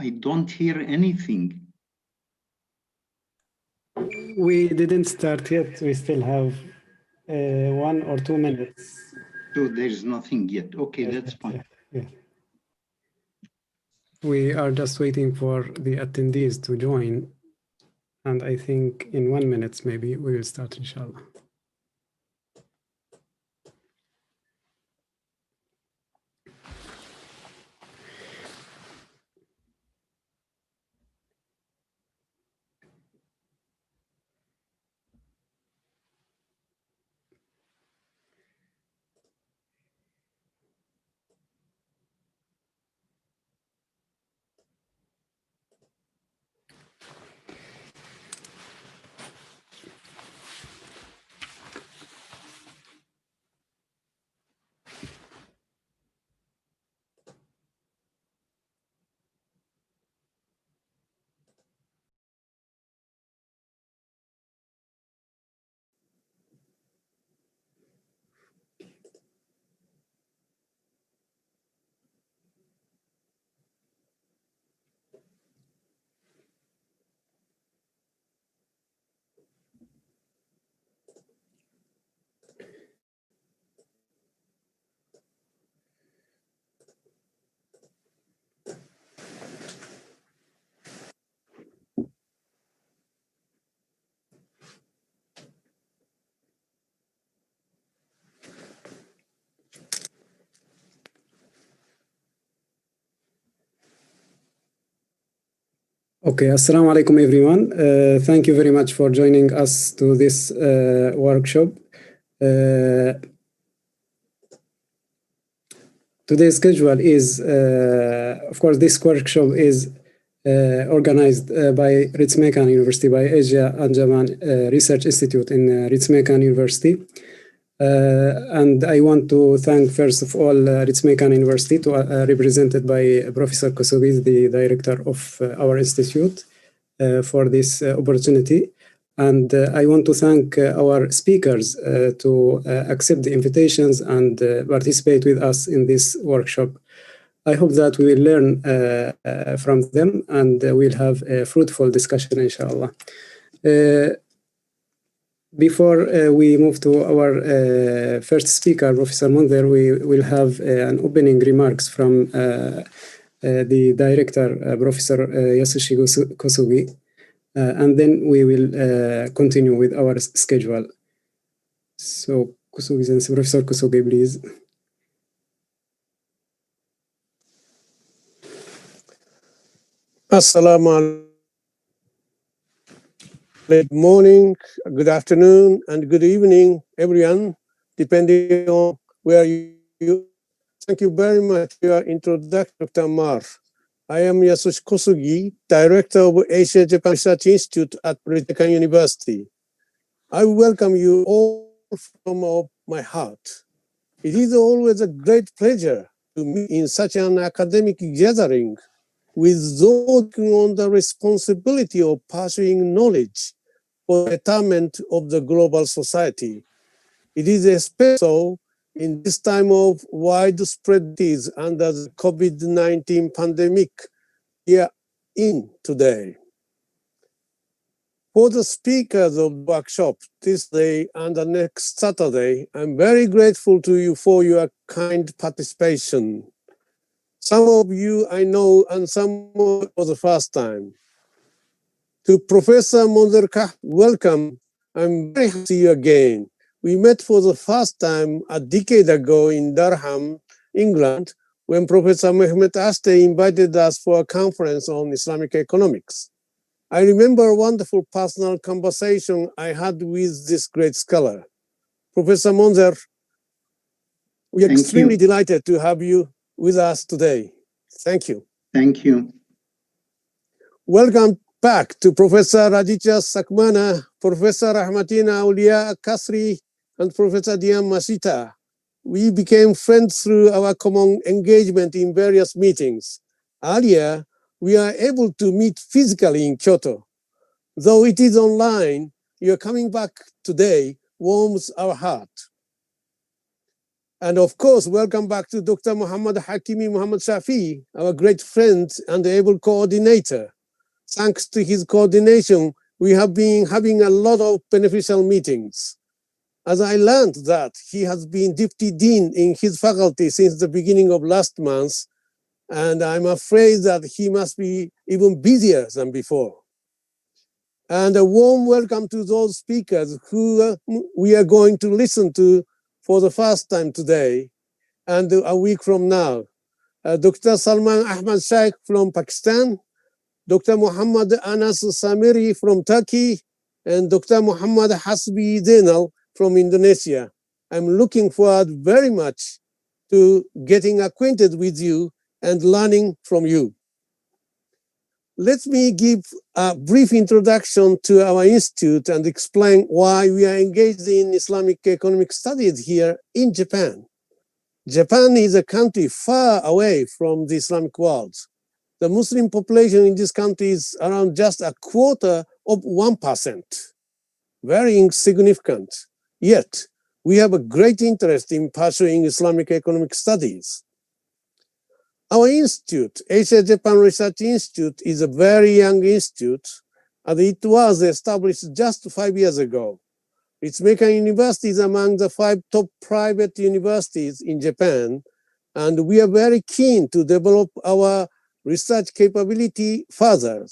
I don't hear anything. We didn't start yet. We still have 1 or 2 minutes. So there's nothing yet. Okay, Yes, that's fine. yeah. We are just waiting for the attendees to join. And I think in 1 minute, maybe we will start, inshallah. Okay, assalamu alaikum everyone. Thank you very much for joining us to this workshop. Today's schedule is, of course, this workshop is organized by Ritz-Meccan University, by Asia Anjaman Research Institute in Ritz-Meccan University. And I want to thank, first of all, Ritz-Meccan University, represented by Professor Kosogi, the director of our institute, for this opportunity. And I want to thank our speakers to accept the invitations and participate with us in this workshop. I hope that we will learn from them and we'll have a fruitful discussion, inshallah. Before we move to our first speaker, Professor Munzer, we will have an opening remarks from the director, Professor Yasushi Kosugi, and then we will continue with our schedule. So, Professor Kosugi, please. Assalamu alaikum. Good morning, good afternoon, and good evening, everyone, depending on where you. Thank you very much for your introduction, Dr. Mar. I am Yasushi Kosugi, Director of Asia Japan Research Institute at Ritz-Meccan University. I welcome you all from my heart. It is always a great pleasure to meet in such an academic gathering with those working on the responsibility of pursuing knowledge for the betterment of the global society. It is especially in this time of widespread disease under the COVID-19 pandemic we are in today. For the speakers of the workshop this day and the next Saturday, I'm very grateful to you for your kind participation. Some of you I know and some for the first time. To Professor Monzerkah, welcome. I'm very happy to see you again. We met for the first time a decade ago in Durham, England, when Professor Mehmet Aste invited us for a conference on Islamic economics. I remember a wonderful personal conversation I had with this great scholar. Professor Monzer, we are extremely delighted to have you with us today. Thank you. Thank you. Welcome back to Professor Raditya Sakmana, Professor Rahmatina Aulia Kasri, and Professor Dian Masita. We became friends through our common engagement in various meetings. Earlier, we are able to meet physically in Kyoto. Though it is online, your coming back today warms our heart. And of course, welcome back to Dr. Muhammad Hakimi Muhammad Shafi, our great friend and able coordinator. Thanks to his coordination, we have been having a lot of beneficial meetings. As I learned that he has been Deputy Dean in his faculty since the beginning of last month, and I'm afraid that he must be even busier than before. And a warm welcome to those speakers who we are going to listen to for the first time today and a week from now. Dr. Salman Ahmad Shaikh from Pakistan, Dr. Muhammad Anas Samiri from Turkey, and Dr. Muhammad Hasbi Zainal from Indonesia. I'm looking forward very much to getting acquainted with you and learning from you. Let me give a brief introduction to our institute and explain why we are engaged in Islamic economic studies here in Japan. Japan is a country far away from the Islamic world. The Muslim population in this country is around just a quarter of 1%, very insignificant. Yet, we have a great interest in pursuing Islamic economic studies. Our institute, Asia-Japan Research Institute, is a very young institute, and it was established just 5 years ago. Ritsumeikan University is among the 5 top private universities in Japan, and we are very keen to develop our research capability further.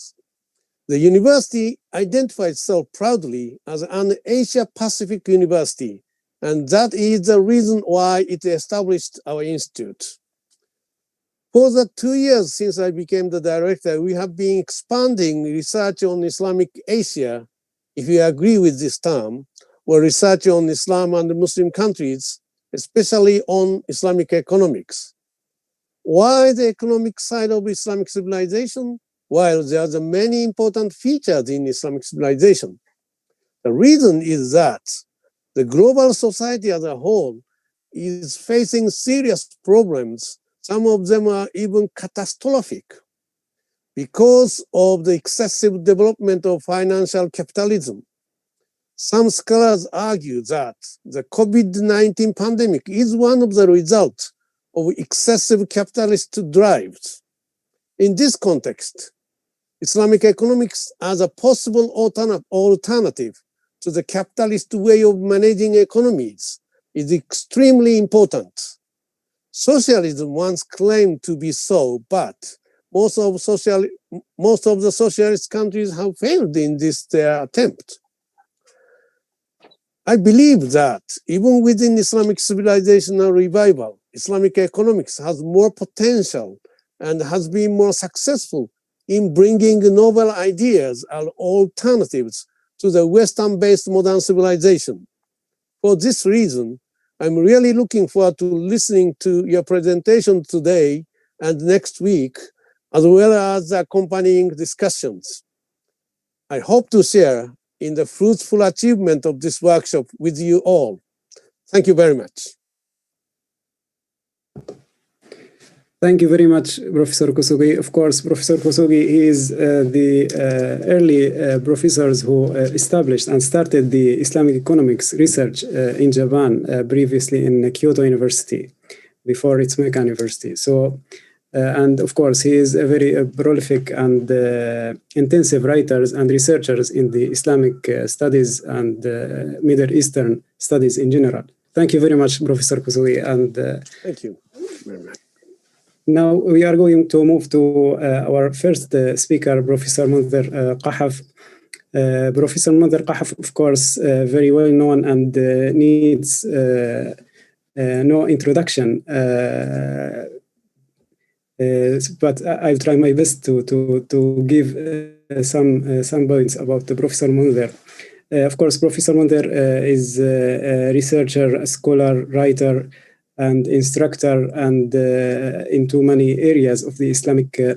The university identifies itself proudly as an Asia-Pacific university, and that is the reason why it established our institute. For the 2 years since I became the director, we have been expanding research on Islamic Asia, if you agree with this term, or research on Islam and Muslim countries, especially on Islamic economics. Why the economic side of Islamic civilization? Well, there are many important features in Islamic civilization. The reason is that the global society as a whole is facing serious problems. Some of them are even catastrophic because of the excessive development of financial capitalism. Some scholars argue that the COVID-19 pandemic is one of the results of excessive capitalist drives. In this context, Islamic economics as a possible alternative to the capitalist way of managing economies is extremely important. Socialism once claimed to be so, but most of the socialist countries have failed in this attempt. I believe that even within Islamic civilizational revival, Islamic economics has more potential and has been more successful in bringing novel ideas and alternatives to the Western-based modern civilization. For this reason, I'm really looking forward to listening to your presentation today and next week, as well as the accompanying discussions. I hope to share in the fruitful achievement of this workshop with you all. Thank you very much. Thank you very much, Professor Kosugi. Of course, Professor Kosugi is the early professors who established and started the Islamic economics research in Japan, previously in Kyoto University, before Ritsumeikan University. So, and of course, he is a very prolific and intensive writers and researchers in the Islamic studies and Middle Eastern studies in general. Thank you very much, Professor Kosugi. And thank you very much. Now we are going to move to our first speaker, Professor Munzer Qahaf. Professor Munzer Qahaf, of course, very well known and needs no introduction. But I'll try my best to give some points about Professor Munzer. Of course, Professor Munzer is a researcher, a scholar, writer, and instructor, and into many areas of the Islamic, in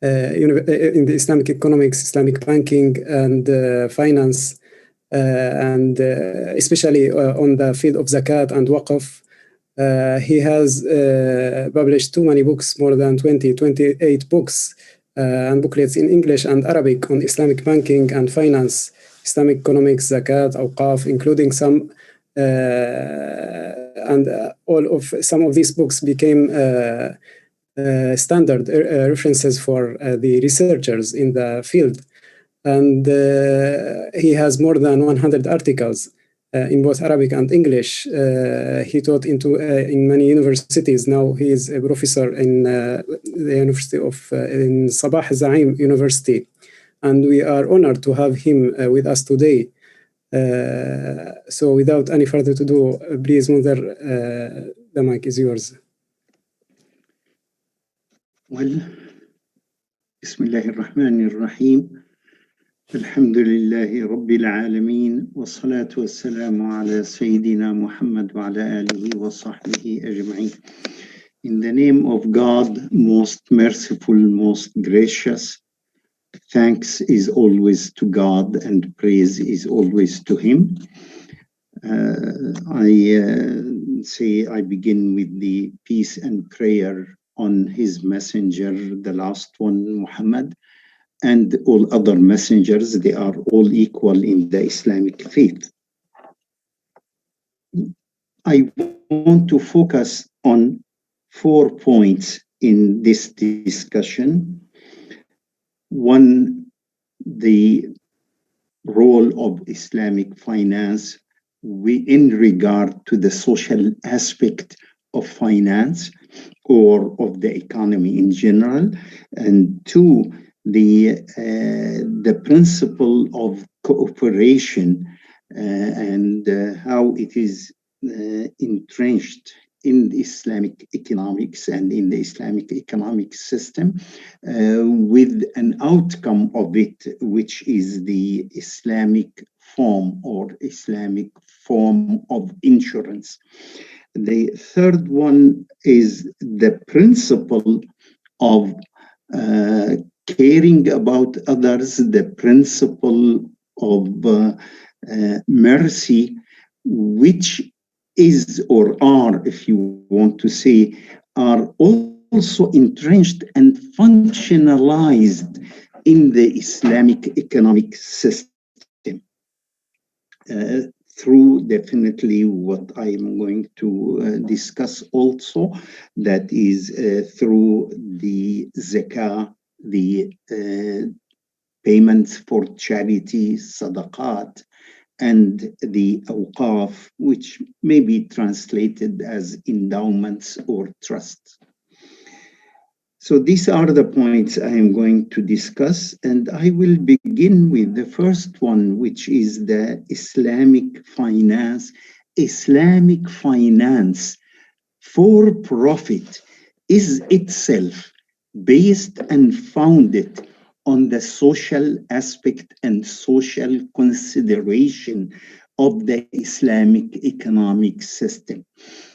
the Islamic economics, Islamic banking, and finance, and especially on the field of Zakat and Waqf. He has published too many books, more than 28 books and booklets in English and Arabic on Islamic banking and finance, Islamic economics, Zakat, Awqaf, including some and some of these books became standard references for the researchers in the field. And he has more than 100 articles in both Arabic and English. He taught in many universities. Now he is a professor in the University of in Sabah Zaim University, and we are honored to have him with us today. So without any further ado, please, Munzer, the mic is yours. Well, Bismillahirrahmanirrahim. Alhamdulillahi Rabbil Alameen. Wassalatu wassalamu ala Sayyidina Muhammad wa ala alihi wa sahbihi ajma'in. In the name of God, most merciful, most gracious, thanks is always to God and praise is always to Him. I begin with the peace and prayer on His messenger, the last one, Muhammad, and all other messengers. They are all equal in the Islamic faith. I want to focus on 4 points in this discussion. One, the role of Islamic finance in regard to the social aspect of finance or of the economy in general. And two, the principle of cooperation and how it is entrenched in the Islamic economics and in the Islamic economic system, with an outcome of it, which is the Islamic form or Islamic form of insurance. The third one is the principle of caring about others, the principle of mercy, which is or are, if you want to say, are also entrenched and functionalized in the Islamic economic system. Through definitely what I am going to discuss also, that is through the Zakat, the payments for charity, sadaqat, and the Waqf, which may be translated as endowments or trusts. So these are the points I am going to discuss, and I will begin with the first one, which is the Islamic finance. Islamic finance for profit is itself based and founded on the social aspect and social consideration of the Islamic economic system.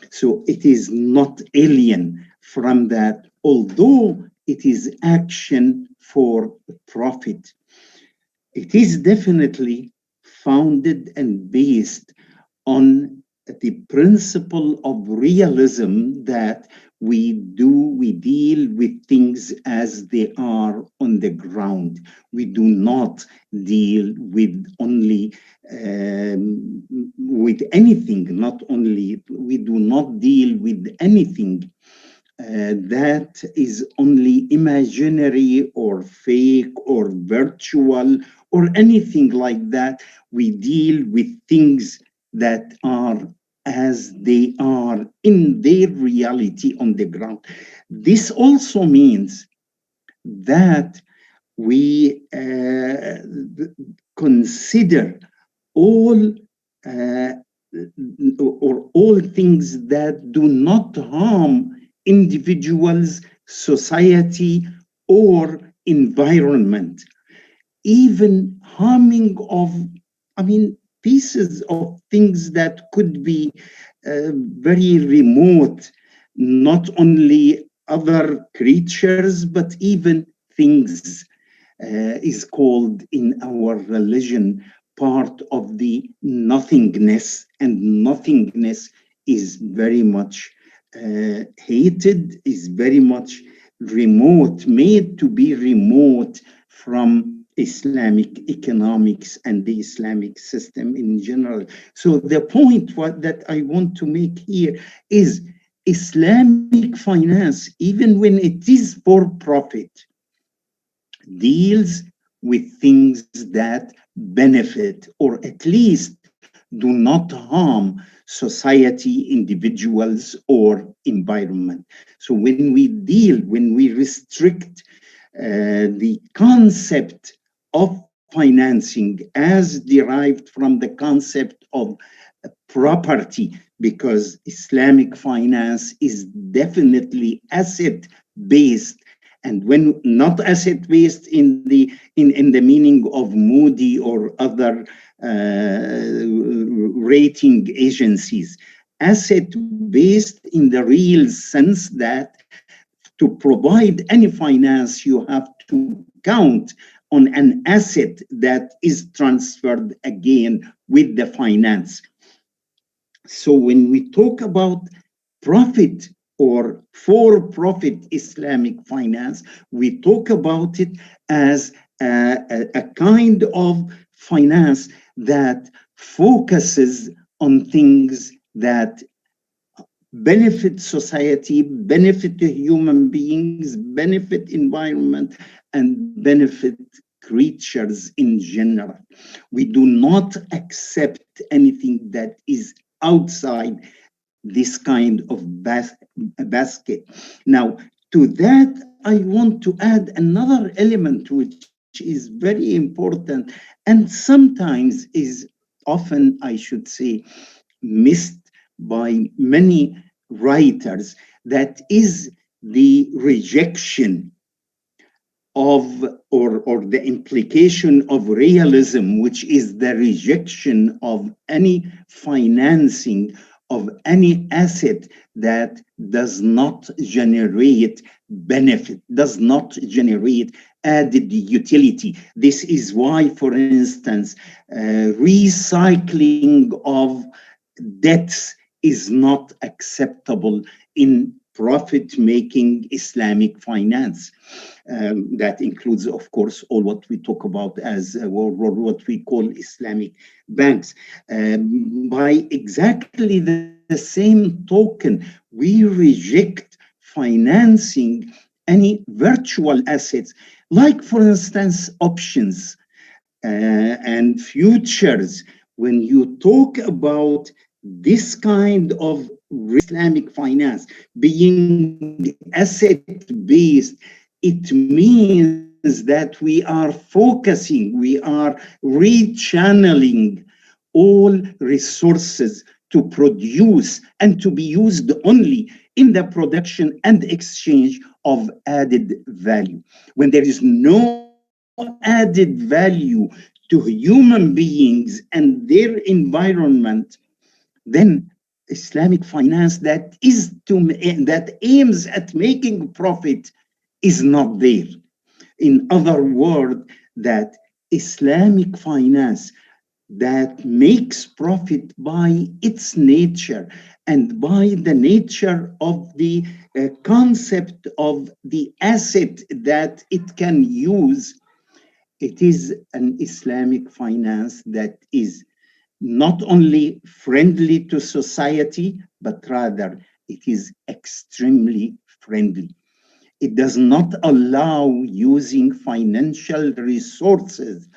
So it is not alien from that, although it is action for profit. It is definitely founded and based on the principle of realism, that we deal with things as they are on the ground. We do not deal with only with anything, we do not deal with anything that is only imaginary or fake or virtual or anything like that. We deal with things that are as they are in their reality on the ground. This also means that we consider all things that do not harm individuals, society, or environment. Even harming of, pieces of things that could be very remote, not only other creatures, but even things, is called in our religion part of the nothingness, and nothingness is very much hated, is very much remote, made to be remote from Islamic economics and the Islamic system in general. So the point that I want to make here is Islamic finance, even when it is for profit, deals with things that benefit or at least do not harm society, individuals, or environment. So when we restrict the concept of financing as derived from the concept of property, because Islamic finance is definitely asset-based, and when not asset-based in the meaning of Moody or other rating agencies, asset-based in the real sense that to provide any finance, you have to count on an asset that is transferred again with the finance. So when we talk about profit or for-profit Islamic finance, we talk about it as a kind of finance that focuses on things that benefit society, benefit human beings, benefit environment, and benefit creatures in general. We do not accept anything that is outside this kind of basket. Now, to that, I want to add another element which is very important and sometimes is often, I should say, missed by many writers, that is the rejection of or the implication of realism, which is the rejection of any financing of any asset that does not generate benefit, does not generate added utility. This is why, for instance, recycling of debts is not acceptable in profit-making Islamic finance. That includes, of course, all what we talk about as what we call Islamic banks. By exactly the same token, we reject financing any virtual assets, like, for instance, options and futures. When you talk about this kind of Islamic finance being asset-based, it means that we are focusing, we are rechanneling all resources to produce and to be used only in the production and exchange of added value. When there is no added value to human beings and their environment, then Islamic finance that aims at making profit is not there. In other words, that Islamic finance that makes profit by its nature and by the nature of the concept of the asset that it can use, it is an Islamic finance that is not only friendly to society, but rather it is extremely friendly. It does not allow using financial resources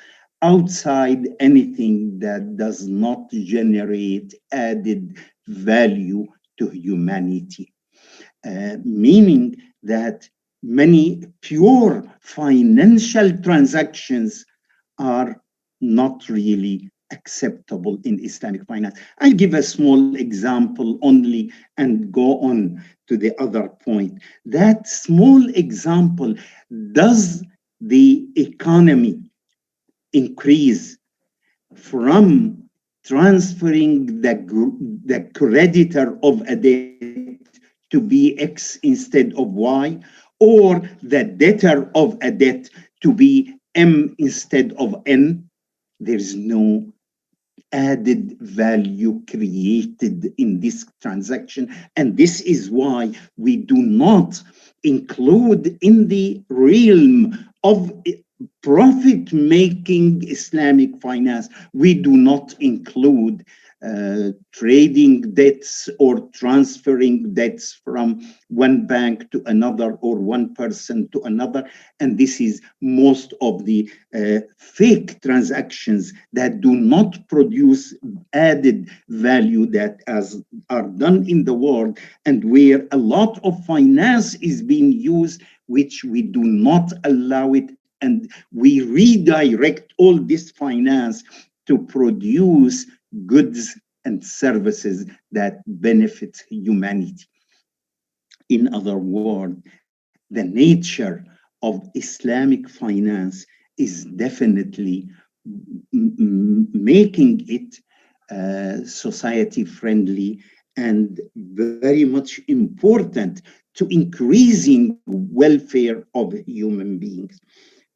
outside anything that does not generate added value to humanity. Meaning that many pure financial transactions are not really acceptable in Islamic finance. I'll give a small example only and go on to the other point. That small example, does the economy increase from transferring the creditor of a debt to be X instead of Y, or the debtor of a debt to be M instead of N? There is no added value created in this transaction. And this is why we do not include in the realm of profit-making Islamic finance. We do not include trading debts or transferring debts from one bank to another or one person to another. And this is most of the fake transactions that do not produce added value that are done in the world, and where a lot of finance is being used, which we do not allow it. And we redirect all this finance to produce goods and services that benefit humanity. In other words, the nature of Islamic finance is definitely making it society friendly and very much important to increasing welfare of human beings.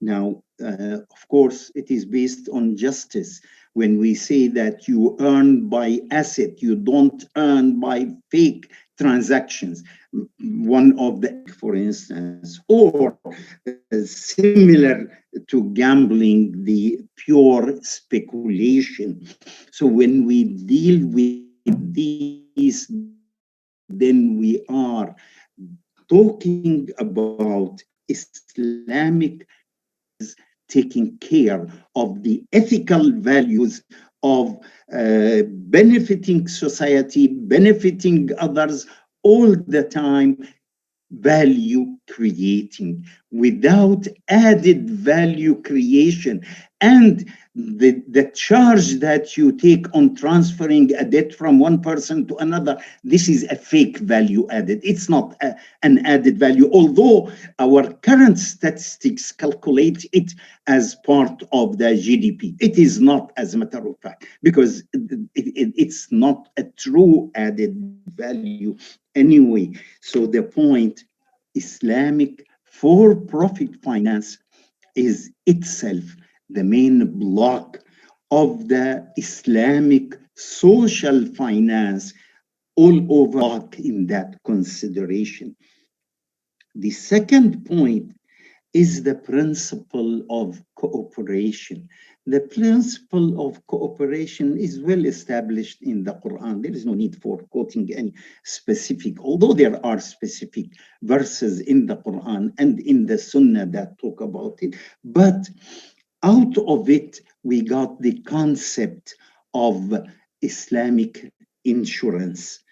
Now, of course, it is based on justice. When we say that you earn by asset, you don't earn by fake transactions. One of the, for instance, or similar to gambling, the pure speculation. So when we deal with these, then we are talking about Islamic taking care of the ethical values of benefiting society, benefiting others all the time, value creating. Without added value creation and the charge that you take on transferring a debt from one person to another, this is a fake value added. It's not an added value, although our current statistics calculate it as part of the GDP. It is not, as a matter of fact, because it's not a true added value anyway. So the point, Islamic for-profit finance is itself the main block of the Islamic social finance all over in that consideration. The second point is the principle of cooperation. The principle of cooperation is well established in the Quran. There is no need for quoting any specific, although there are specific verses in the Quran and in the Sunnah that talk about it. But out of it, we got the concept of Islamic insurance.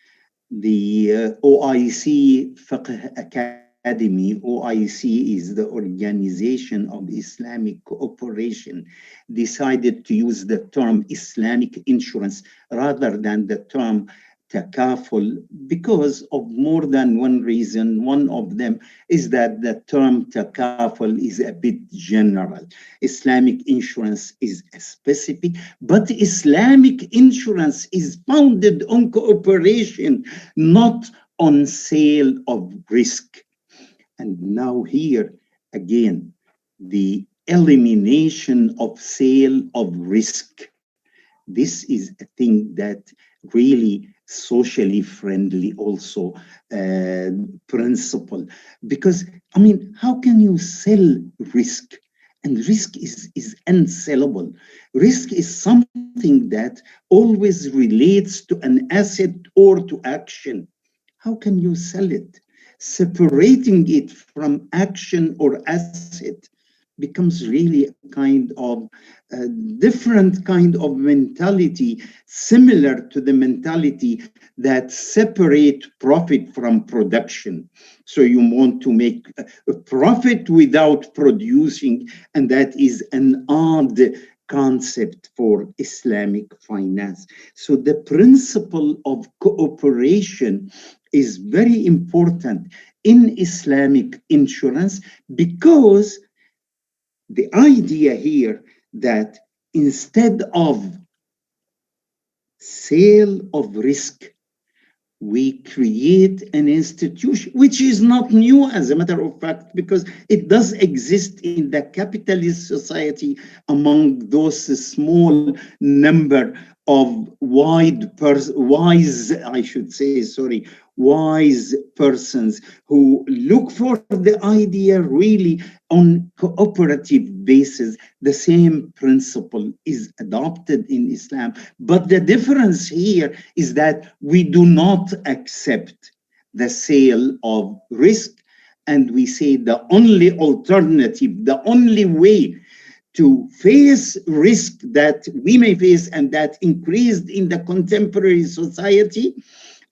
The OIC Fiqh Academy, OIC is the Organization of Islamic Cooperation, decided to use the term Islamic insurance rather than the term Takaful because of more than one reason. One of them is that the term Takaful is a bit general. Islamic insurance is specific, but Islamic insurance is founded on cooperation, not on sale of risk. And now here again, the elimination of sale of risk. This is a thing that really socially friendly also principle. Because, I mean, how can you sell risk? And risk is unsellable. Risk is something that always relates to an asset or to action. How can you sell it? Separating it from action or asset becomes really a kind of different kind of mentality, similar to the mentality that separate profit from production. So you want to make a profit without producing, and that is an odd concept for Islamic finance. So the principle of cooperation is very important in Islamic insurance, because the idea here that instead of sale of risk, we create an institution, which is not new, as a matter of fact, because it does exist in the capitalist society among those small number of wise, I should say, sorry, wise persons who look for the idea really on cooperative basis. The same principle is adopted in Islam. But the difference here is that we do not accept the sale of risk. And we say the only alternative, the only way to face risk that we may face and that increased in the contemporary society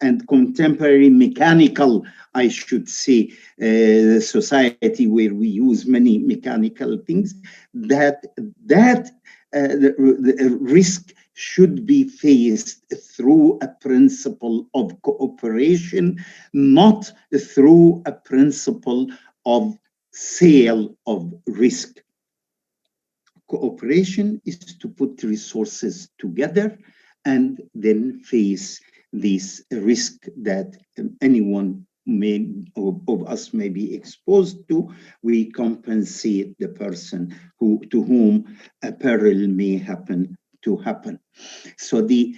and contemporary mechanical, I should say, society where we use many mechanical things, that the risk should be faced through a principle of cooperation, not through a principle of sale of risk. Cooperation is to put resources together and then face this risk that anyone of us may be exposed to. We compensate the person to whom a peril may happen to happen. So the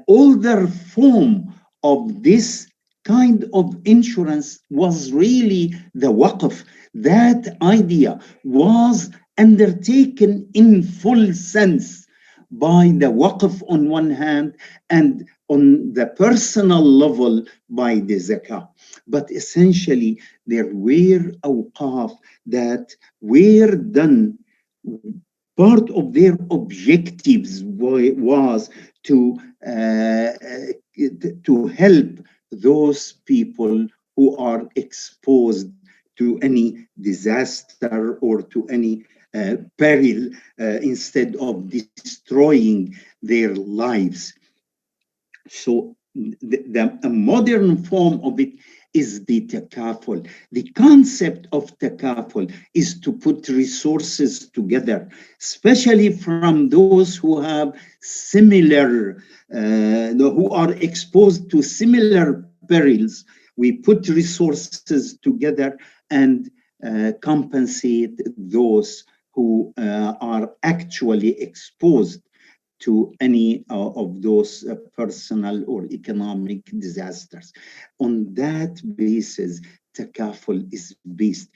older form of this kind of insurance was really the Waqf. That idea was undertaken in full sense by the Waqf on one hand, and on the personal level by the Zakah. But essentially, there were awqaf that were done. Part of their objectives was to help those people who are exposed to any disaster or to any peril instead of destroying their lives. So a modern form of it is the Takaful. The concept of Takaful is to put resources together, especially from those who have similar, who are exposed to similar perils. We put resources together and compensate those who are actually exposed to any of those personal or economic disasters. On that basis, Takaful is based,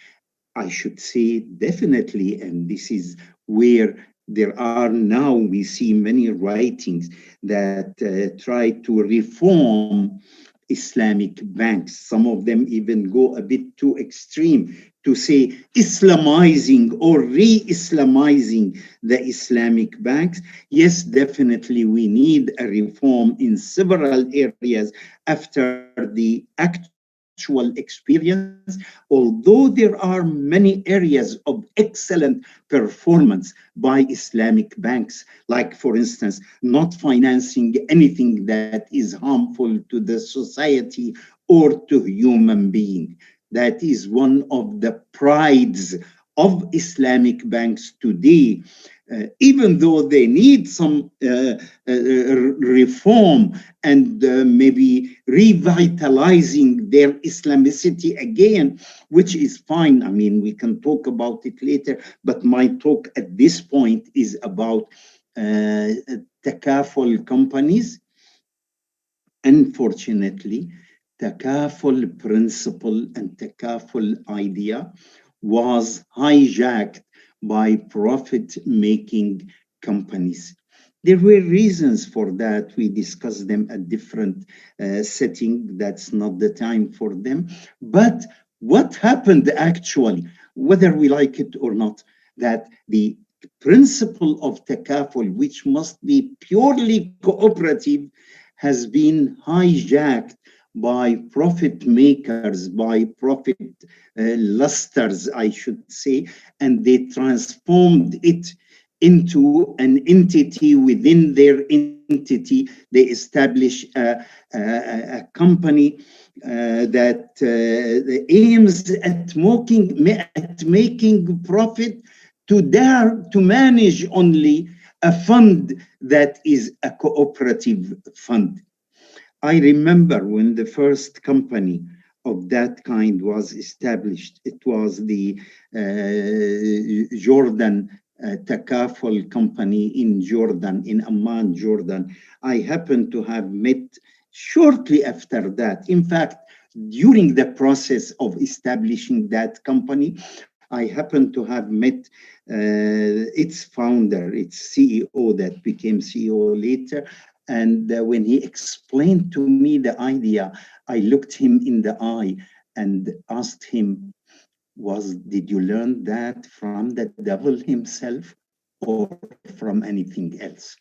I should say, definitely, and this is where there are now, we see many writings that try to reform Islamic banks. Some of them even go a bit too extreme to say Islamizing or re-Islamizing the Islamic banks. Yes, definitely we need a reform in several areas after the actual experience, although there are many areas of excellent performance by Islamic banks, like, for instance, not financing anything that is harmful to the society or to human being. That is one of the prides of Islamic banks today. Even though they need some reform and maybe revitalizing their Islamicity again, which is fine. I mean, we can talk about it later, but my talk at this point is about Takaful companies. Unfortunately, Takaful principle and Takaful idea was hijacked by profit-making companies. There were reasons for that. We discussed them at different setting. That's not the time for them. But what happened actually, whether we like it or not, that the principle of Takaful, which must be purely cooperative, has been hijacked by profit makers, by profit lusters, I should say, and they transformed it into an entity within their entity. They establish a company that aims at making profit, to dare to manage only a fund that is a cooperative fund. I remember when the first company of that kind was established, it was the Jordan Takaful company in Jordan, in Amman, Jordan. I happened to have met shortly after that. In fact, during the process of establishing that company, I happened to have met its founder, its CEO that became CEO later. And when he explained to me the idea, I looked him in the eye and asked him, did you learn that from the devil himself or from anything else?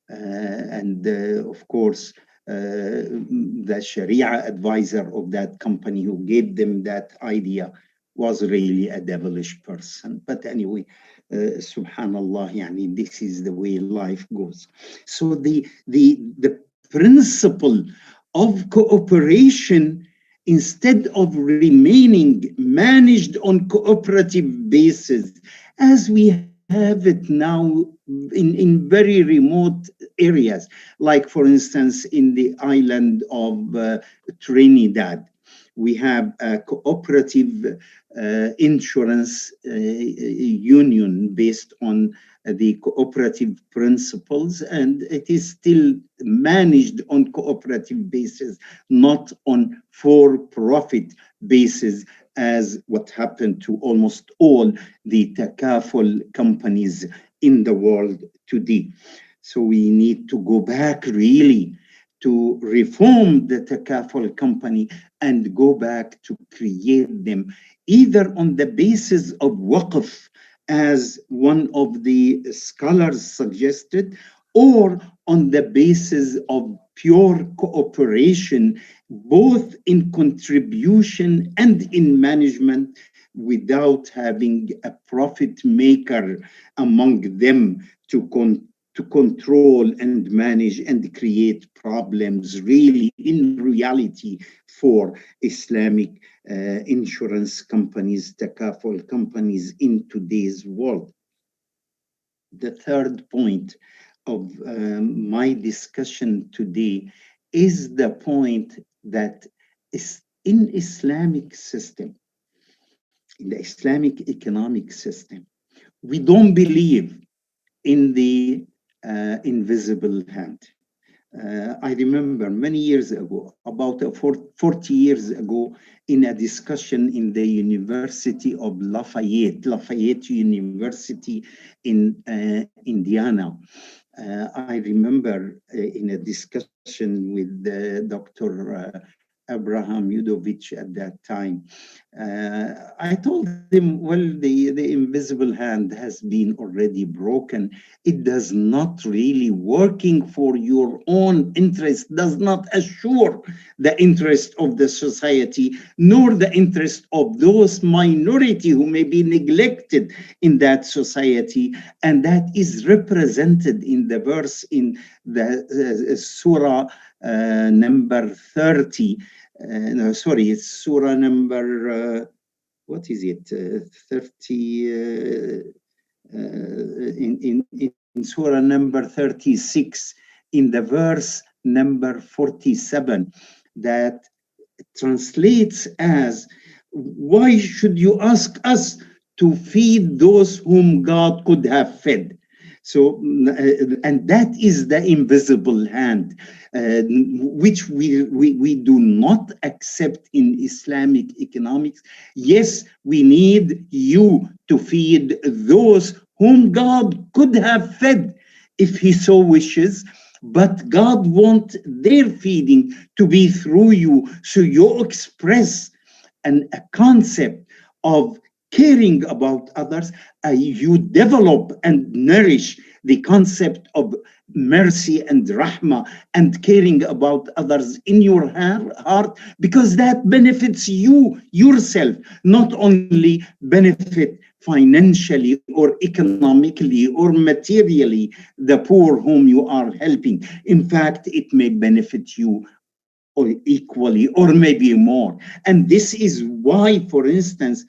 Of course, the Sharia advisor of that company who gave them that idea was really a devilish person. But anyway, subhanallah, yani, this is the way life goes. So the principle of cooperation, instead of remaining managed on cooperative basis, as we have it now in very remote areas, like for instance in the island of Trinidad, we have a cooperative insurance union based on the cooperative principles, and it is still managed on cooperative basis, not on for-profit basis, as what happened to almost all the Takaful companies in the world today. So we need to go back really to reform the Takaful company and go back to create them either on the basis of Waqf, as one of the scholars suggested, or on the basis of pure cooperation, both in contribution and in management, without having a profit maker among them to control and manage and create problems really in reality for Islamic insurance companies, Takaful companies in today's world. The third point of my discussion today is the point that is in Islamic system, in the Islamic economic system, we don't believe in the invisible hand. I remember many years ago, about 40 years ago, in a discussion in the University of Lafayette University in Indiana. I remember in a discussion with Dr. Abraham Yudovich at that time. I told him, well, the invisible hand has been already broken. It does not really working for your own interest, does not assure the interest of the society, nor the interest of those minority who may be neglected in that society. And that is represented in the verse in the Surah number 30. No, sorry, it's Surah number, what is it? 30, in Surah number 36, in the verse number 47, that translates as, why should you ask us to feed those whom God could have fed? So, and that is the invisible hand, which we do not accept in Islamic economics. Yes, we need you to feed those whom God could have fed if he so wishes, but God wants their feeding to be through you. So you express a concept of caring about others, you develop and nourish the concept of mercy and rahmah and caring about others in your heart, because that benefits you yourself, not only benefit financially or economically or materially the poor whom you are helping. In fact, it may benefit you or equally or maybe more. And this is why, for instance,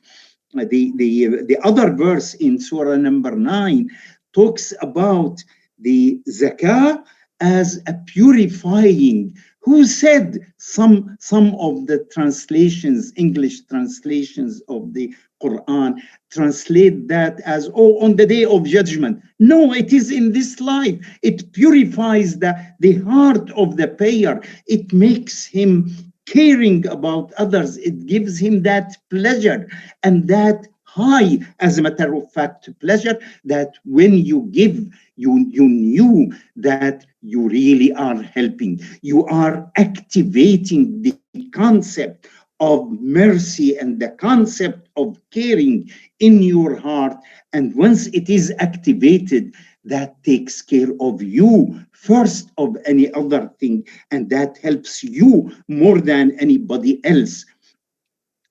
the other verse in Surah number 9 talks about the zakah as a purifying Who said some of the translations, English translations of the Quran, translate that as, oh, on the day of judgment? No, it is in this life. It purifies the heart of the payer. It makes him caring about others. It gives him that pleasure and that high, as a matter of fact, pleasure that when you give, you knew that you really are helping. You are activating the concept of mercy and the concept of caring in your heart. And once it is activated, that takes care of you first of any other thing, and that helps you more than anybody else.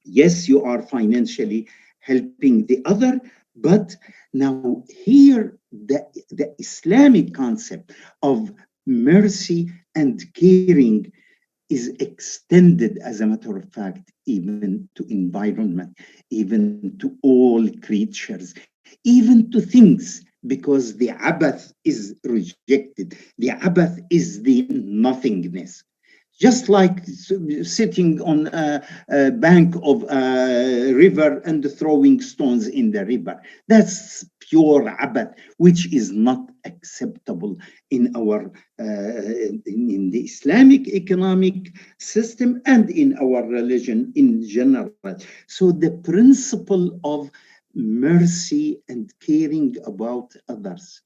Yes, you are financially helping the other, but now here the Islamic concept of mercy and caring is extended, as a matter of fact, even to environment, even to all creatures, even to things, because the abath is rejected. The abath is the nothingness. Just like sitting on a bank of a river and throwing stones in the river. That's pure abath, which is not acceptable in our in the Islamic economic system and in our religion in general. So the principle of mercy and caring about others.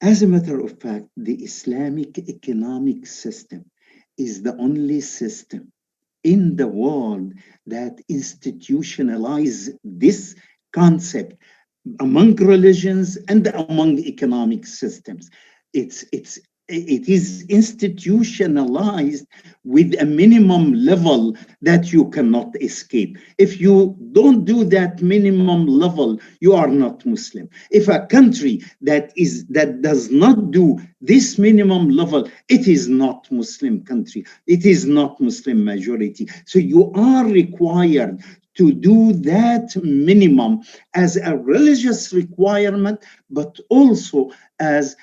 As a matter of fact, the Islamic economic system is the only system in the world that institutionalizes this concept among religions and among economic systems. It is institutionalized with a minimum level that you cannot escape. If you don't do that minimum level, you are not Muslim. If a country that does not do this minimum level, it is not Muslim country. It is not Muslim majority. So you are required to do that minimum as a religious requirement, but also as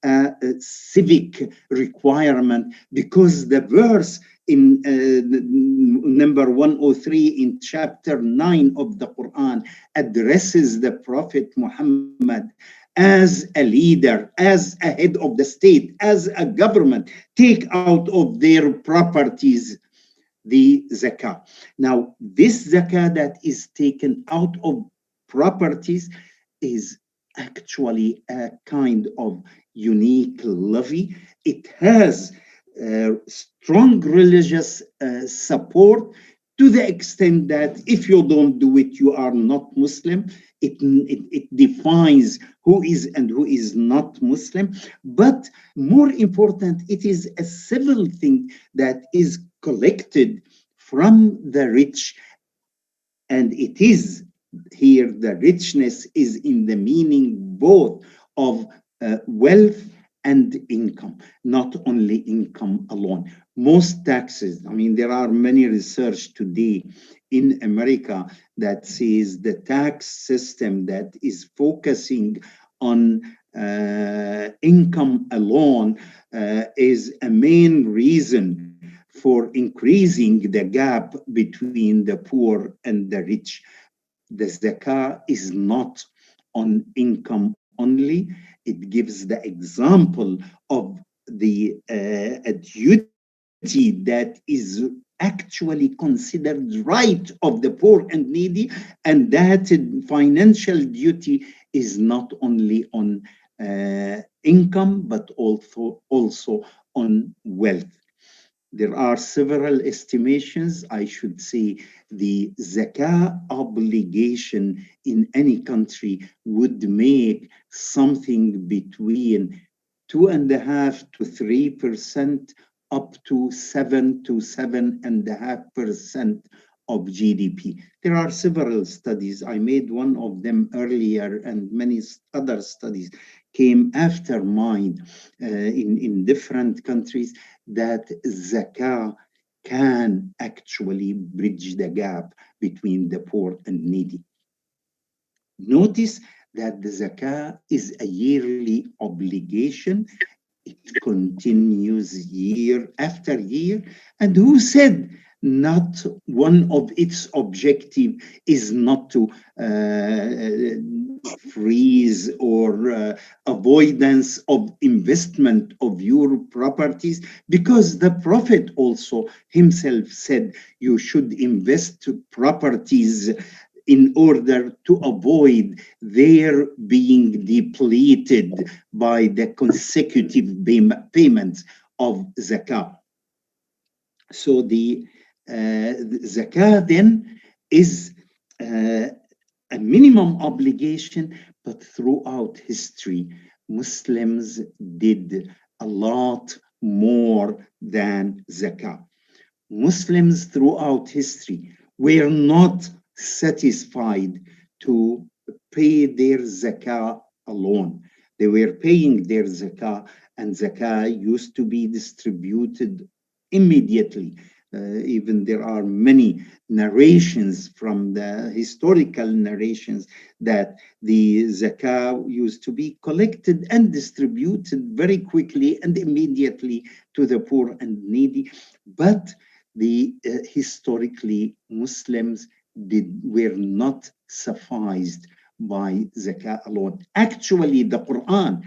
a civic requirement, because the verse in number 103 in chapter 9 of the Quran addresses the Prophet Muhammad as a leader, as a head of the state, as a government, take out of their properties the zakah. Now, this zakah that is taken out of properties is actually a kind of unique levy. It has strong religious support, to the extent that if you don't do it, you are not Muslim. It defines who is and who is not Muslim. But more important, it is a civil thing that is collected from the rich. And it is here, the richness is in the meaning both of wealth and income, not only income alone. Most taxes, I mean, there are many research today in America that says the tax system that is focusing on income alone is a main reason for increasing the gap between the poor and the rich. The zakah is not on income only. It gives the example of the a duty that is actually considered right of the poor and needy, and that financial duty is not only on income, but also on wealth. There are several estimations. I should say the zakah obligation in any country would make something between 2.5% to 3%, up to 7 to 7.5% of GDP. There are several studies. I made one of them earlier, and many other studies came after mine in different countries, that zakah can actually bridge the gap between the poor and needy. Notice that the zakah is a yearly obligation. it continues year after year, and who said not one of its objective is not to freeze or avoidance of investment of your properties, because the Prophet also himself said you should invest properties in order to avoid their being depleted by the consecutive payments of zakah. So the zakah then is a minimum obligation, but throughout history, Muslims did a lot more than zakah. Muslims throughout history were not satisfied to pay their zakah alone. They were paying their zakah, and zakah used to be distributed immediately. Even there are many narrations from the historical narrations that the zakah used to be collected and distributed very quickly and immediately to the poor and needy. But historically, Muslims were not sufficed by zakah alone. Actually, the Quran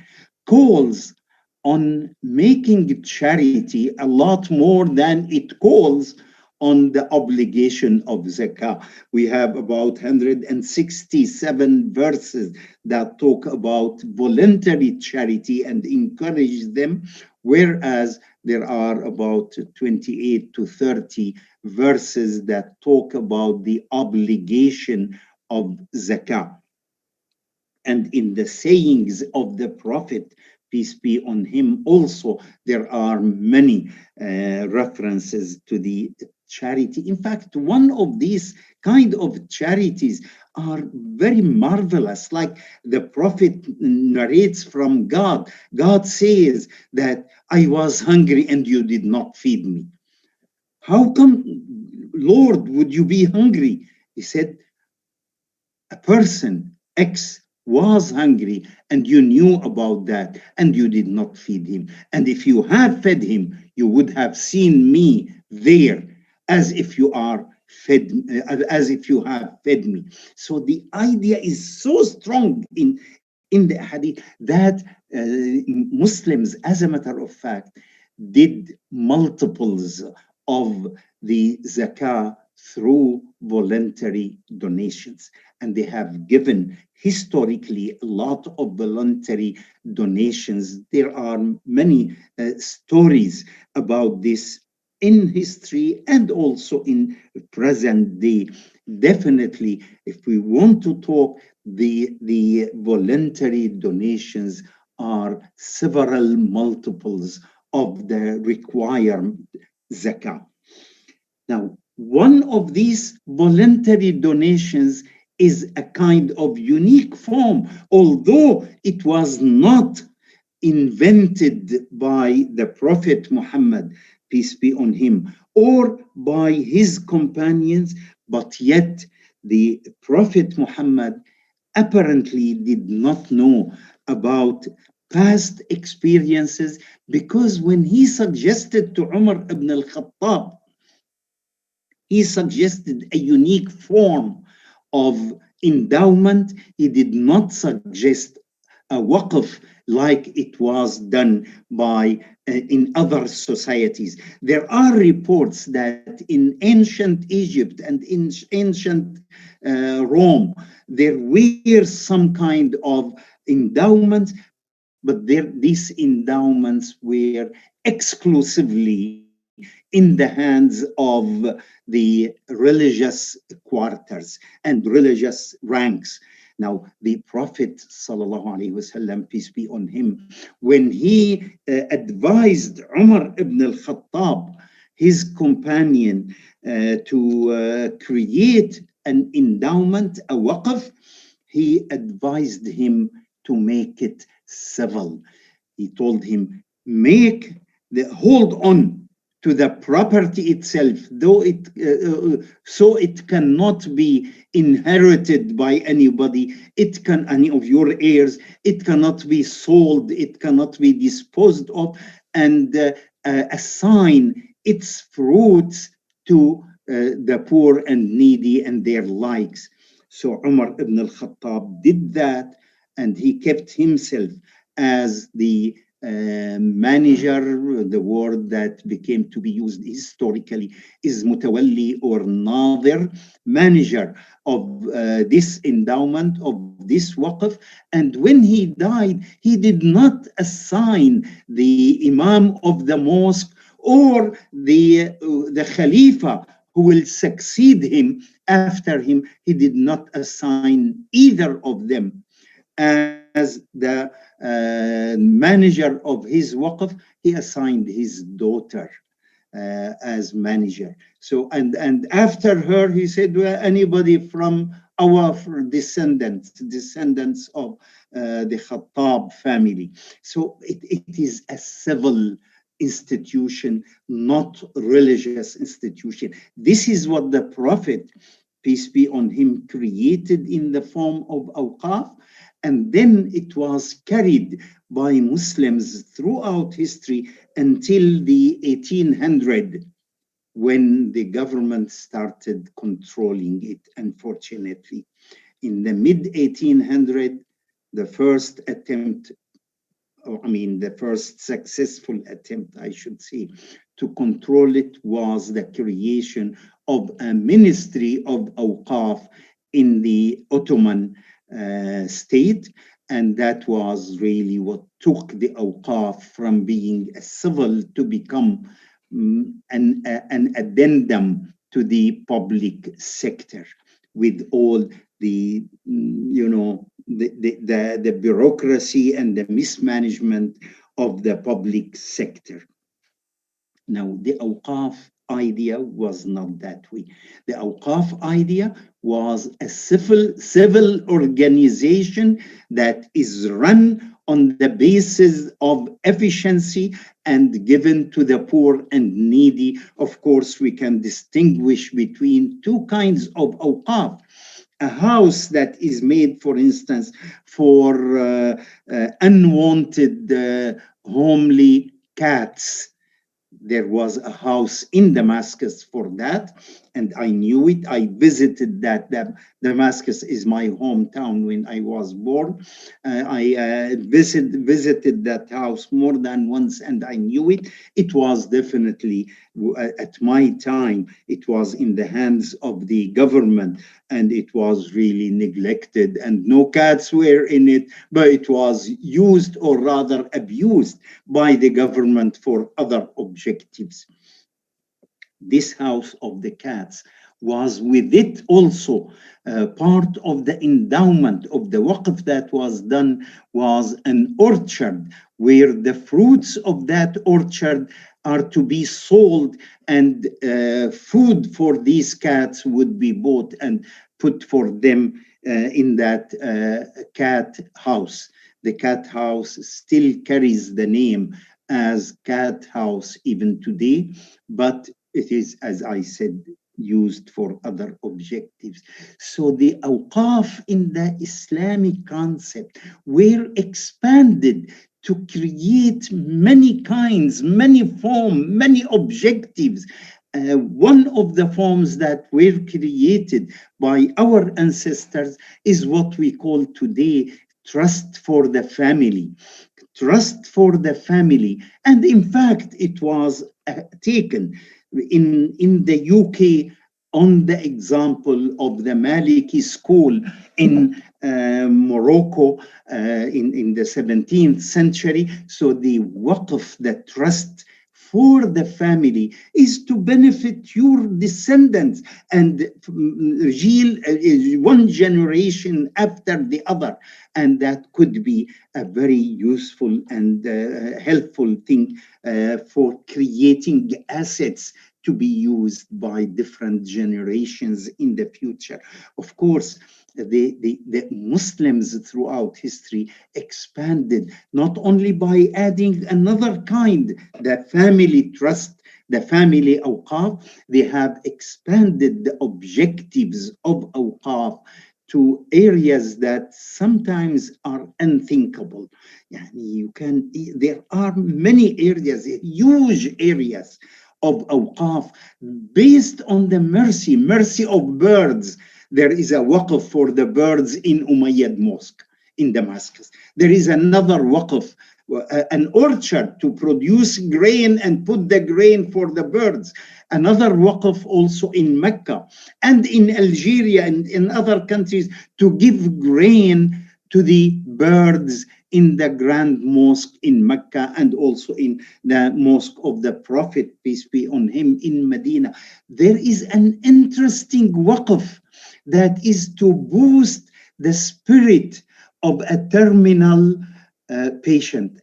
calls on making charity a lot more than it calls on the obligation of zakah. We have about 167 verses that talk about voluntary charity and encourage them, whereas there are about 28 to 30 verses that talk about the obligation of zakah. And in the sayings of the Prophet, peace be on him, also there are many references to the charity. In fact, one of these kind of charities are very marvelous. Like the Prophet narrates from God. God says that I was hungry and you did not feed me. How come, Lord, would you be hungry? He said, a person X was hungry and you knew about that and you did not feed him. And if you have fed him, you would have seen me there as if you are fed, as if you have fed me. So the idea is so strong in the hadith that Muslims, as a matter of fact, did multiples of the zakah through voluntary donations. And they have given historically a lot of voluntary donations. There are many stories about this in history and also in present day. Definitely, if we want to talk, the voluntary donations are several multiples of the required zakah. Now, one of these voluntary donations is a kind of unique form, although it was not invented by the Prophet Muhammad, peace be on him, or by his companions, but yet the Prophet Muhammad apparently did not know about past experiences, because when he suggested to Umar ibn al-Khattab, he suggested a unique form of endowment. He did not suggest a waqf like it was done by in other societies. There are reports that in ancient Egypt and in ancient Rome, there were some kind of endowments, but these endowments were exclusively in the hands of the religious quarters and religious ranks. Now, the Prophet ﷺ, peace be on him, when he advised Umar ibn al-Khattab, his companion, to create an endowment, a waqf, he advised him to make it civil. He told him, hold on to the property itself, though so it cannot be inherited by anybody. It can, any of your heirs. It cannot be sold. It cannot be disposed of, and assign its fruits to the poor and needy and their likes. So Umar ibn al-Khattab did that, and he kept himself as the manager. The word that became to be used historically is mutawalli or nadir, manager of this endowment, of this waqf. And when he died, he did not assign the imam of the mosque or the khalifa who will succeed him after him. He did not assign either of them as the manager of his waqf. He assigned his daughter as manager. So, and after her, he said, well, anybody from our descendants of the Khattab family. So it is a civil institution, not religious institution. This is what the Prophet, peace be on him, created in the form of awqaf. And then it was carried by Muslims throughout history until the 1800, when the government started controlling it, unfortunately. In the mid-1800, the first attempt, the first successful attempt, I should say, to control it was the creation of a ministry of awqaf in the Ottoman state, and that was really what took the awqaf from being a civil to become an addendum to the public sector, with all the the bureaucracy and the mismanagement of the public sector. Now, the awqaf idea was not that way. The awqaf idea was a civil organization that is run on the basis of efficiency and given to the poor and needy. Of course, we can distinguish between two kinds of awqaf. A house that is made, for instance, for unwanted homely cats. There was a house in Damascus for that, and I knew it. I visited that. Damascus is my hometown when I was born. I visited that house more than once, and I knew it. It was definitely, at my time, it was in the hands of the government, and it was really neglected, and no cats were in it, but it was used, or rather abused, by the government for other objectives. This house of the cats was with it also part of the endowment of the waqf that was done, was an orchard where the fruits of that orchard are to be sold, and food for these cats would be bought and put for them in that cat house. The cat house still carries the name as cat house even today, but it is, as I said, used for other objectives. So the awqaf in the Islamic concept were expanded to create many kinds, many forms, many objectives. One of the forms that were created by our ancestors is what we call today trust for the family. Trust for the family. And in fact, it was taken in the UK on the example of the Maliki school in Morocco in the 17th century. So the waqf, the trust for the family, is to benefit your descendants and one generation after the other. And that could be a very useful and helpful thing for creating assets to be used by different generations in the future. Of course, the Muslims throughout history expanded not only by adding another kind, the family trust, the family awqaf, they have expanded the objectives of awqaf to areas that sometimes are unthinkable. There are many areas, huge areas of awqaf based on the mercy of birds. There is a waqf for the birds in Umayyad Mosque in Damascus. There is another waqf, an orchard to produce grain and put the grain for the birds. Another waqf also in Mecca and in Algeria and in other countries to give grain to the birds in the Grand Mosque in Mecca and also in the Mosque of the Prophet, peace be on him, in Medina. There is an interesting waqf that is to boost the spirit of a terminal patient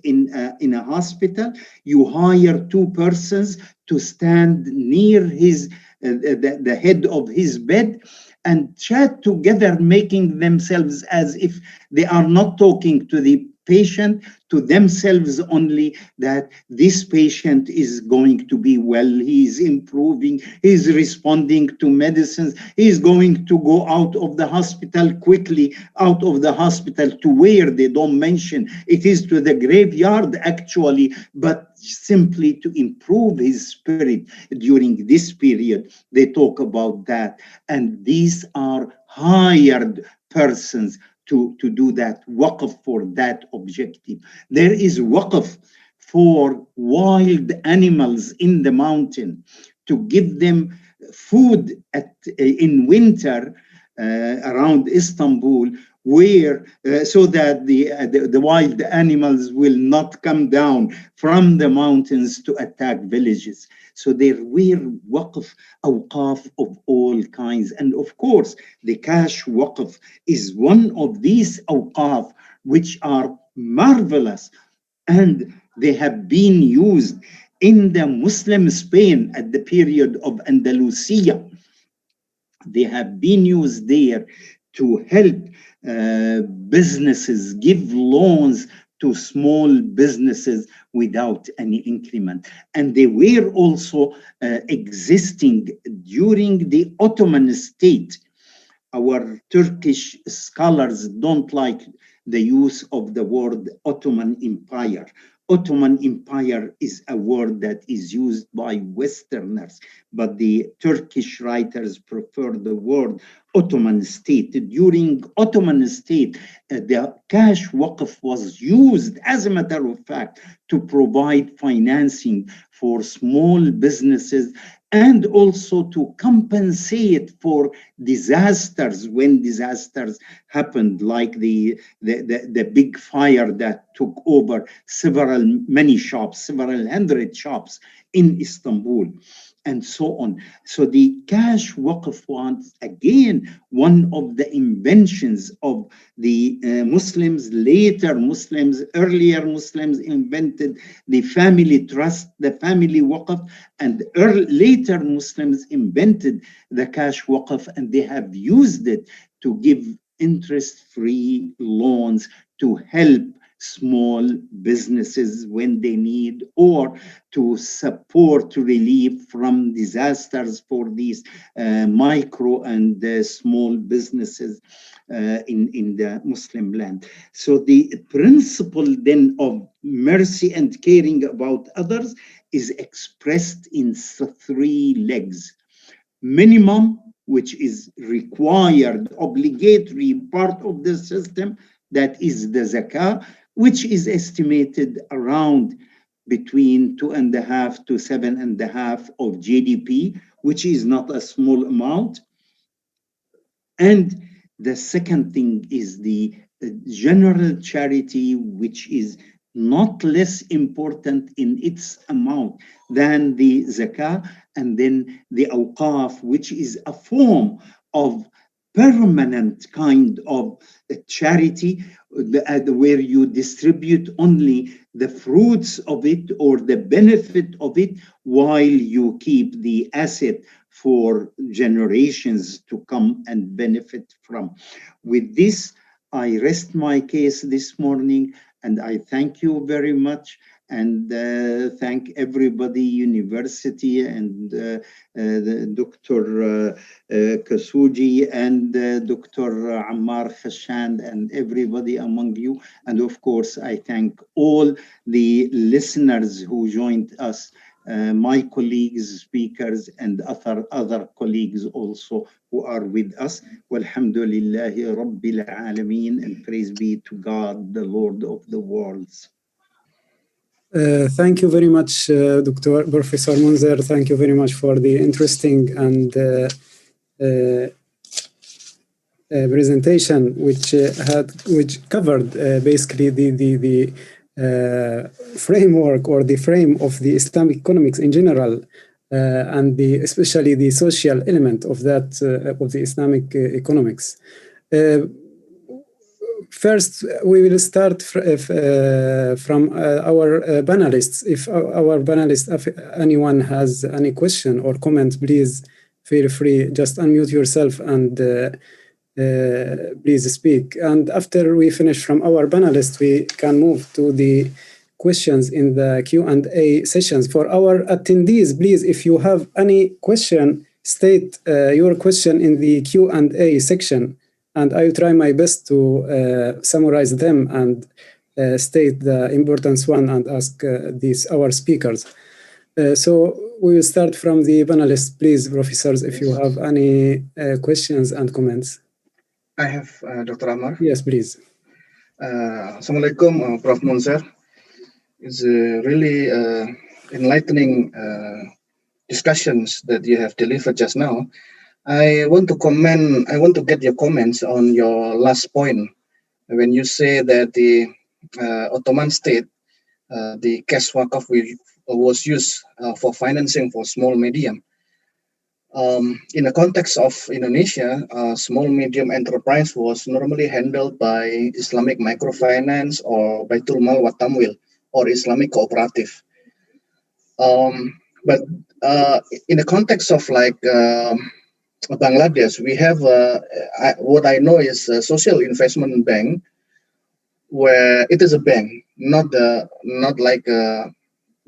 in a hospital. You hire two persons to stand near his the head of his bed and chat together, making themselves as if they are not talking to the patient, to themselves only, that this patient is going to be well, he is improving, he is responding to medicines, he is going to go out of the hospital quickly, out of the hospital to where they don't mention. It is to the graveyard actually, but simply to improve his spirit during this period. They talk about that. And these are hired persons to do that, waqf for that objective. There is waqf for wild animals in the mountain, to give them food in winter around Istanbul, where so that the wild animals will not come down from the mountains to attack villages. So there were awqaf of all kinds. And of course, the cash waqf is one of these awqaf which are marvelous, and they have been used in the Muslim Spain at the period of Andalusia. They have been used there to help businesses, give loans to small businesses without any increment. And they were also existing during the Ottoman state. Our Turkish scholars don't like the use of the word Ottoman Empire. Ottoman Empire is a word that is used by Westerners, but the Turkish writers prefer the word Ottoman state. During Ottoman state, the cash waqf was used, as a matter of fact, to provide financing for small businesses and also to compensate for disasters when disasters happened, like the big fire that took over many shops, several hundred shops in Istanbul, and so on. So the cash waqf was again one of the inventions of the Muslims. Later Muslims, earlier Muslims invented the family trust, the family waqf, and later Muslims invented the cash waqf, and they have used it to give interest-free loans to help small businesses when they need, or to support relief from disasters for these micro and small businesses in the Muslim land. So the principle then of mercy and caring about others is expressed in three legs. Minimum, which is required, obligatory part of the system, that is the zakah, which is estimated around between 2.5 to 7.5 of GDP, which is not a small amount. And the second thing is the general charity, which is not less important in its amount than the zakah, and then the awqaf, which is a form of permanent kind of charity, where you distribute only the fruits of it or the benefit of it, while you keep the asset for generations to come and benefit from. With this, I rest my case this morning, and I thank you very much. and thank everybody, university, and Dr. Kasuji, and Dr. Ammar Khashand, and everybody among you. And of course, I thank all the listeners who joined us, my colleagues, speakers, and other colleagues also who are with us. Walhamdulillahi Rabbil Alameen, and praise be to God, the Lord of the worlds. Thank you very much, Dr. Professor Munzer. Thank you very much for the interesting and presentation, which covered basically the framework or the frame of the Islamic economics in general, and especially the social element of that of the Islamic economics. First, we will start from our panelists. If our panelists, if anyone has any question or comment, please feel free. Just unmute yourself and please speak. And after we finish from our panelists, we can move to the questions in the Q&A sessions. For our attendees, please, if you have any question, state your question in the Q&A section, and I will try my best to summarize them and state the important one and ask our speakers. So we will start from the panelists. Please, professors, if you have any questions and comments. I have Dr. Ammar. Yes, please. Assalamualaikum, Prof. Munzer. It's really enlightening discussions that you have delivered just now. I want to get your comments on your last point when you say that the Ottoman state, the cash waqf was used for financing for small medium. In the context of Indonesia, small medium enterprise was normally handled by Islamic microfinance or Baitul Mal wa Tamwil or Islamic cooperative. But in the context of like Bangladesh, we have what I know is a social investment bank, where it is a bank, not like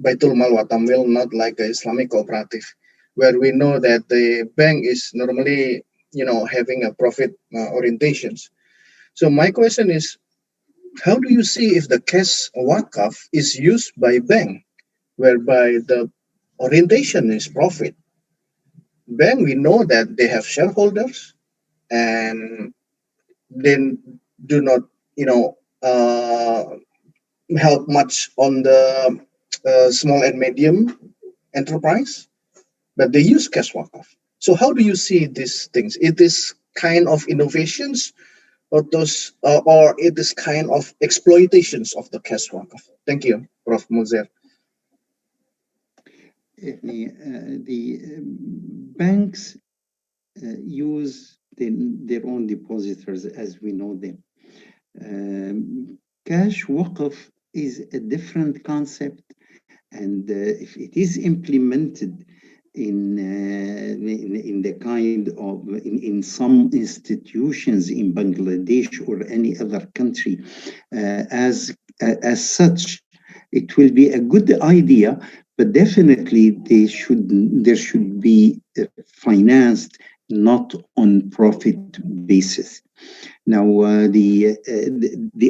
Baitul Mal wa Tamwil, not like a Islamic cooperative, where we know that the bank is normally, having a profit orientations. So my question is, how do you see if the cash waqf is used by bank, whereby the orientation is profit? Bank, we know that they have shareholders and then do not, help much on the small and medium enterprise, but they use cash waqf. So how do you see these things? It is kind of innovations, or it is kind of exploitations of the cash waqf? Thank you, Prof. Munzer. The banks use their own depositors as we know them. Cash waqf is a different concept, and if it is implemented in the kind of in some institutions in Bangladesh or any other country, as such, it will be a good idea. But definitely, there should be financed not on profit basis. Now, the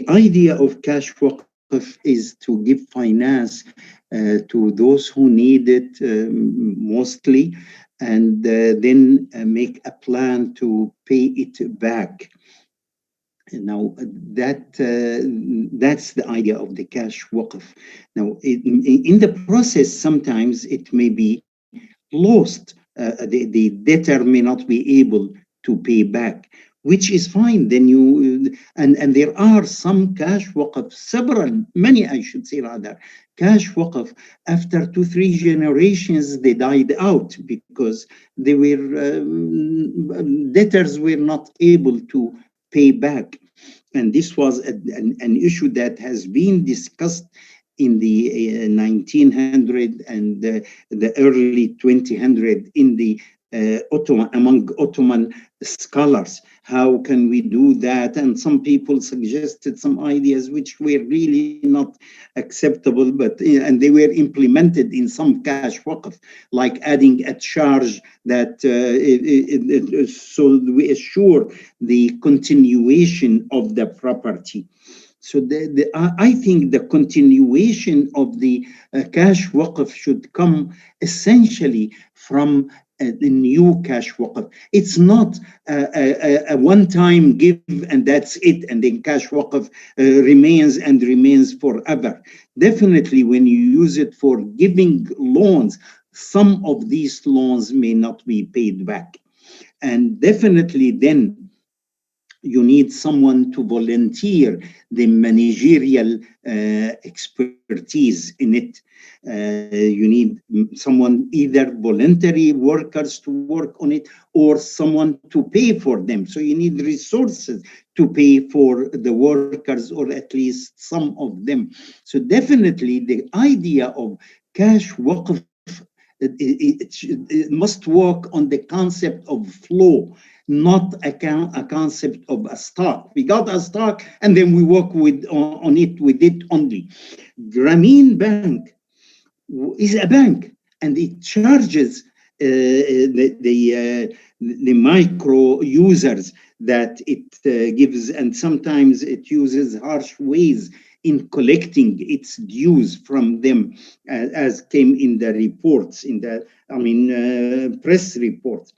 idea of cash waqf is to give finance to those who need it mostly, and then make a plan to pay it back. Now, that's the idea of the cash waqf. Now, in the process, sometimes it may be lost. The debtor may not be able to pay back, which is fine. Then and there are some cash waqf, many I should say rather, cash waqf, after 2-3 generations, they died out because they were debtors were not able to pay back. And this was an issue that has been discussed in the 1900 and the early 2000 in the among Ottoman scholars. how can we do that? And some people suggested some ideas which were really not acceptable, but and they were implemented in some cash waqf, like adding a charge that so we assure the continuation of the property. So I think the continuation of the cash waqf should come essentially from the new cash waqf. It's not a one-time give and that's it, and then cash waqf remains and remains forever. Definitely, when you use it for giving loans, some of these loans may not be paid back. And definitely then you need someone to volunteer the managerial expertise in it. You need someone, either voluntary workers to work on it or someone to pay for them. So you need resources to pay for the workers, or at least some of them. So definitely the idea of cash waqf, it must work on the concept of flow, not a concept of a stock. We got a stock and then we work on it only. Grameen Bank is a bank, and it charges the micro users that it gives, and sometimes it uses harsh ways in collecting its dues from them, as came in the reports, in the press reports.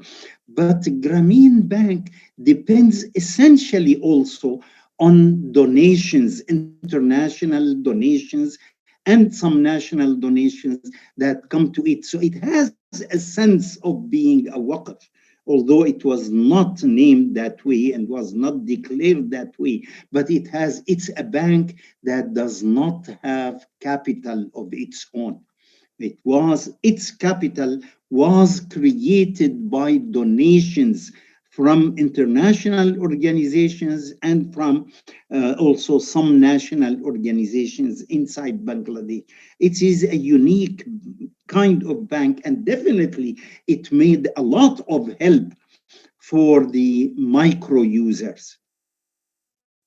But Grameen Bank depends essentially also on donations, international donations, and some national donations that come to it. So it has a sense of being a waqf, although it was not named that way and was not declared that way, but it's a bank that does not have capital of its own. Its capital was created by donations from international organizations and from also some national organizations inside Bangladesh. It is a unique kind of bank, and definitely it made a lot of help for the micro users.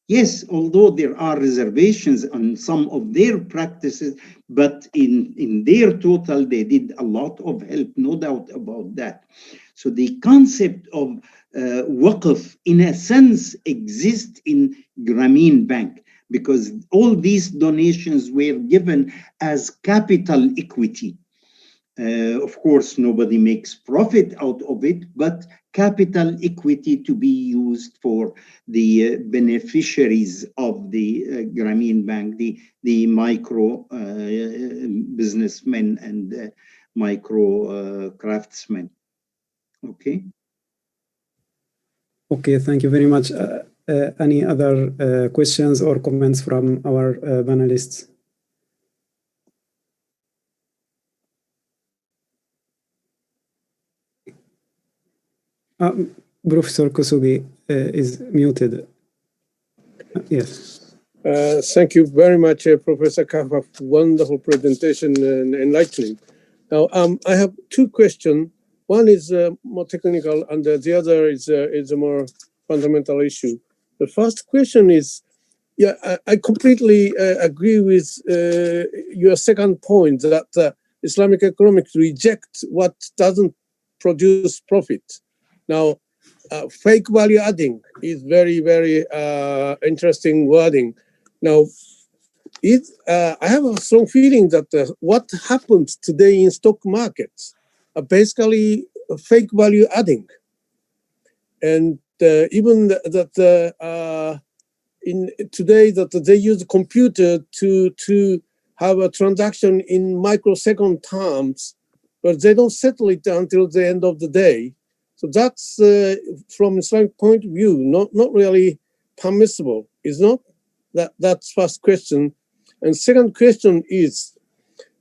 Yes, although there are reservations on some of their practices, but in their total, they did a lot of help, no doubt about that. So the concept of waqf, in a sense, exists in Grameen Bank, because all these donations were given as capital equity. Of course, nobody makes profit out of it, but capital equity to be used for the beneficiaries of the Grameen Bank, the micro businessmen and micro craftsmen. Okay. Okay, thank you very much. Any other questions or comments from our panelists? Professor Kosugi is muted. Yes. Thank you very much, Professor Kafa, for wonderful presentation and enlightening. Now, I have two questions. One is more technical, and the other is a more fundamental issue. The first question is, yeah, I completely agree with your second point that Islamic economics reject what doesn't produce profit. Now, fake value adding is very, very interesting wording. Now, I have a strong feeling that what happens today in stock markets are basically fake value adding. And even that in today that they use computer to have a transaction in microsecond terms, but they don't settle it until the end of the day. So that's from Islamic point of view, not really permissible, is not? That's first question. And second question is,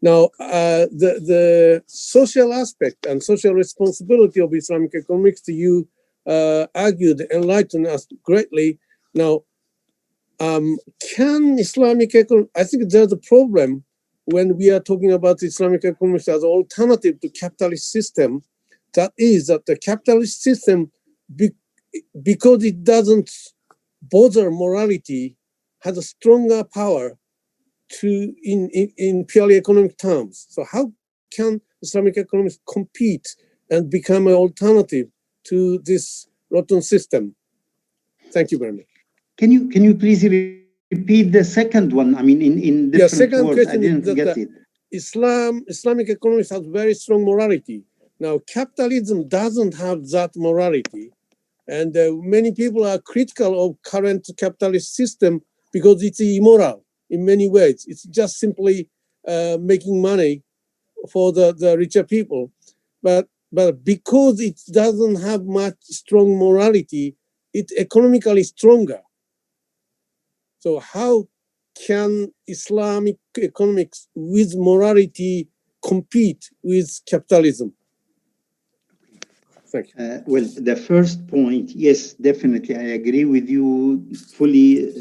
now the social aspect and social responsibility of Islamic economics, you argued, enlightened us greatly. Now, can Islamic economics, I think there's a problem when we are talking about Islamic economics as an alternative to capitalist system. That is that the capitalist system because it doesn't bother morality, has a stronger power to in purely economic terms. So how can Islamic economics compete and become an alternative to this rotten system? Thank you very much. Can you please repeat the second one? I mean, in different second words, I question didn't is get that it. Islamic economics has very strong morality. Now, capitalism doesn't have that morality. And many people are critical of current capitalist system because it's immoral in many ways. It's just simply making money for the richer people. But because it doesn't have much strong morality, it's economically stronger. So how can Islamic economics with morality compete with capitalism? Thank you. Well, the first point, yes, definitely, I agree with you fully,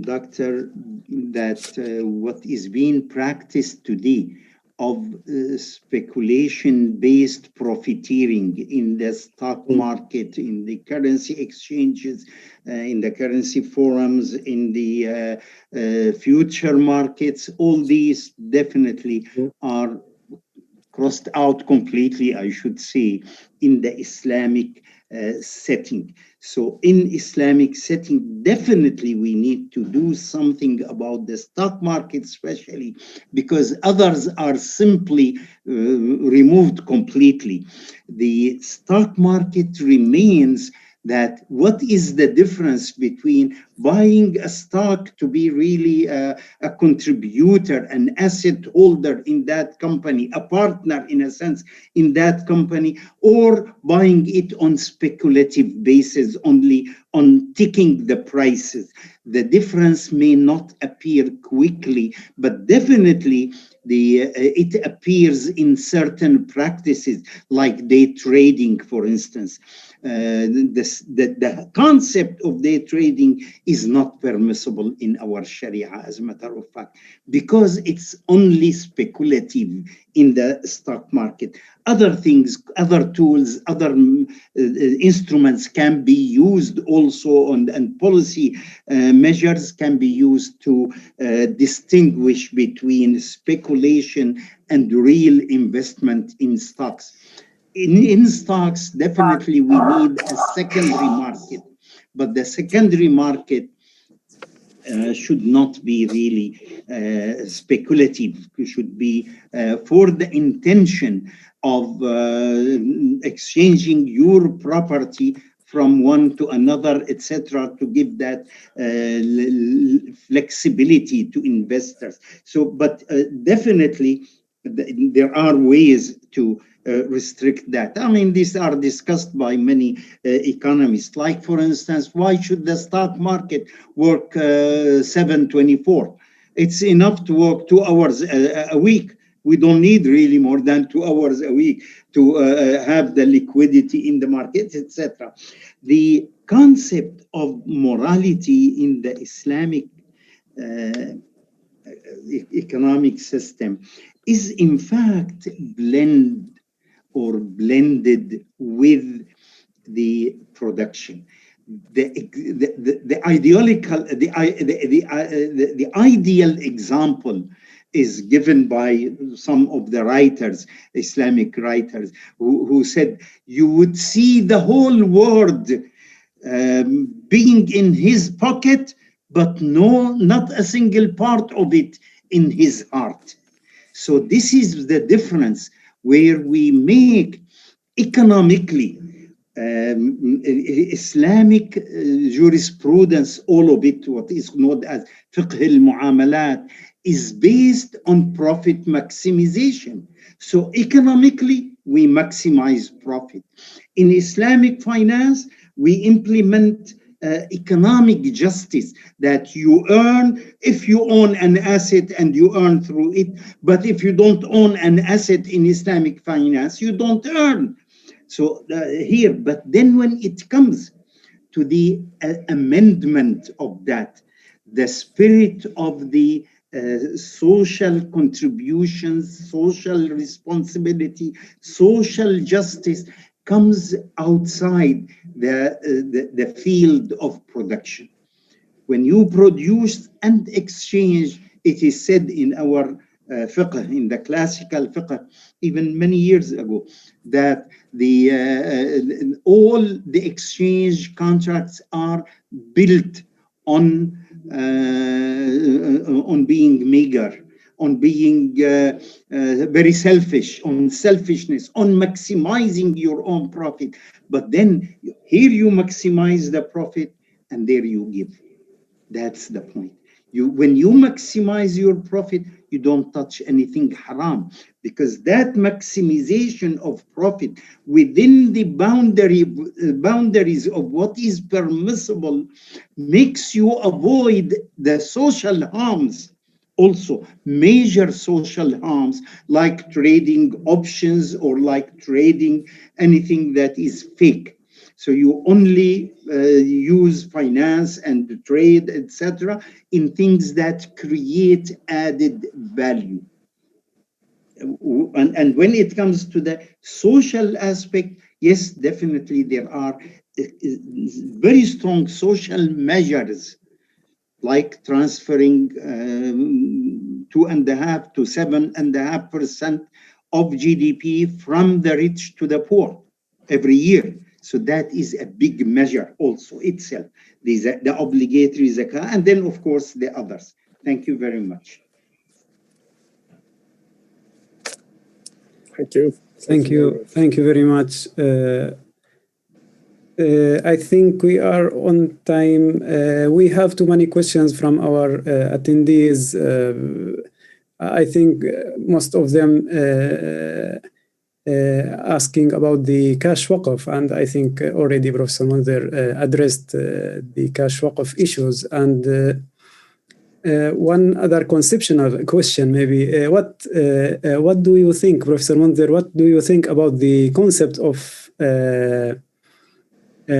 Doctor, that what is being practiced today of speculation-based profiteering in the stock market, in the currency exchanges, in the currency forums, in the future markets, all these definitely are crossed out completely, I should say, in the Islamic setting. So in Islamic setting, definitely we need to do something about the stock market, especially because others are simply removed completely. The stock market remains that what is the difference between buying a stock to be really a contributor, an asset holder in that company, a partner in a sense in that company, or buying it on speculative basis, only on ticking the prices. The difference may not appear quickly, but definitely it appears in certain practices like day trading, for instance. The concept of day trading is not permissible in our Sharia, as a matter of fact, because it's only speculative in the stock market. Other things, other tools, other instruments can be used also, and policy measures can be used to distinguish between speculation and real investment in stocks. In stocks, definitely we need a secondary market, but the secondary market should not be really speculative. It should be for the intention of exchanging your property from one to another, etc., to give that flexibility to investors. So, but definitely there are ways to restrict that. I mean, these are discussed by many economists. Like, for instance, why should the stock market work 7/24? It's enough to work 2 hours a week. We don't need really more than 2 hours a week to have the liquidity in the market, etc. The concept of morality in the Islamic economic system is in fact blended with the production. The ideal example is given by some of the writers, Islamic writers, who said you would see the whole world being in his pocket, but not a single part of it in his heart. So this is the difference where we make economically Islamic jurisprudence, all of it, what is known as fiqh al-mu'amalat, is based on profit maximization. So economically, we maximize profit. In Islamic finance, we implement economic justice, that you earn if you own an asset and you earn through it, but if you don't own an asset in Islamic finance, you don't earn. So here, but then when it comes to the amendment of that, the spirit of the social contributions, social responsibility, social justice comes outside the field of production. When you produce and exchange, it is said in our fiqh, in the classical fiqh, even many years ago, that all the exchange contracts are built on being meager, on being very selfish, on selfishness, on maximizing your own profit. But then here you maximize the profit and there you give. That's the point. When you maximize your profit, you don't touch anything haram, because that maximization of profit within the boundaries of what is permissible makes you avoid the social harms, also major social harms, like trading options or like trading anything that is fake. So you only use finance and trade, etc., in things that create added value. And when it comes to the social aspect, yes, definitely there are very strong social measures, like transferring 2.5% to 7.5% of GDP from the rich to the poor every year. So that is a big measure also itself, the obligatory zakah, and then of course the others. Thank you very much. Thank you. Thank you very much. I think we are on time. We have too many questions from our attendees. I think most of them asking about the cash waqf, and I think already Professor Munzer addressed the cash waqf issues. And one other conceptual question, maybe, what do you think, Professor Munzer, what do you think about the concept of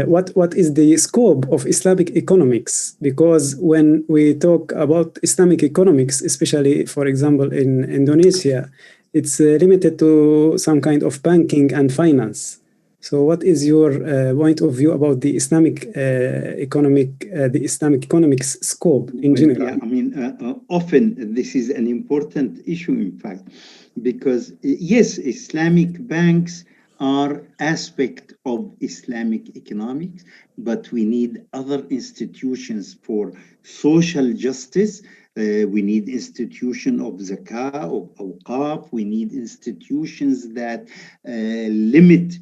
what is the scope of Islamic economics? Because when we talk about Islamic economics, especially, for example, in Indonesia, it's limited to some kind of banking and finance. So what is your point of view about the Islamic economics scope in general? Yeah, I mean, often this is an important issue, in fact, because yes, Islamic banks are aspect of Islamic economics, but we need other institutions for social justice. We need institution of zakah, of awqaf. We need institutions that limit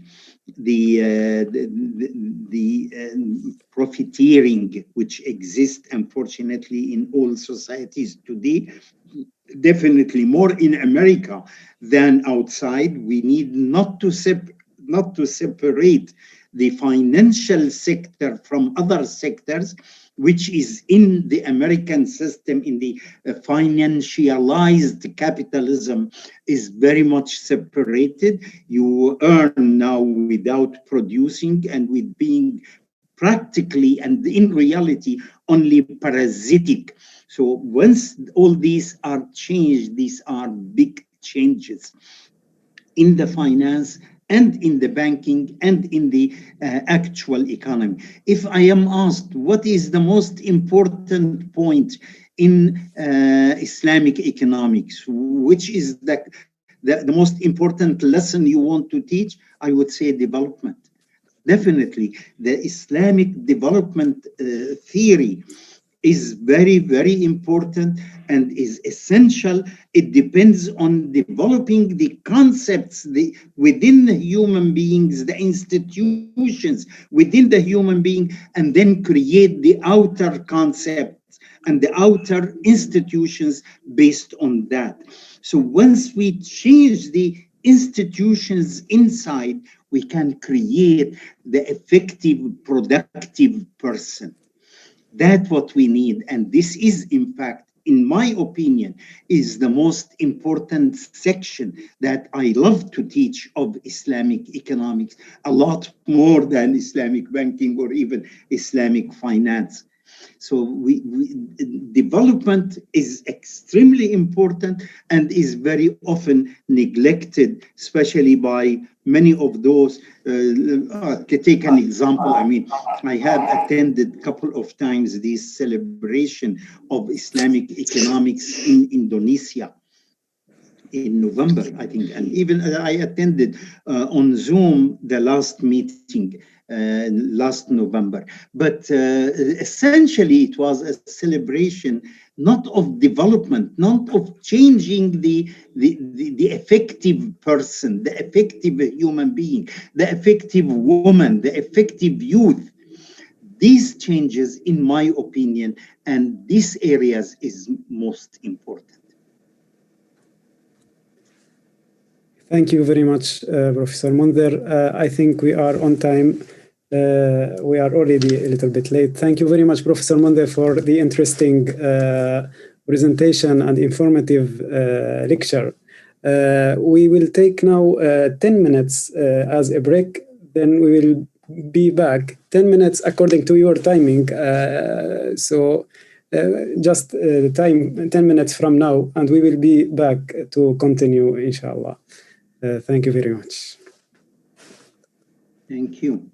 the profiteering which exists, unfortunately, in all societies today. Definitely more in America than outside. We need not to separate the financial sector from other sectors, which is in the American system, in the financialized capitalism, is very much separated. You earn now without producing and with being practically and in reality only parasitic. So once all these are changed, these are big changes in the finance and in the banking and in the actual economy. If I am asked what is the most important point in Islamic economics, which is the most important lesson you want to teach, I would say development. Definitely, the Islamic development theory is very, very important and is essential. It depends on developing the concepts within the human beings, the institutions within the human being, and then create the outer concepts and the outer institutions based on that. So once we change the institutions inside, we can create the effective, productive person. That's what we need. And this is, in fact, in my opinion, is the most important section that I love to teach of Islamic economics, a lot more than Islamic banking or even Islamic finance. So development is extremely important and is very often neglected, especially by many of those. To take an example, I mean, I have attended a couple of times this celebration of Islamic economics in Indonesia in November, I think, and even I attended on Zoom the last meeting last November. But essentially, it was a celebration not of development, not of changing the effective person, the effective human being, the effective woman, the effective youth. These changes, in my opinion, and these areas is most important. Thank you very much, Professor Munzer. I think we are on time. We are already a little bit late. Thank you very much, Professor Munzer, for the interesting presentation and informative lecture. We will take now 10 minutes as a break. Then we will be back 10 minutes according to your timing. Just time 10 minutes from now, and we will be back to continue, inshallah. Thank you very much. Thank you.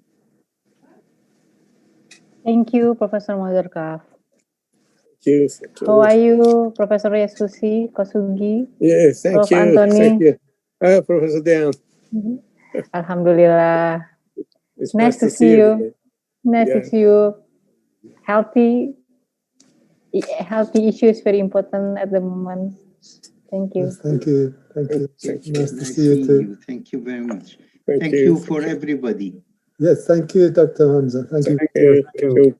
Thank you, Professor Mazurkaf. Thank you. How are you, Professor Yesusi, Kosugi? Yeah, thank Prof. you. Anthony? Thank you. Professor Dan. Alhamdulillah. It's Nice to see you. today. Nice to Yeah. see you. Healthy issue is very important at the moment. Thank you. Yes, thank you. Thank you. Thank you. Nice to Nice see you seeing too. Thank you very much. Thank Thank you. you for everybody. Yes, thank you, Dr. Hamza. Thank you. Thank you. Thank you.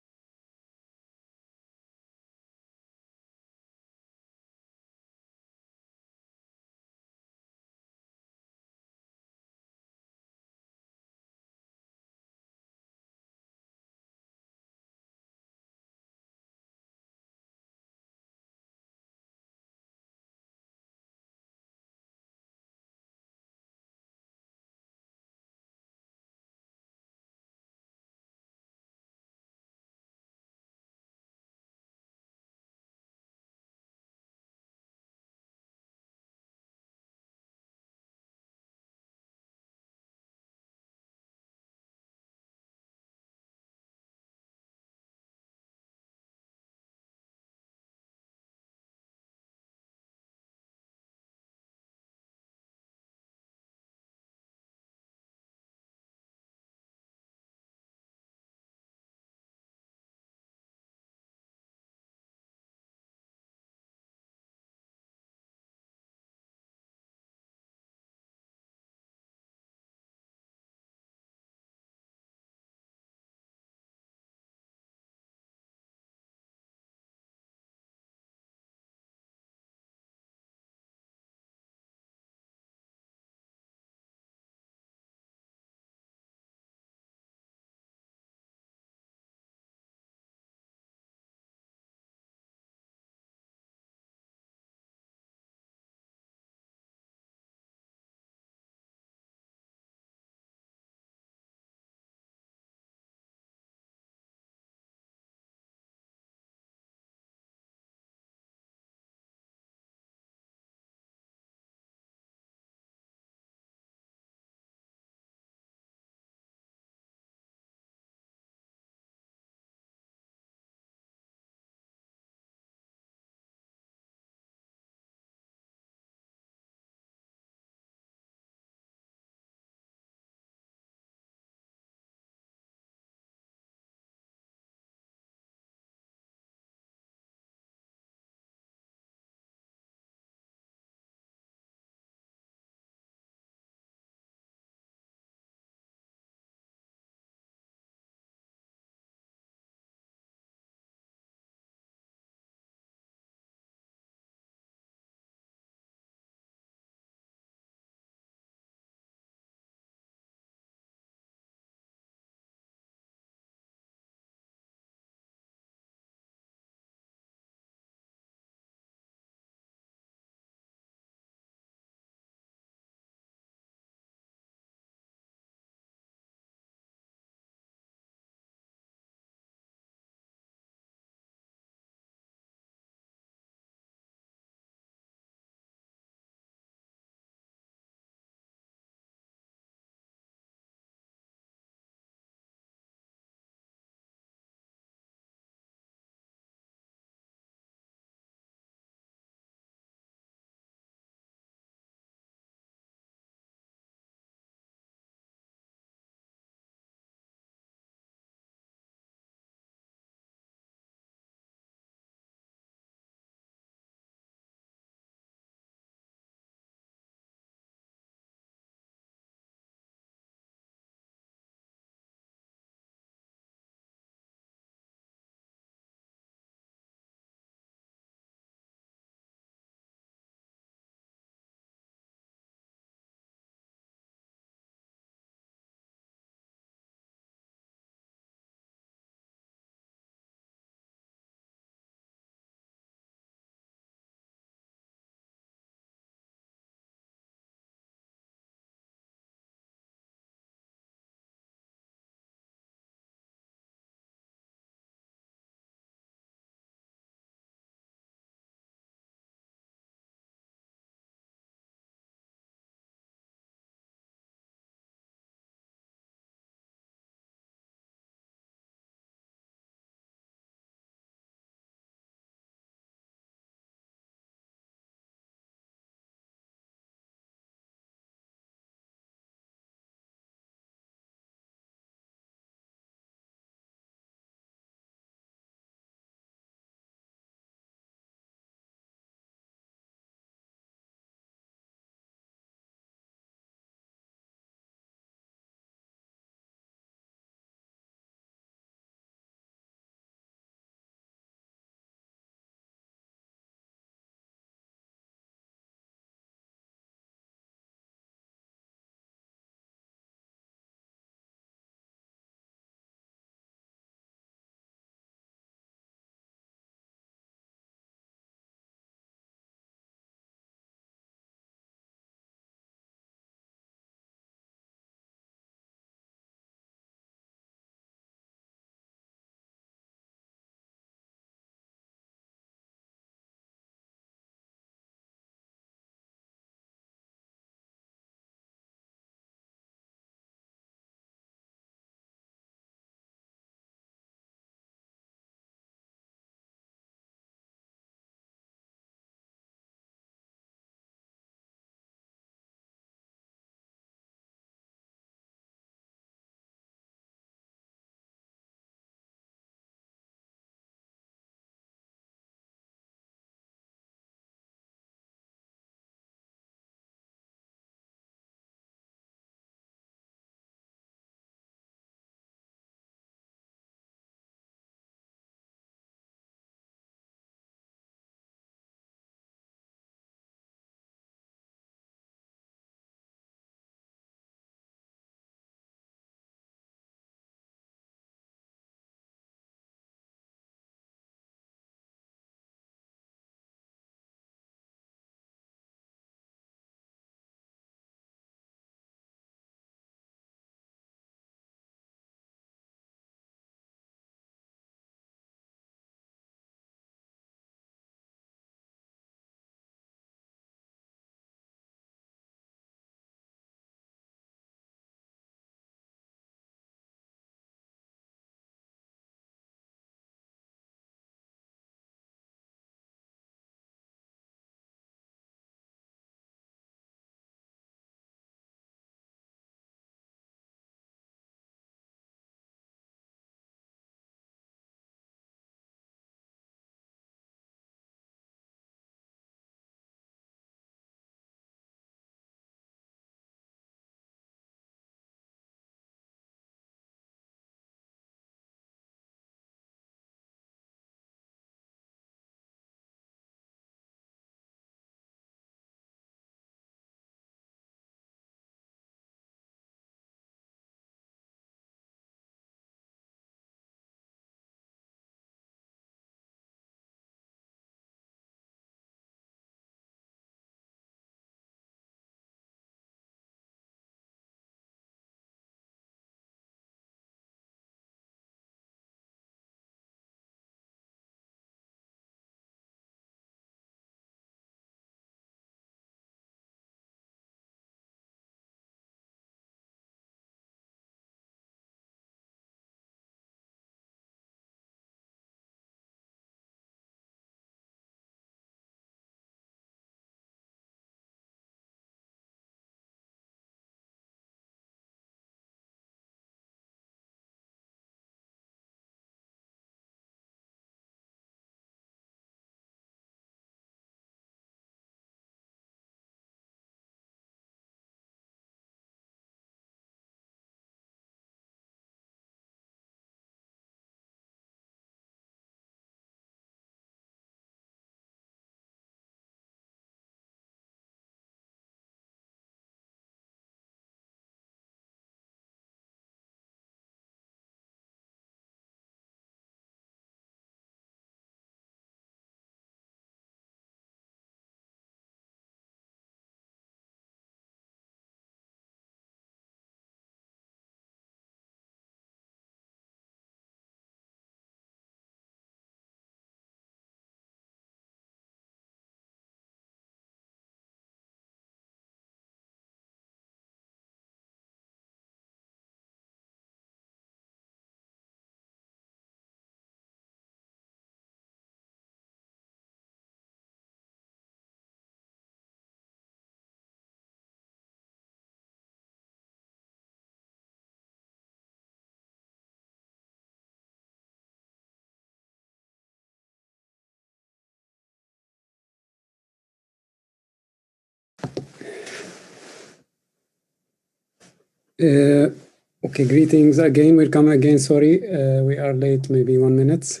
Okay, greetings again. Welcome again. Sorry, we are late, maybe 1 minute.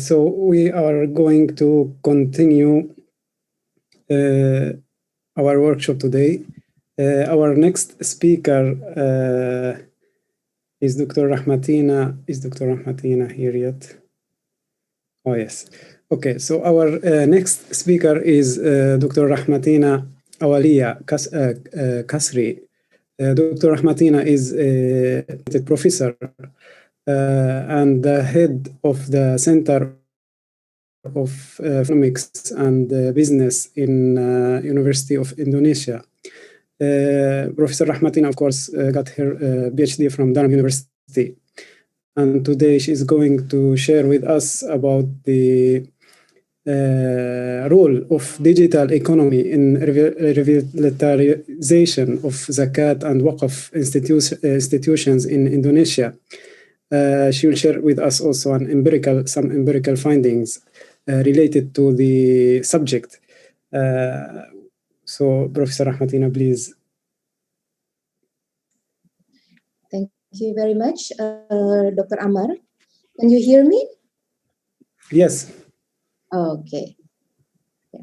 So we are going to continue our workshop today. Our next speaker is Dr. Rahmatina. Is Dr. Rahmatina here yet? Oh, yes. Okay, so our next speaker is Dr. Rahmatina Awaliya Kasri. Dr. Rahmatina is a professor and the head of the Center of Economics and Business in University of Indonesia. Professor Rahmatina, of course, got her PhD from Durham University. And today she is going to share with us about the role of digital economy in revitalization of Zakat and Waqf institutions in Indonesia. She will share with us also some empirical findings related to the subject. So, Professor Rahmatina, please. Thank you very much, Dr. Amar. Can you hear me? Yes. Okay. Yeah,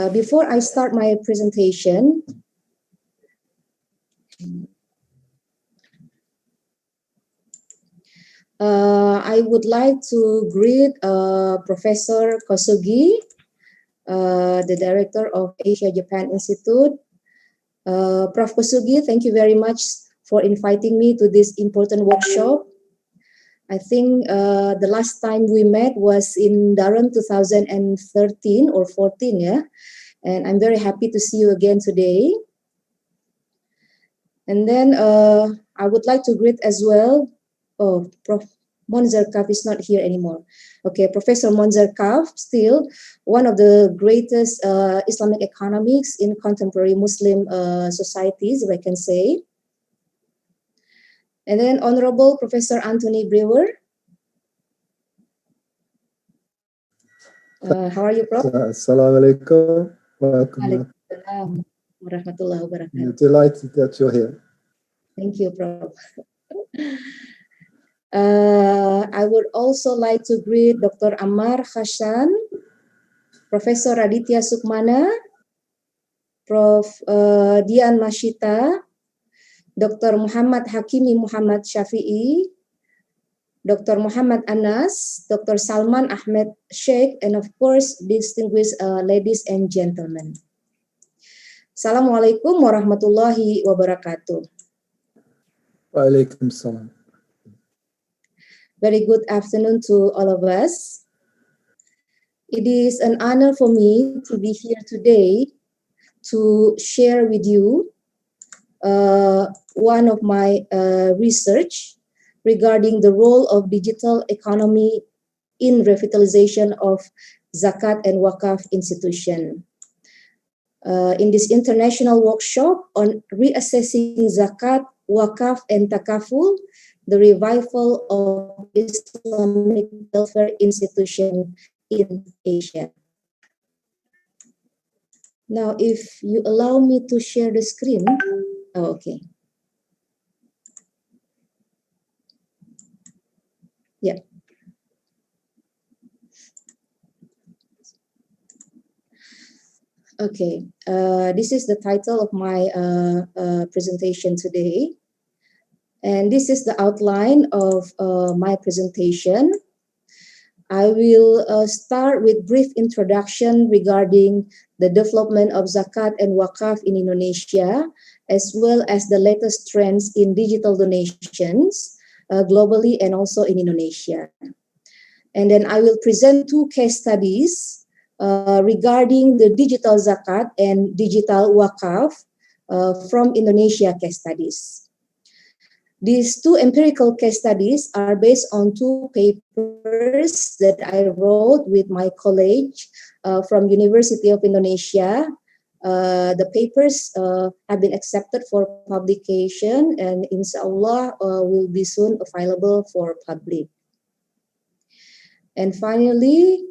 before I start my presentation, I would like to greet Professor Kosugi, the director of Asia-Japan Institute. Prof. Kosugi, thank you very much for inviting me to this important workshop. I think the last time we met was in Durham 2013 or 14, yeah? And I'm very happy to see you again today. And then I would like to greet as well, Prof. Monzer Kaf is not here anymore. Okay, Professor Monzer Kaf, still one of the greatest Islamic economics in contemporary Muslim societies, if I can say. And then Honorable Professor Anthony Brewer. How are you, Prof? Assalamu alaikum. Welcome. Waalaikumsalam warahmatullahi wabarakatuh. Delighted that you're here. Thank you, Prof. I would also like to greet Dr. Ammar Khashan, Professor Raditya Sukmana, Prof. Dian Mashita, Dr. Muhammad Hakimi Muhammad Shafi'i, Dr. Muhammad Anas, Dr. Salman Ahmed Sheikh, and of course, distinguished ladies and gentlemen. Assalamualaikum warahmatullahi wabarakatuh. Waalaikum salam. Very good afternoon to all of us. It is an honor for me to be here today to share with you one of my research regarding the role of digital economy in revitalization of Zakat and Waqf institution. In this international workshop on reassessing Zakat, Waqf, and Takaful, the revival of Islamic welfare institution in Asia. Now, if you allow me to share the screen. Oh, okay. Yeah. Okay. This is the title of my presentation today. And this is the outline of my presentation. I will start with brief introduction regarding the development of Zakat and Waqf in Indonesia, as well as the latest trends in digital donations globally and also in Indonesia. And then I will present two case studies regarding the digital Zakat and digital Waqf from Indonesia case studies. These two empirical case studies are based on two papers that I wrote with my colleague from University of Indonesia. The papers have been accepted for publication and inshallah will be soon available for public. And finally,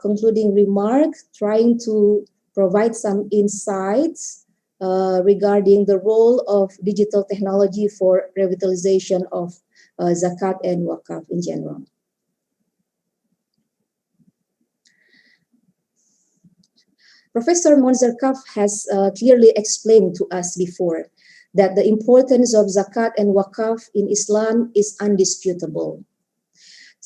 concluding remarks, trying to provide some insights regarding the role of digital technology for revitalization of Zakat and Waqf in general. Professor Monzarkaf has clearly explained to us before that the importance of Zakat and Waqf in Islam is undisputable.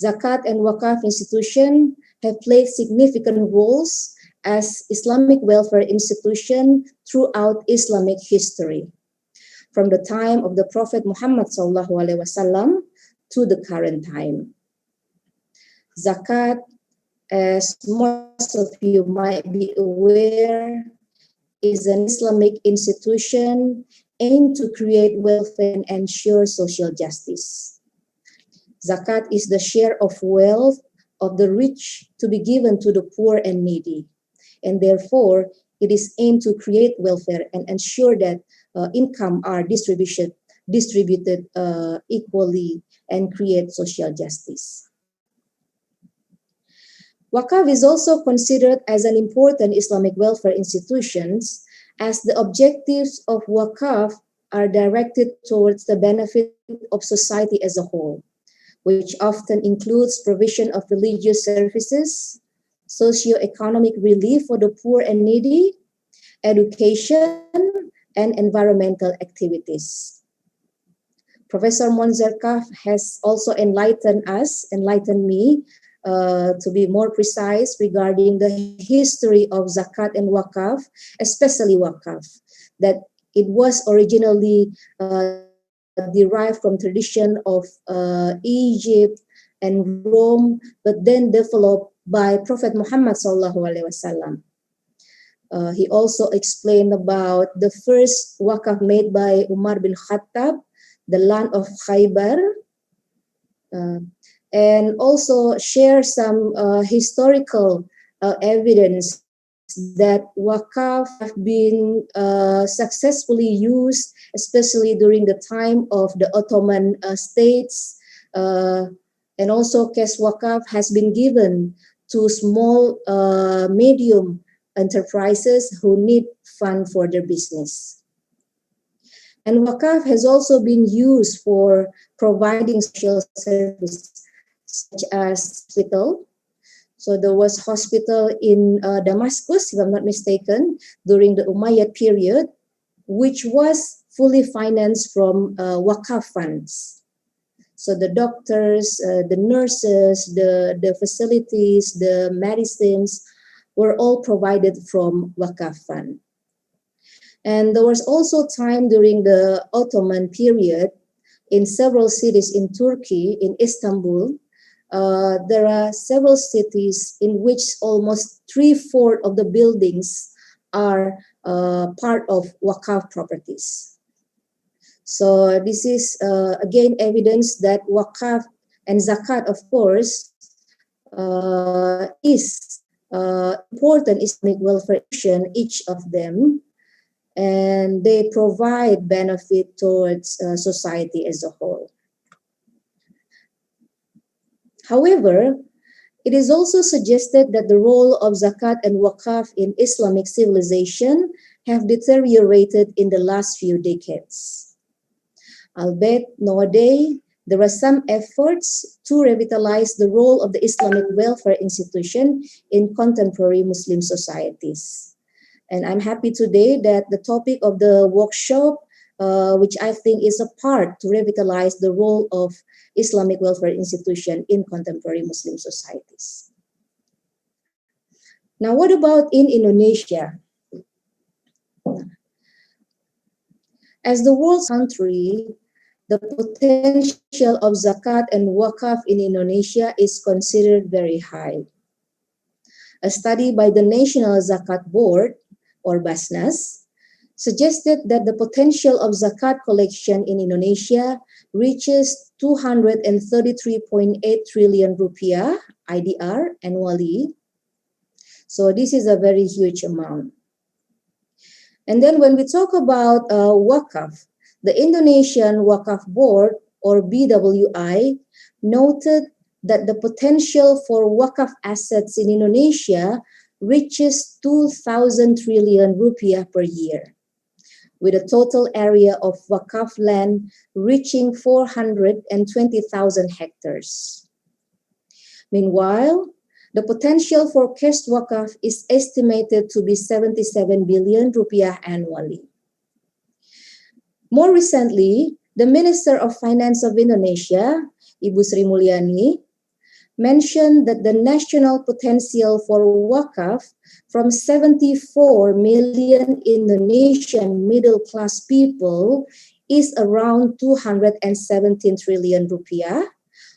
Zakat and Waqf institutions have played significant roles as Islamic welfare institution throughout Islamic history, from the time of the Prophet Muhammad SAW to the current time. Zakat, as most of you might be aware, is an Islamic institution aimed to create welfare and ensure social justice. Zakat is the share of wealth of the rich to be given to the poor and needy, and therefore it is aimed to create welfare and ensure that income are distributed equally and create social justice. Waqf is also considered as an important Islamic welfare institution, as the objectives of Waqf are directed towards the benefit of society as a whole, which often includes provision of religious services, socio-economic relief for the poor and needy, education, and environmental activities. Professor Monzarkaf has also enlightened me, to be more precise regarding the history of Zakat and Waqf, especially Waqf, that it was originally derived from tradition of Egypt and Rome, but then developed by Prophet Muhammad SAW. He also explained about the first Waqf made by Umar bin Khattab, the land of Khaybar, and also share some historical evidence that Waqf have been successfully used, especially during the time of the Ottoman states, and also cash Waqf has been given to small, medium enterprises who need fund for their business. And Waqf has also been used for providing social services, such as hospital. So there was hospital in Damascus, if I'm not mistaken, during the Umayyad period, which was fully financed from Waqf funds. So the doctors, the nurses, the facilities, the medicines were all provided from Waqf fund. And there was also time during the Ottoman period in several cities in Turkey, in Istanbul. There are several cities in which almost 3/4 of the buildings are part of Waqf properties. So this is again evidence that Waqf and Zakat, of course, is important Islamic welfare action, each of them, and they provide benefit towards society as a whole. However, it is also suggested that the role of Zakat and Waqf in Islamic civilization have deteriorated in the last few decades. Albeit nowadays, there are some efforts to revitalize the role of the Islamic welfare institution in contemporary Muslim societies. And I'm happy today that the topic of the workshop, which I think is a part to revitalize the role of Islamic welfare institution in contemporary Muslim societies. Now, what about in Indonesia? As the world's country, the potential of Zakat and Waqf in Indonesia is considered very high. A study by the National Zakat Board, or Basnas, suggested that the potential of Zakat collection in Indonesia reaches 233.8 trillion rupiah IDR annually. So this is a very huge amount. And then when we talk about Waqf, the Indonesian Waqf Board, or BWI, noted that the potential for Waqf assets in Indonesia reaches 2,000 trillion rupiah per year. with a total area of Waqf land reaching 420,000 hectares. Meanwhile, the potential for cash Waqf is estimated to be 77 billion rupiah annually. More recently, the Minister of Finance of Indonesia, Ibu Sri Mulyani, mentioned that the national potential for Waqf from 74 million Indonesian middle-class people is around 217 trillion rupiah,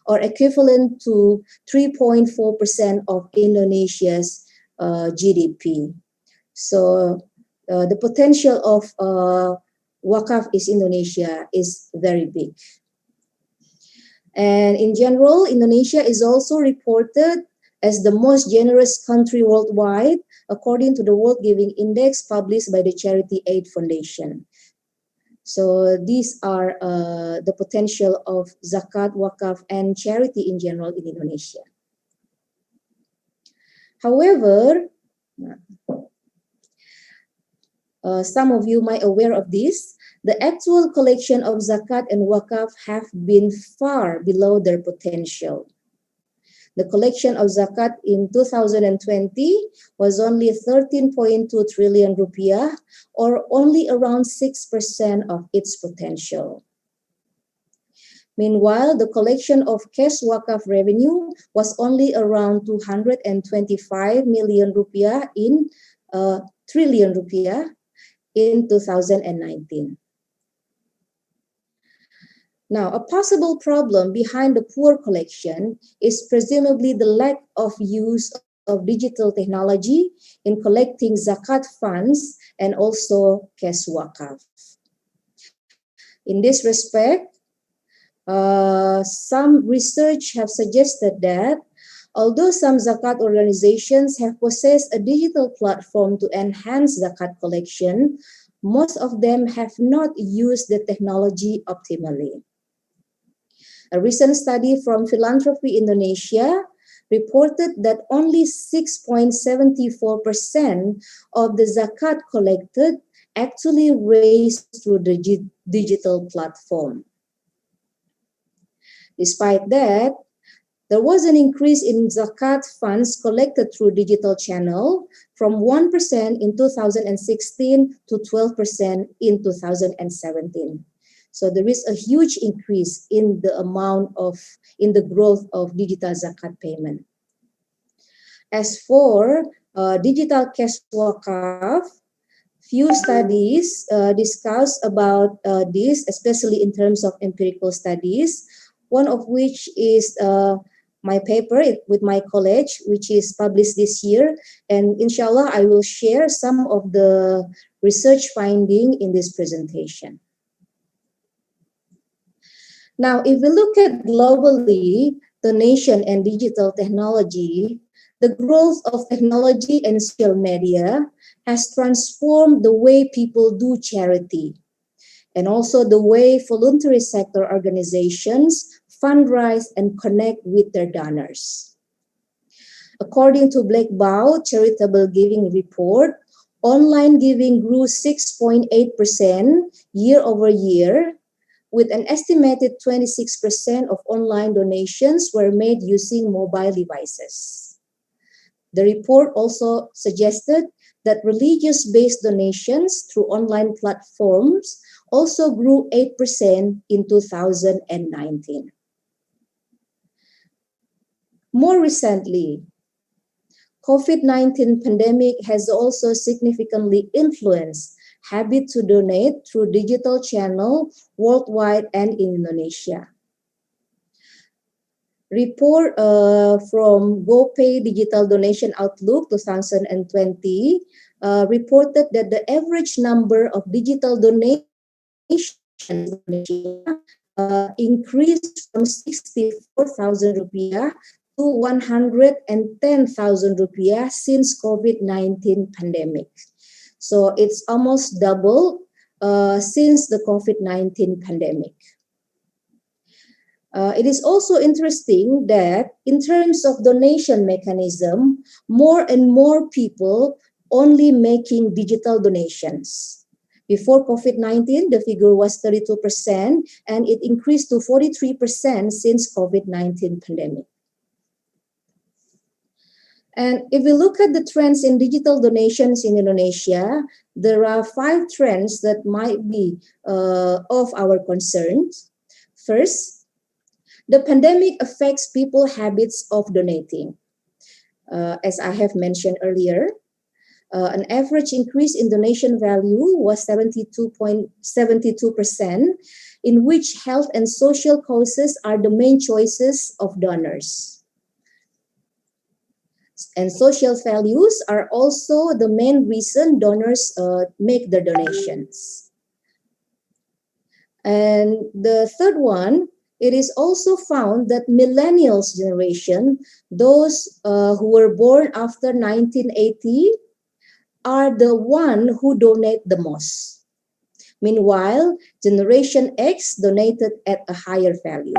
or equivalent to 3.4% of Indonesia's GDP. So the potential of Waqf is Indonesia is very big. And in general, Indonesia is also reported as the most generous country worldwide, according to the World Giving Index published by the Charity Aid Foundation. So these are the potential of Zakat, Waqf, and charity in general in Indonesia. However, some of you might be aware of this. The actual collection of Zakat and Waqf have been far below their potential. The collection of Zakat in 2020 was only 13.2 trillion rupiah, or only around 6% of its potential. Meanwhile, the collection of cash Waqf revenue was only around 225 million rupiah in trillion rupiah in 2019. Now, a possible problem behind the poor collection is presumably the lack of use of digital technology in collecting Zakat funds and also cash Waqf. In this respect, some research have suggested that although some Zakat organizations have possessed a digital platform to enhance Zakat collection, most of them have not used the technology optimally. A recent study from Philanthropy Indonesia reported that only 6.74% of the Zakat collected actually raised through the digital platform. Despite that, there was an increase in Zakat funds collected through digital channel from 1% in 2016 to 12% in 2017. So there is a huge increase in the growth of digital Zakat payment. As for digital cash Waqf, few studies discuss about this, especially in terms of empirical studies, one of which is my paper with my college, which is published this year. And inshallah, I will share some of the research finding in this presentation. Now, if we look at globally, donation and digital technology, the growth of technology and social media has transformed the way people do charity, and also the way voluntary sector organizations fundraise and connect with their donors. According to Black Bow Charitable Giving Report, online giving grew 6.8% year over year, with an estimated 26% of online donations were made using mobile devices. The report also suggested that religious-based donations through online platforms also grew 8% in 2019. More recently, COVID-19 pandemic has also significantly influenced habit to donate through digital channel worldwide and in Indonesia. Report from GoPay Digital Donation Outlook 2020 reported that the average number of digital donations increased from 64,000 rupiah to 110,000 rupiah since COVID-19 pandemic. So it's almost double since the COVID-19 pandemic. It is also interesting that in terms of donation mechanism, more and more people only making digital donations. Before COVID-19, the figure was 32%, and it increased to 43% since COVID-19 pandemic. And if we look at the trends in digital donations in Indonesia, there are 5 trends that might be of our concern. First, the pandemic affects people's habits of donating. As I have mentioned earlier, an average increase in donation value was 72.72%, in which health and social causes are the main choices of donors. And social values are also the main reason donors make the donations. And the third one, it is also found that millennials generation, those who were born after 1980, are the one who donate the most. Meanwhile, Generation X donated at a higher value.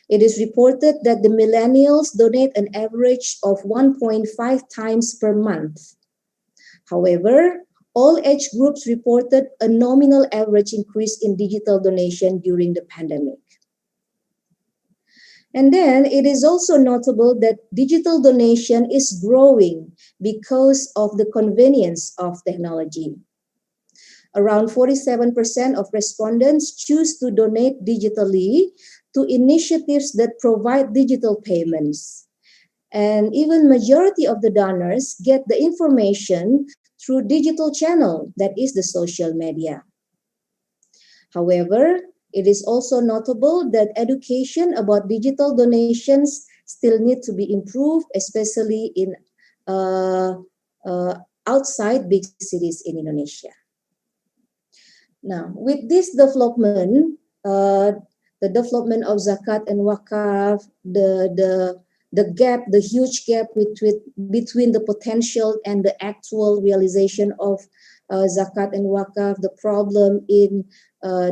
It is reported that the millennials donate an average of 1.5 times per month. However, all age groups reported a nominal average increase in digital donation during the pandemic. And then it is also notable that digital donation is growing because of the convenience of technology. Around 47% of respondents choose to donate digitally to initiatives that provide digital payments. And even majority of the donors get the information through digital channel, that is the social media. However, it is also notable that education about digital donations still need to be improved, especially in outside big cities in Indonesia. Now, with this development, the development of Zakat and Waqf, the huge gap between the potential and the actual realization of Zakat and Waqf, the problem in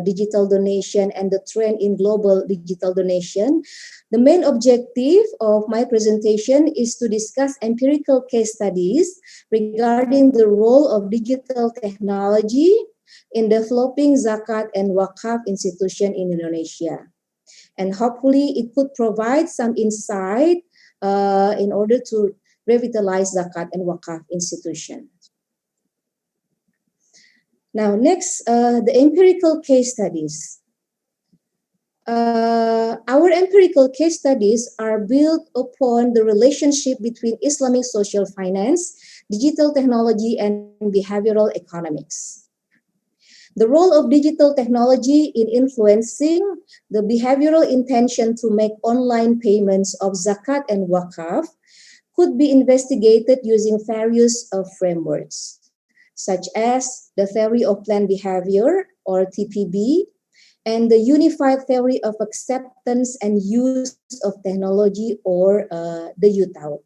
digital donation, and the trend in global digital donation. The main objective of my presentation is to discuss empirical case studies regarding the role of digital technology in developing Zakat and Waqf institution in Indonesia. And hopefully it could provide some insight in order to revitalize Zakat and Waqf institutions. Now, next, the empirical case studies. Our empirical case studies are built upon the relationship between Islamic social finance, digital technology, and behavioral economics. The role of digital technology in influencing the behavioral intention to make online payments of Zakat and Waqf could be investigated using various frameworks, such as the theory of planned behavior, or TPB, and the unified theory of acceptance and use of technology, or the UTAU.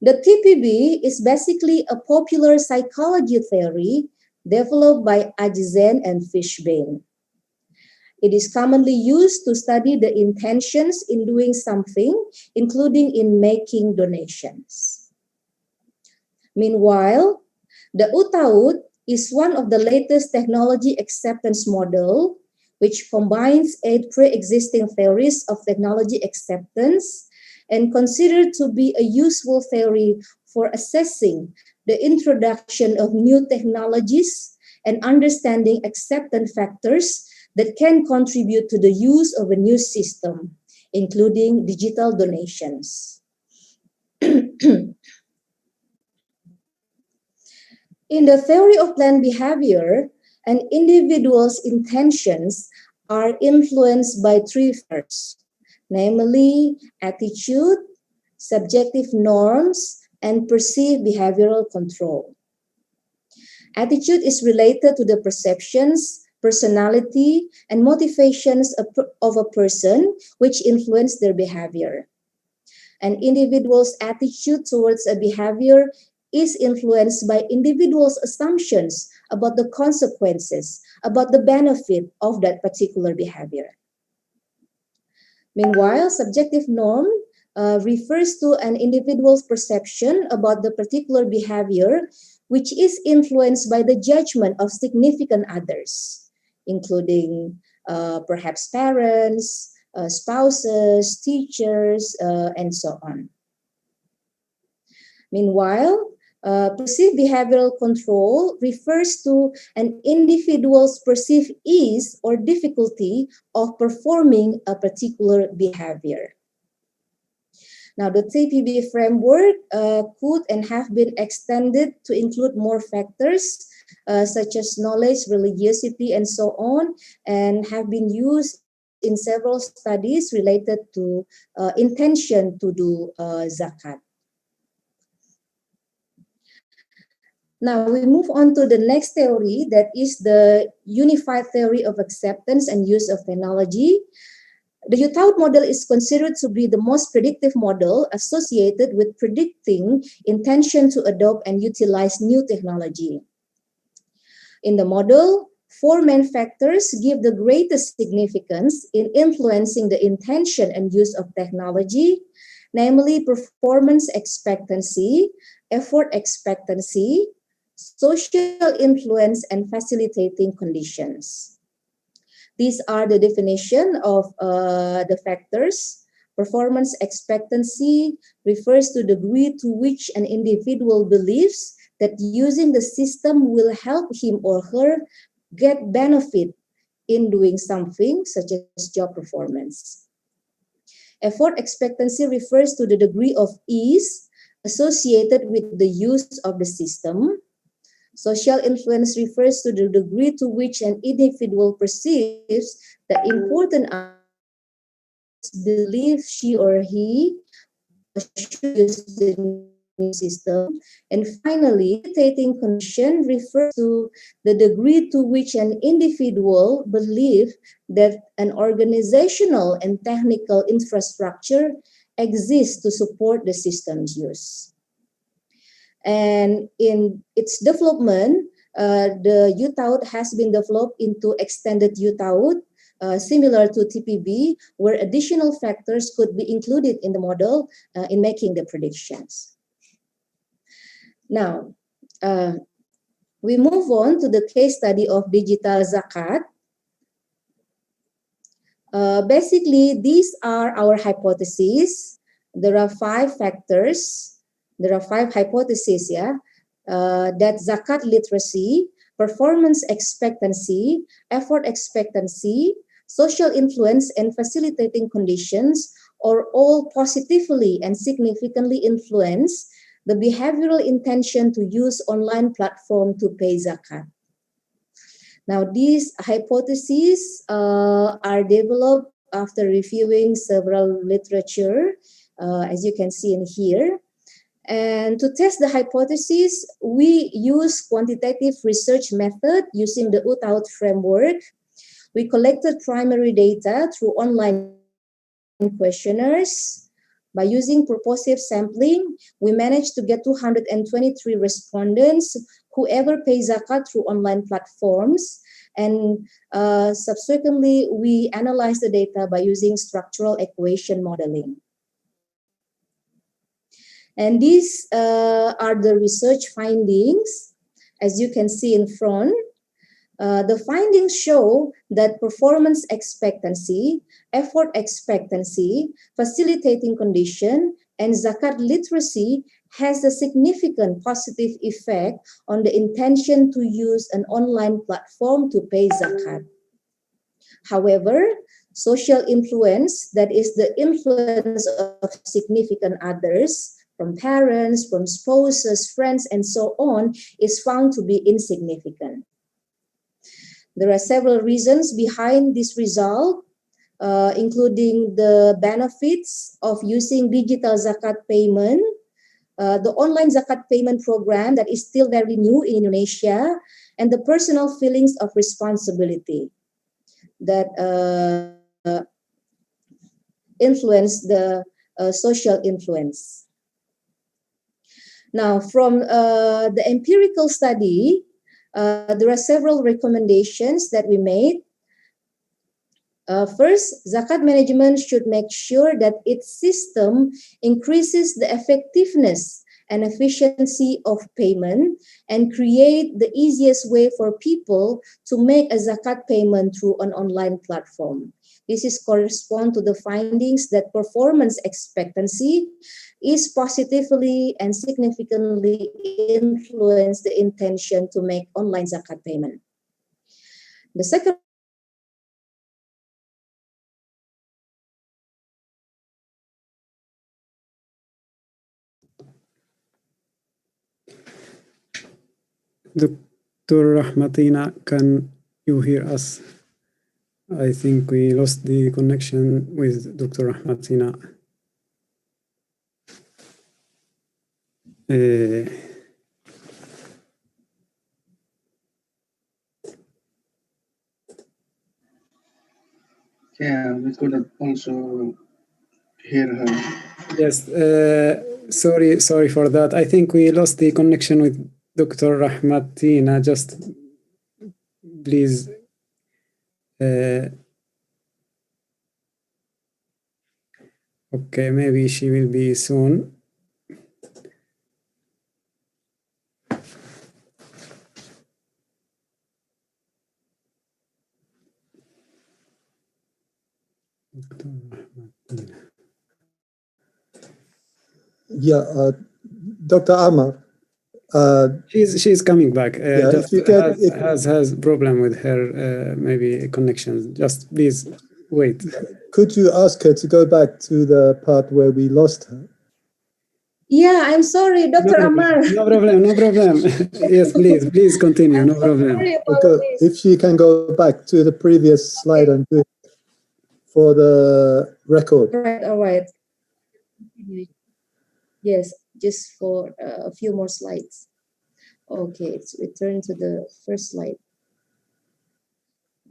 The TPB is basically a popular psychology theory developed by Ajizen and Fishbane. It is commonly used to study the intentions in doing something, including in making donations. Meanwhile, the UTAUD is one of the latest technology acceptance model, which combines 8 pre-existing theories of technology acceptance and considered to be a useful theory for assessing the introduction of new technologies and understanding acceptance factors that can contribute to the use of a new system, including digital donations. In the theory of planned behavior, an individual's intentions are influenced by 3 factors, namely attitude, subjective norms, and perceived behavioral control. Attitude is related to the perceptions, personality, and motivations of a person, which influence their behavior. An individual's attitude towards a behavior is influenced by individuals' assumptions about the consequences, about the benefit of that particular behavior. Meanwhile, subjective norm refers to an individual's perception about the particular behavior, which is influenced by the judgment of significant others, including perhaps parents, spouses, teachers, and so on. Meanwhile, perceived behavioral control refers to an individual's perceived ease or difficulty of performing a particular behavior. Now, the TPB framework could and have been extended to include more factors such as knowledge, religiosity, and so on, and have been used in several studies related to intention to do zakat. Now we move on to the next theory, that is the unified theory of acceptance and use of technology. The Utaud model is considered to be the most predictive model associated with predicting intention to adopt and utilize new technology. In the model, four main factors give the greatest significance in influencing the intention and use of technology, namely performance expectancy, effort expectancy, social influence, and facilitating conditions. These are the definition of the factors. Performance expectancy refers to the degree to which an individual believes that using the system will help him or her get benefit in doing something, such as job performance. Effort expectancy refers to the degree of ease associated with the use of the system. Social influence refers to the degree to which an individual perceives the important belief she or he should use the new system. And finally, facilitating condition refers to the degree to which an individual believes that an organizational and technical infrastructure exists to support the system's use. And in its development, the Utaud has been developed into extended Utaud, similar to TPB, where additional factors could be included in the model in making the predictions. Now, we move on to the case study of digital zakat. Basically, these are our hypotheses. There are five factors. There are five hypotheses, that zakat literacy, performance expectancy, effort expectancy, social influence, and facilitating conditions are all positively and significantly influence the behavioral intention to use online platform to pay zakat. Now, these hypotheses are developed after reviewing several literature, as you can see in here. And to test the hypothesis, we use quantitative research method using the Utaud framework. We collected primary data through online questionnaires. By using purposive sampling, we managed to get 223 respondents who ever pay zakat through online platforms. And subsequently, we analyzed the data by using structural equation modeling. And these are the research findings. As you can see in front, the findings show that performance expectancy, effort expectancy, facilitating condition, and zakat literacy has a significant positive effect on the intention to use an online platform to pay zakat. However, social influence, that is the influence of significant others, from parents, from spouses, friends, and so on, is found to be insignificant. There are several reasons behind this result, including the benefits of using digital zakat payment, the online zakat payment program that is still very new in Indonesia, and the personal feelings of responsibility that influence the social influence. Now, from the empirical study, there are several recommendations that we made. First, zakat management should make sure that its system increases the effectiveness and efficiency of payment, and create the easiest way for people to make a zakat payment through an online platform. This is correspond to the findings that performance expectancy is positively and significantly influence the intention to make online zakat payment. The second Dr. Rahmatina, can you hear us? I think we lost the connection with Dr. Rahmatina. Yeah, we couldn't also hear her. Yes, sorry for that. I think we lost the connection with Dr. Rahmatina. Just please. Okay, maybe she will be soon. Yeah, Dr. Amar. She's coming back. Yeah, Just if you can, has problem with her maybe connection. Just please wait. Could you ask her to go back to the part where we lost her? Yeah, I'm sorry, Dr. Amar. No problem. Yes, please continue. No problem. Okay, if she can go back to the previous slide and do it for the record. Right, all right. Yes, just for a few more slides. Okay, let's return to the first slide.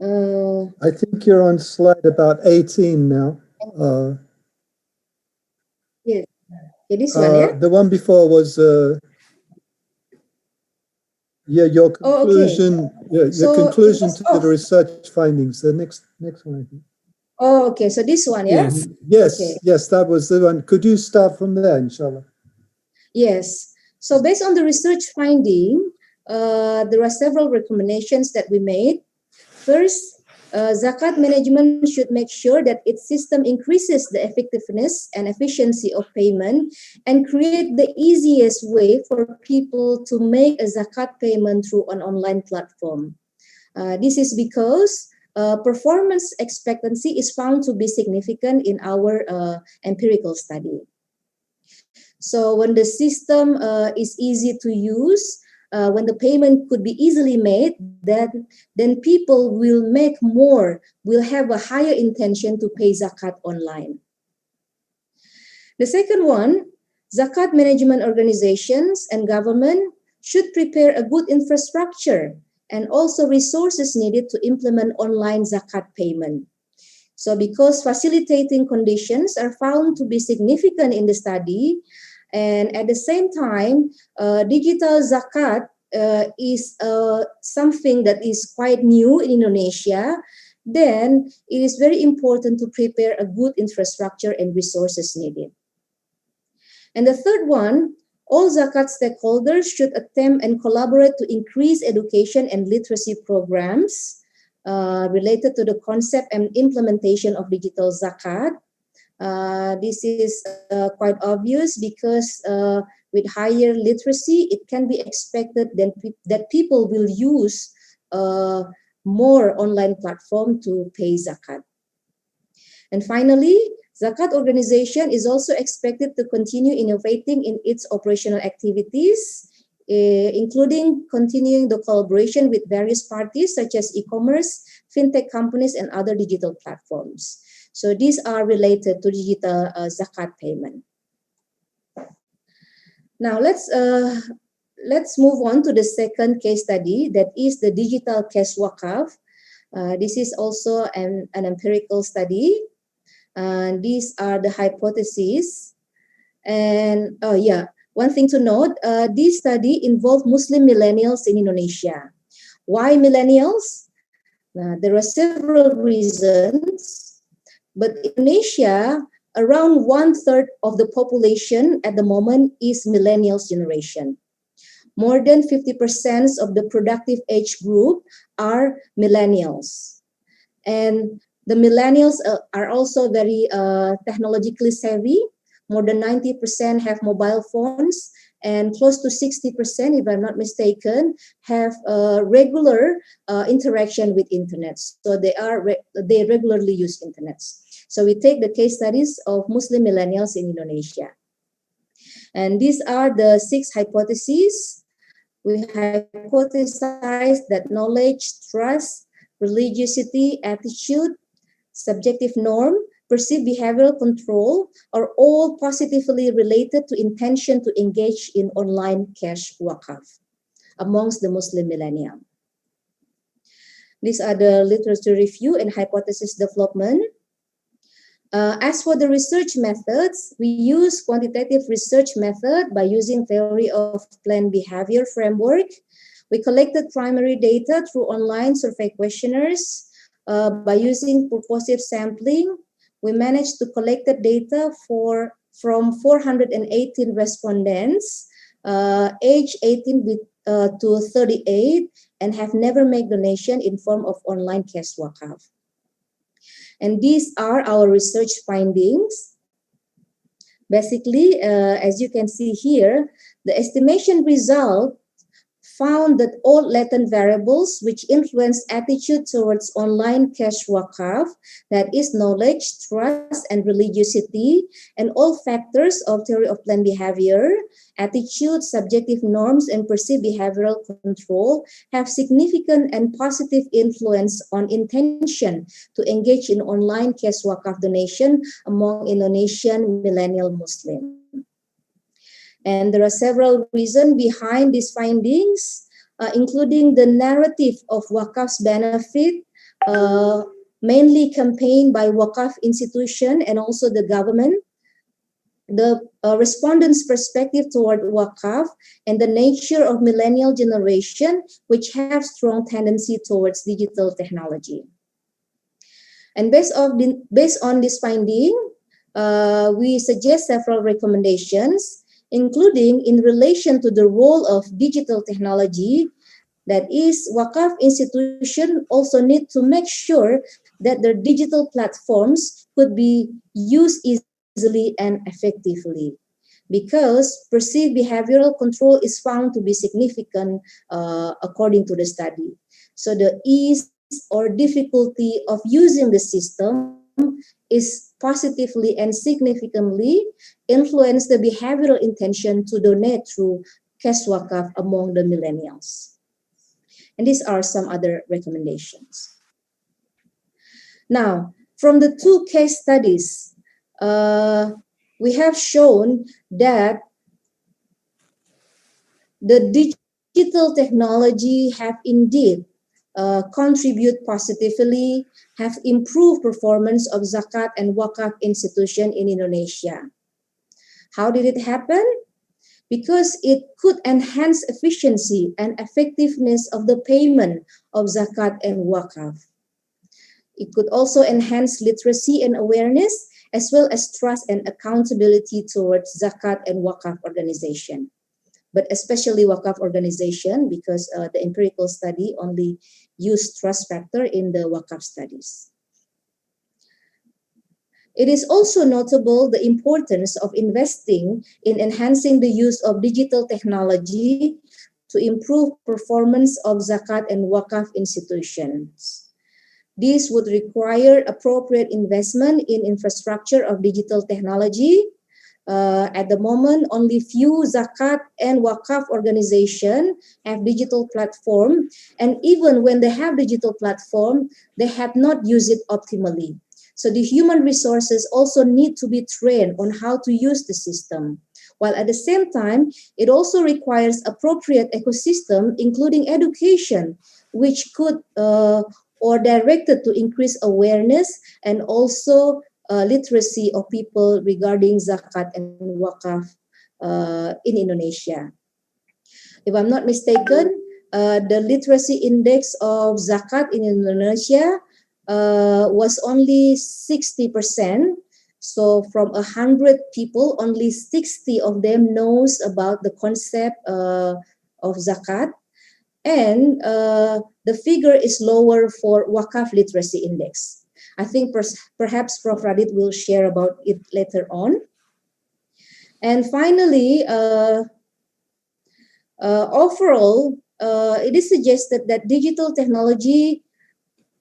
I think you're on slide about 18 now. Yes, yeah, this one, yeah? The one before was, your conclusion, your conclusion to the research findings. The next one, I think. Oh, okay, so this one, yeah? Yes, okay. Yes, that was the one. Could you start from there, inshallah? Yes. So based on the research finding, there are several recommendations that we made. First, zakat management should make sure that its system increases the effectiveness and efficiency of payment and create the easiest way for people to make a zakat payment through an online platform. This is because performance expectancy is found to be significant in our empirical study. So when the system is easy to use, when the payment could be easily made, then people will make more, will have a higher intention to pay zakat online. The second one, zakat management organizations and government should prepare a good infrastructure and also resources needed to implement online zakat payment. So because facilitating conditions are found to be significant in the study, and at the same time, digital zakat is something that is quite new in Indonesia, then it is very important to prepare a good infrastructure and resources needed. And the third one, all zakat stakeholders should attempt and collaborate to increase education and literacy programs related to the concept and implementation of digital zakat. This is quite obvious because with higher literacy, it can be expected that people will use more online platform to pay zakat. And finally, zakat organization is also expected to continue innovating in its operational activities, including continuing the collaboration with various parties such as e-commerce, fintech companies, and other digital platforms. So these are related to digital zakat payment. Now let's move on to the second case study, that is the digital cash Waqf. This is also an empirical study. These are the hypotheses. And one thing to note, this study involved Muslim millennials in Indonesia. Why millennials? There are several reasons, but Indonesia around 1/3 of the population at the moment is millennials generation. More than 50% of the productive age group are millennials. And the millennials are also very technologically savvy. More than 90% have mobile phones, and close to 60%, if I'm not mistaken, have regular interaction with internet. So they regularly use internet. So we take the case studies of Muslim millennials in Indonesia. And these are the 6 hypotheses. We hypothesize that knowledge, trust, religiosity, attitude, subjective norm, perceived behavioral control are all positively related to intention to engage in online cash waqf amongst the Muslim millennium. These are the literature review and hypothesis development. As for the research methods, we use quantitative research method by using theory of planned behavior framework. We collected primary data through online survey questionnaires. By using purposive sampling, we managed to collect the data from 418 respondents, age 18 to 38, and have never made donation in form of online cash waqf. And these are our research findings. Basically, as you can see here, the estimation result found that all latent variables which influence attitude towards online cash waqf, that is knowledge, trust, and religiosity, and all factors of theory of planned behavior, attitude, subjective norms, and perceived behavioral control have significant and positive influence on intention to engage in online cash waqf donation among Indonesian millennial Muslims. And there are several reasons behind these findings, including the narrative of Waqf's benefit, mainly campaigned by Waqf institution and also the government, the respondents' perspective toward Waqf, and the nature of millennial generation, which have strong tendency towards digital technology. And based on this finding, we suggest several recommendations, including in relation to the role of digital technology. That is, Waqf institution also need to make sure that their digital platforms could be used easily and effectively, because perceived behavioral control is found to be significant according to the study. So the ease or difficulty of using the system is positively and significantly influence the behavioral intention to donate through cash waqf among the millennials. And these are some other recommendations. Now, from the 2 case studies, we have shown that the digital technology have indeed contribute positively, have improved performance of Zakat and Waqf institution in Indonesia. How did it happen? Because it could enhance efficiency and effectiveness of the payment of Zakat and Waqf. It could also enhance literacy and awareness, as well as trust and accountability towards Zakat and Waqf organization. But especially Waqf organization, because the empirical study only used trust factor in the Waqf studies. It is also notable the importance of investing in enhancing the use of digital technology to improve performance of Zakat and Waqf institutions. This would require appropriate investment in infrastructure of digital technology. At the moment, only few Zakat and Waqf organizations have digital platform, and even when they have digital platform, they have not used it optimally. So the human resources also need to be trained on how to use the system, while at the same time, it also requires appropriate ecosystem, including education, which could or directed to increase awareness and also literacy of people regarding Zakat and Waqf in Indonesia. If I'm not mistaken, the literacy index of Zakat in Indonesia was only 60%, So from 100 people, only 60 of them knows about the concept of zakat. And the figure is lower for Waqf literacy index. I think perhaps Prof. Radit will share about it later on. And finally, overall, it is suggested that digital technology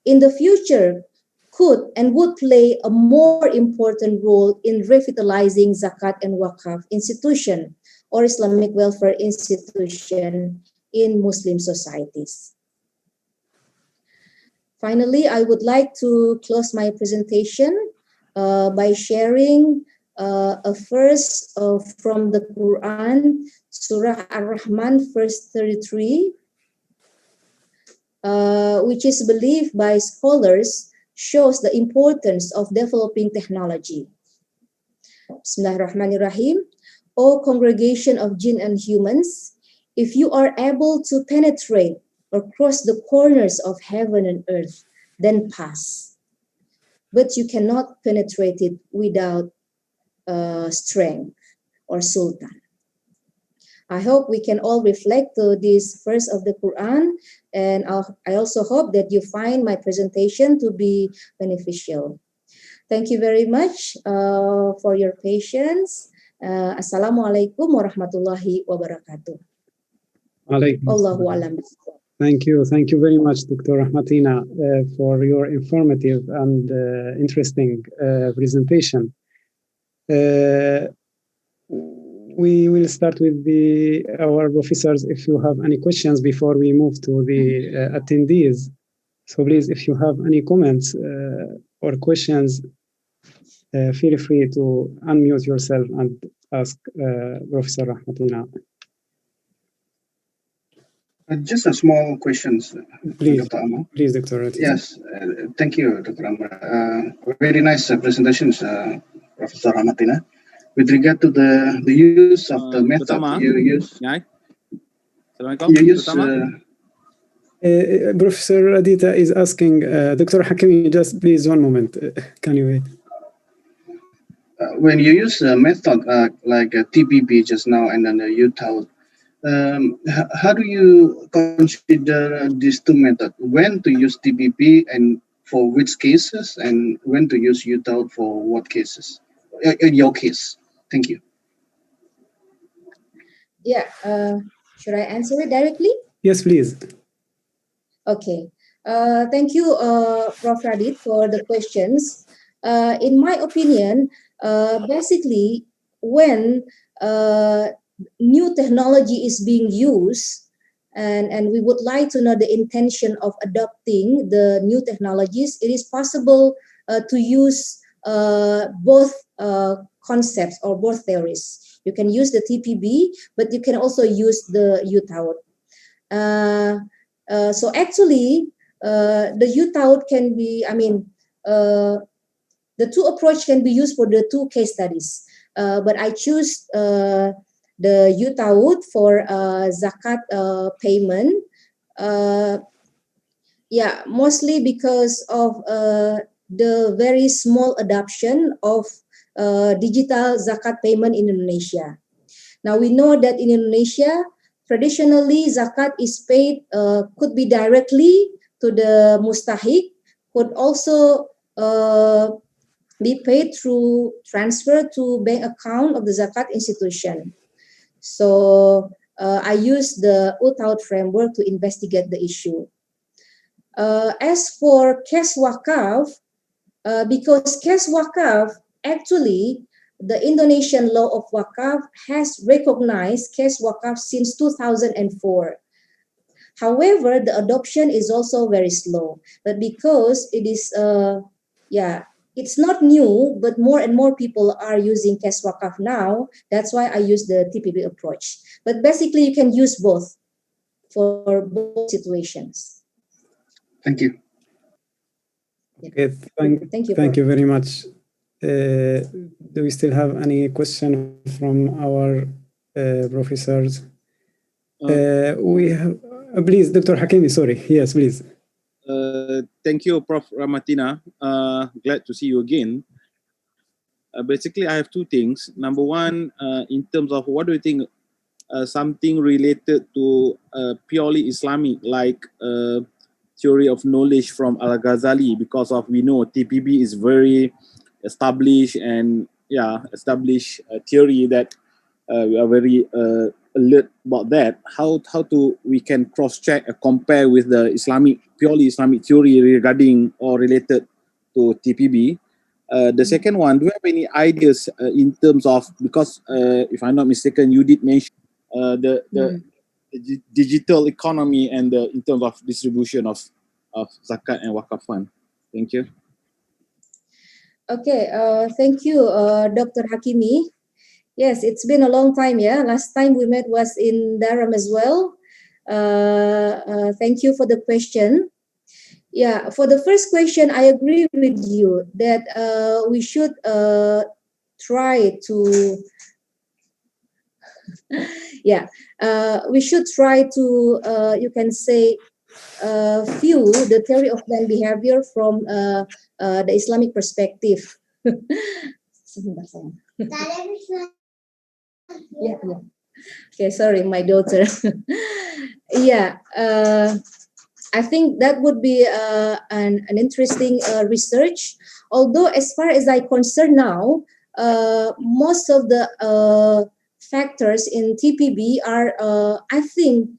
in the future could and would play a more important role in revitalizing zakat and waqf institution or Islamic welfare institution in Muslim societies. Finally, I would like to close my presentation by sharing a verse from the Quran, Surah Ar-Rahman, verse 33, which is believed by scholars shows the importance of developing technology. Bismillahirrahmanirrahim. O congregation of jinn and humans, if you are able to penetrate or cross the corners of heaven and earth, then pass. But you cannot penetrate it without strength or sultan. I hope we can all reflect to this verse of the Quran, and I also hope that you find my presentation to be beneficial. Thank you very much for your patience. Assalamualaikum warahmatullahi wabarakatuh. Allahu alam. Thank you very much, Dr. Rahmatina, for your informative and interesting presentation. We will start with our professors if you have any questions before we move to the attendees. So please, if you have any comments or questions, feel free to unmute yourself and ask Professor Rahmatina. Just a small questions, Please, Dr. Amar. Please, Dr. Rahmatina. Yes, thank you, Dr. Amar. Very nice presentations, Professor Rahmatina. With regard to the use of the method you use, Professor Adita is asking, Dr. Hakimi, just please 1 moment. Can you wait? When you use a method like TPP just now and then you taught, how do you consider these two methods? When to use TPP and for which cases, and when to use UTAUT for what cases? In your case, thank you. Yeah, should I answer it directly? Yes, please. Okay. Thank you, Prof. Radit, for the questions. In my opinion, basically, when new technology is being used, and we would like to know the intention of adopting the new technologies, it is possible to use both concepts or both theories. You can use the TPB, but you can also use the UTAUT. So actually, the UTAUT can be, the two approach can be used for the two case studies. But I choose the UTAUT for zakat payment. Yeah, mostly because of the very small adoption of digital zakat payment in Indonesia. Now we know that in Indonesia, traditionally zakat is paid, could be directly to the mustahik, could also be paid through transfer to bank account of the zakat institution. So I use the UTAUT framework to investigate the issue. As for cash waqaf, because cash waqaf, actually, the Indonesian law of waqaf has recognized cash waqaf since 2004. However, the adoption is also very slow. But because it is, it's not new, but more and more people are using cash waqaf now. That's why I use the TPP approach. But basically, you can use both for both situations. Thank you. Okay, thank you very much. Do we still have any question from our professors? We have, please, Dr. Hakimi, sorry. Yes, please. Thank you, Prof. Rahmatina. Glad to see you again. Basically, I have two things. Number one, in terms of what do you think, something related to purely Islamic, like theory of knowledge from Al-Ghazali, because of we know TPB is very established and established theory that we are very alert about that. How we can cross check compare with the purely Islamic theory regarding or related to TPB. The second one, do you have any ideas in terms of, because if I'm not mistaken, you did mention the digital economy and in terms of distribution of Zakat and Waqf fund. Thank you. Okay, thank you, Dr. Hakimi. Yes, it's been a long time, yeah. Last time we met was in Durham as well. Thank you for the question. Yeah, for the first question, I agree with you that we should try to, we should try to, you can say, view the theory of planned behavior from the Islamic perspective. Yeah. Okay, sorry, my daughter. I think that would be an interesting research. Although, as far as I concern now, most of the factors in TPB are, I think,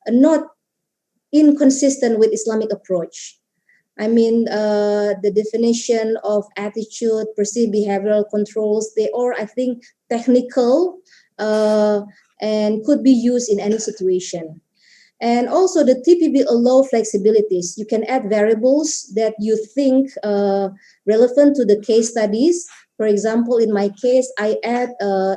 not inconsistent with Islamic approach. I mean, the definition of attitude, perceived behavioral controls, they are, I think, technical and could be used in any situation. And also the TPB allow flexibilities. You can add variables that you think relevant to the case studies. For example, in my case, I add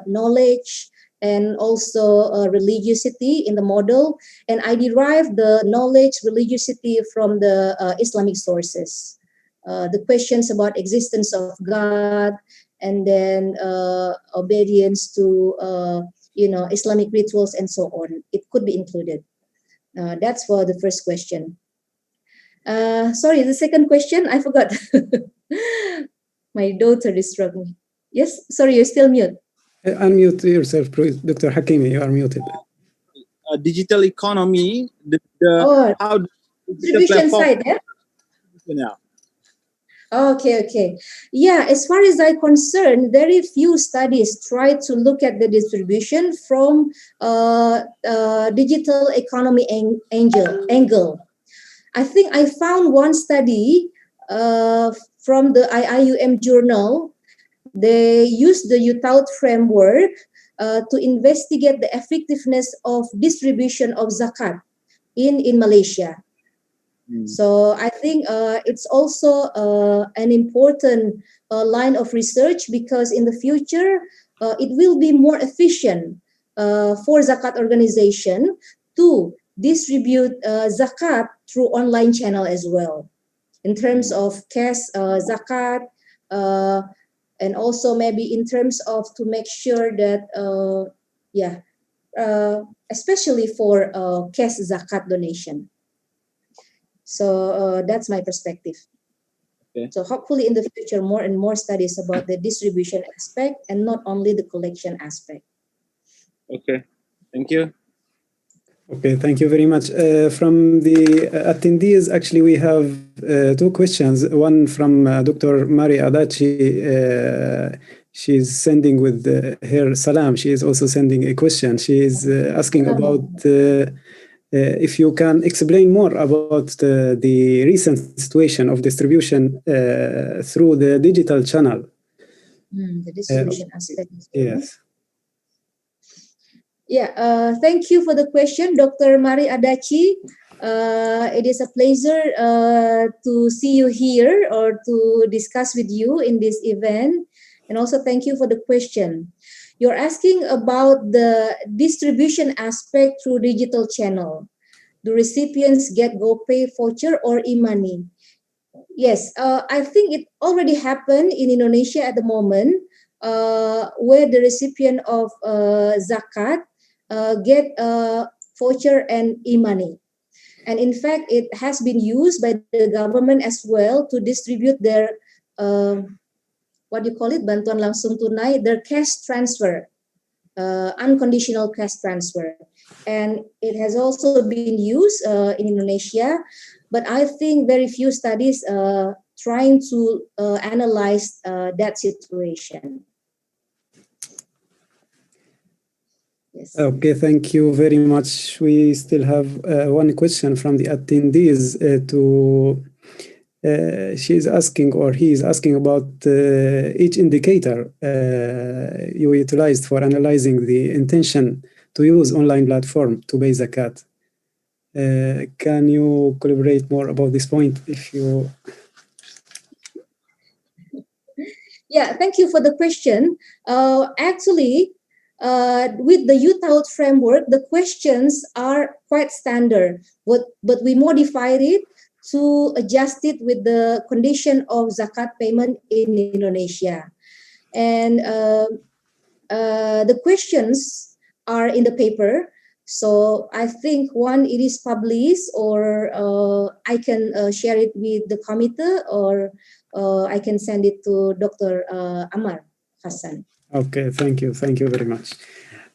knowledge and also religiosity in the model. And I derive the knowledge, religiosity from the Islamic sources. The questions about existence of God and then obedience to Islamic rituals and so on. It could be included. That's for the first question. Sorry, the second question, I forgot. My daughter distracted me. Yes, sorry, you're still mute. Unmute yourself, please. Dr. Hakimi, you are muted. Digital economy, how distribution side, yeah? Yeah. Okay. Yeah, as far as I'm concerned, very few studies try to look at the distribution from digital economy angle. I think I found one study from the IIUM journal. They used the UTAUT framework to investigate the effectiveness of distribution of zakat in Malaysia. So I think it's also an important line of research, because in the future it will be more efficient for zakat organization to distribute zakat through online channel as well, in terms of cash zakat, and also maybe in terms of to make sure that especially for cash zakat donation. So that's my perspective. Okay. So hopefully in the future, more and more studies about the distribution aspect and not only the collection aspect. Okay, thank you. Okay, thank you very much. From the attendees, actually, we have two questions. One from Dr. Mari Adachi. She's sending with her salam. She is also sending a question. She is asking about if you can explain more about the recent situation of distribution through the digital channel. The distribution aspect. Yes. Yeah, thank you for the question, Dr. Mari Adachi. It is a pleasure to see you here or to discuss with you in this event. And also thank you for the question. You're asking about the distribution aspect through digital channel. Do recipients get GoPay voucher or e-money? Yes, I think it already happened in Indonesia at the moment, where the recipient of zakat get voucher and e-money. And in fact, it has been used by the government as well to distribute their what do you call it, bantuan langsung tunai, their cash transfer, unconditional cash transfer. And it has also been used in Indonesia, but I think very few studies trying to analyze that situation. Yes. Okay, thank you very much. We still have one question from the attendees she is asking, or he is asking, about each indicator you utilized for analyzing the intention to use online platform to pay zakat. Can you collaborate more about this point if you... Yeah, thank you for the question. Actually, with the UTAUT framework, the questions are quite standard, but we modified it to adjust it with the condition of zakat payment in Indonesia. And the questions are in the paper. So I think one, it is published, or I can share it with the committee, or I can send it to Dr. Amar Hassan. Okay, thank you very much.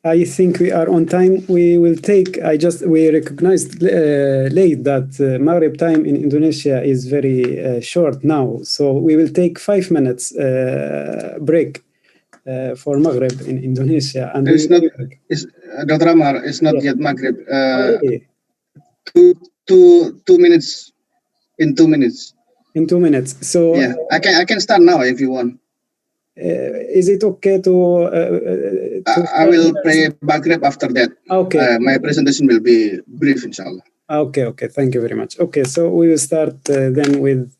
I think we are on time. We will take, we recognized late that Maghrib time in Indonesia is very short now. So we will take 5 minutes break for Maghrib in Indonesia. And Dr. Amar, it's not yet Maghrib. Really? 2 minutes. In 2 minutes. In 2 minutes. So yeah, I can start now if you want. Is it okay to I will pray Maghrib after that. Okay. My presentation will be brief, inshallah. Okay. Thank you very much. Okay, so we will start then with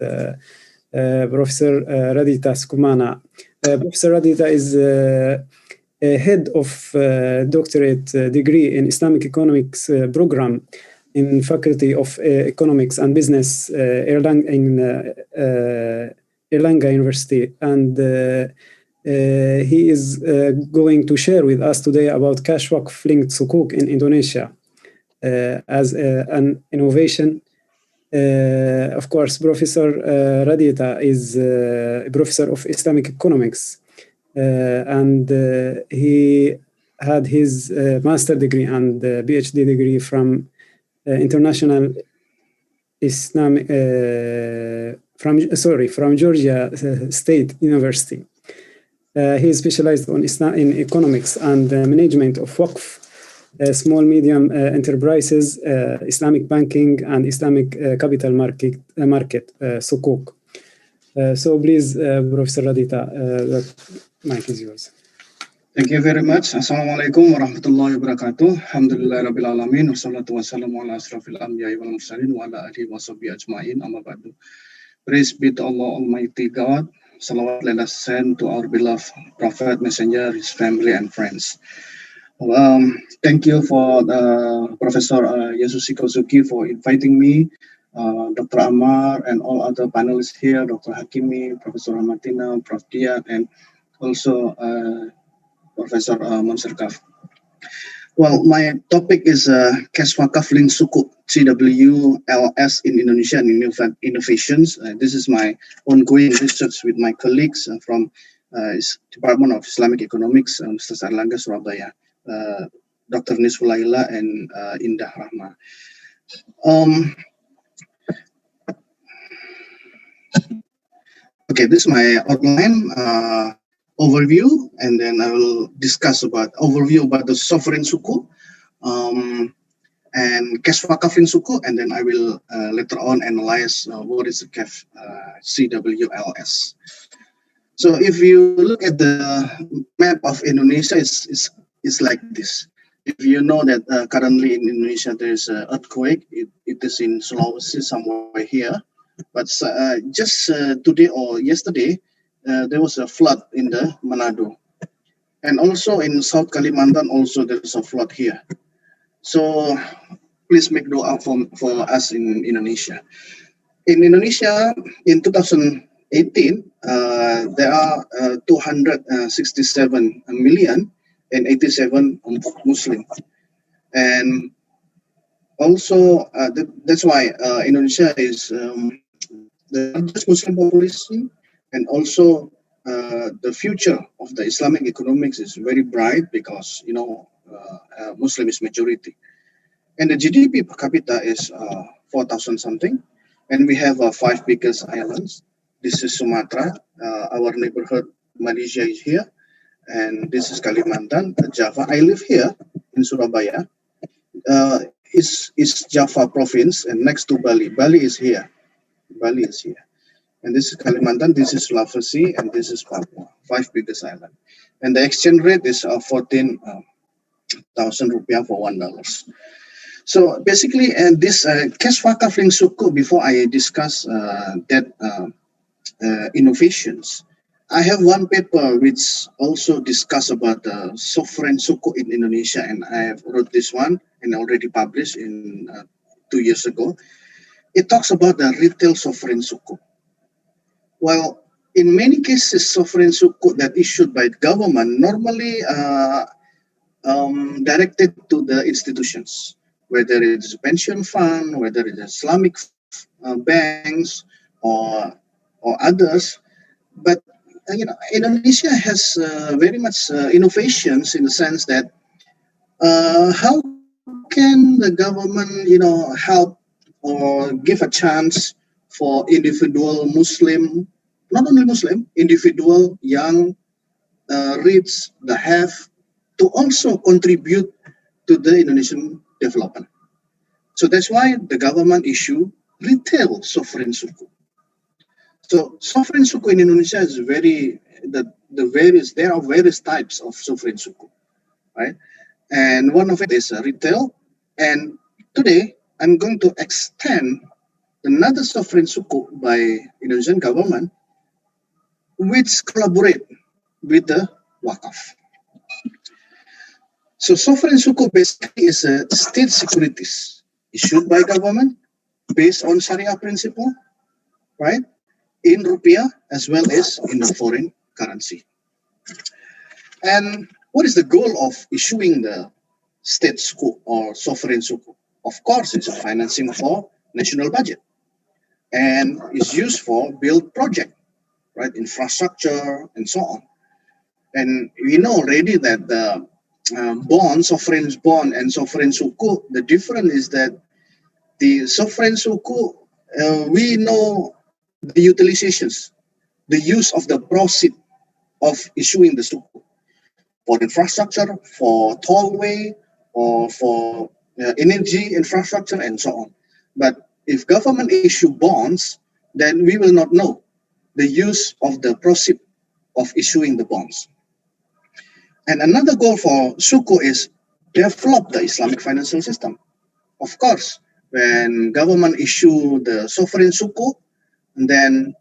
Professor Radhita Sukumana. Professor Radhita is head of doctorate degree in Islamic economics program in Faculty of Economics and Business Erlanga University, and he is going to share with us today about cash waqf linked sukuk in Indonesia as an innovation. Of course, Professor Radhita is a professor of Islamic economics, and he had his master degree and PhD degree from International Islamic from Georgia State University. He is specialized in economics and management of Waqf, small medium enterprises, Islamic banking, and Islamic capital market sukuk. So please, Professor Radhita, the mic is yours. Thank you very much. Assalamualaikum warahmatullahi wabarakatuh. Alhamdulillah rabbil alamin. Wassalatu wassalamu ala asrafil anbiya'i wal mursalin wa ala alihi wa sahbihi ajma'in. Amma ba'du. Praise be to Allah Almighty God. Salawat let us send to our beloved Prophet, Messenger, his family and friends. Thank you for Professor Yasusi Kosugi for inviting me, Dr. Amar and all other panelists here, Dr. Hakimi, Professor Hamatina, Prof. Diat, and also Professor Monserkaf. Well, my topic is cash waqf linked sukuk, CWLS in Indonesia and innovations. This is my ongoing research with my colleagues from Department of Islamic Economics, Mr. Erlanga Surabaya, Dr. Nisfulaila and Indah Rahma. Okay, this is my outline. Overview, and then I will discuss about overview about the sovereign suku and cash waqf in suku, and then I will later on analyze what is the CWLS. So if you look at the map of Indonesia, it's like this. If you know that currently in Indonesia there is an earthquake, it is in Sulawesi somewhere here, but just today or yesterday, there was a flood in the Manado, and also in South Kalimantan also there is a flood here. So please make dua for us in Indonesia. In Indonesia, in 2018, there are 267 million and 87 Muslim, and also that's why Indonesia is the largest Muslim population. And also the future of the Islamic economics is very bright because, Muslim is majority. And the GDP per capita is 4,000 something. And we have 5 biggest islands. This is Sumatra. Our neighborhood, Malaysia, is here. And this is Kalimantan, Java. I live here in Surabaya. Is Java province, and next to Bali. Bali is here. Bali is here. And this is Kalimantan, this is Sulawesi, and this is Papua, 5 biggest island. And the exchange rate is 14,000 rupiah for $1. So basically, this cash wakaf link suku, before I discuss that innovations, I have one paper which also discuss about the sovereign suku in Indonesia, and I have wrote this one and already published in 2 years ago. It talks about the retail sovereign suku. Well, in many cases, sovereign suku that issued by the government normally directed to the institutions, whether it's a pension fund, whether it's Islamic banks or others. But Indonesia has very much innovations in the sense that how can the government help or give a chance for individual Muslim, not only Muslim, individual, young, rich, the have, to also contribute to the Indonesian development. So that's why the government issue retail sovereign suku. So sovereign suku in Indonesia is there are various types of sovereign suku, right? And one of it is retail. And today I'm going to extend another sovereign suku by Indonesian government, which collaborate with the Waqf. So sovereign suku basically is a state securities issued by government based on Sharia principle, right? In rupiah as well as in the foreign currency. And what is the goal of issuing the state suku or sovereign suku? Of course, it's a financing for national budget. And is used for build project, right? Infrastructure and so on. And we know already that the sovereign bond and sovereign suku, the difference is that the sovereign suku, we know the utilizations, the use of the proceed of issuing the suku for infrastructure, for tollway, or for energy infrastructure and so on. But if government issue bonds, then we will not know the use of the proceed of issuing the bonds. And another goal for suku is develop the Islamic financial system. Of course, when government issue the sovereign suku, and then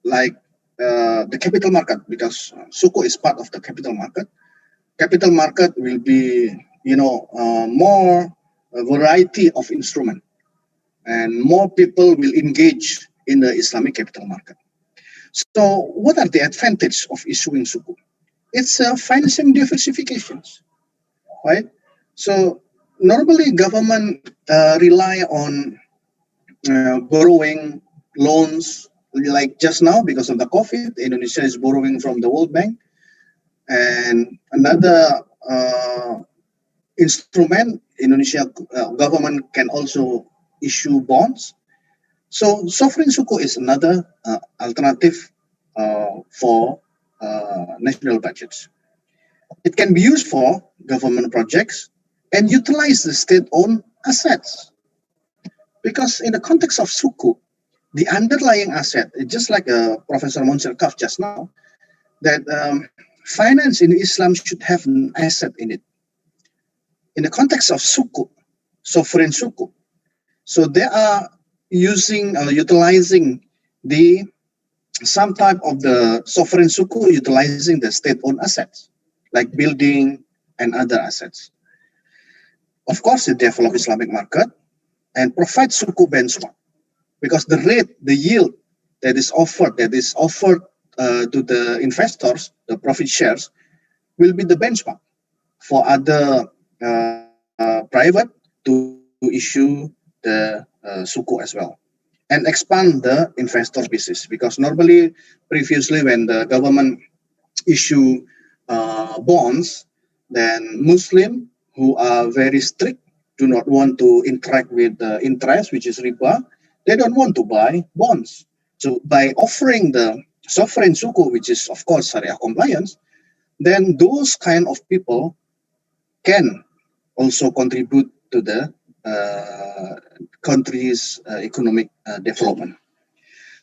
like the capital market, because suku is part of the capital market will be, more variety of instrument, and more people will engage in the Islamic capital market. So what are the advantages of issuing suku? It's financing diversifications, right? So normally government rely on borrowing loans, like just now because of the COVID, Indonesia is borrowing from the World Bank. And another instrument, Indonesia government can also issue bonds. So sovereign suku is another alternative for national budgets. It can be used for government projects and utilize the state-owned assets. Because in the context of suku, the underlying asset, just like Professor Monsher Kaf just now, that finance in Islam should have an asset in it. In the context of suku, sovereign suku, so they are utilizing some type of the sovereign suku, utilizing the state-owned assets, like building and other assets. Of course, it develops Islamic market and provide suku benchmark, because the rate, the yield that is offered to the investors, the profit shares, will be the benchmark for other private to issue the suku as well. and expand the investor basis, because normally previously when the government issue bonds, then Muslim who are very strict, do not want to interact with the interest, which is riba, they don't want to buy bonds. So by offering the sovereign suku, which is of course Sharia compliance, then those kind of people can also contribute to the country's economic development.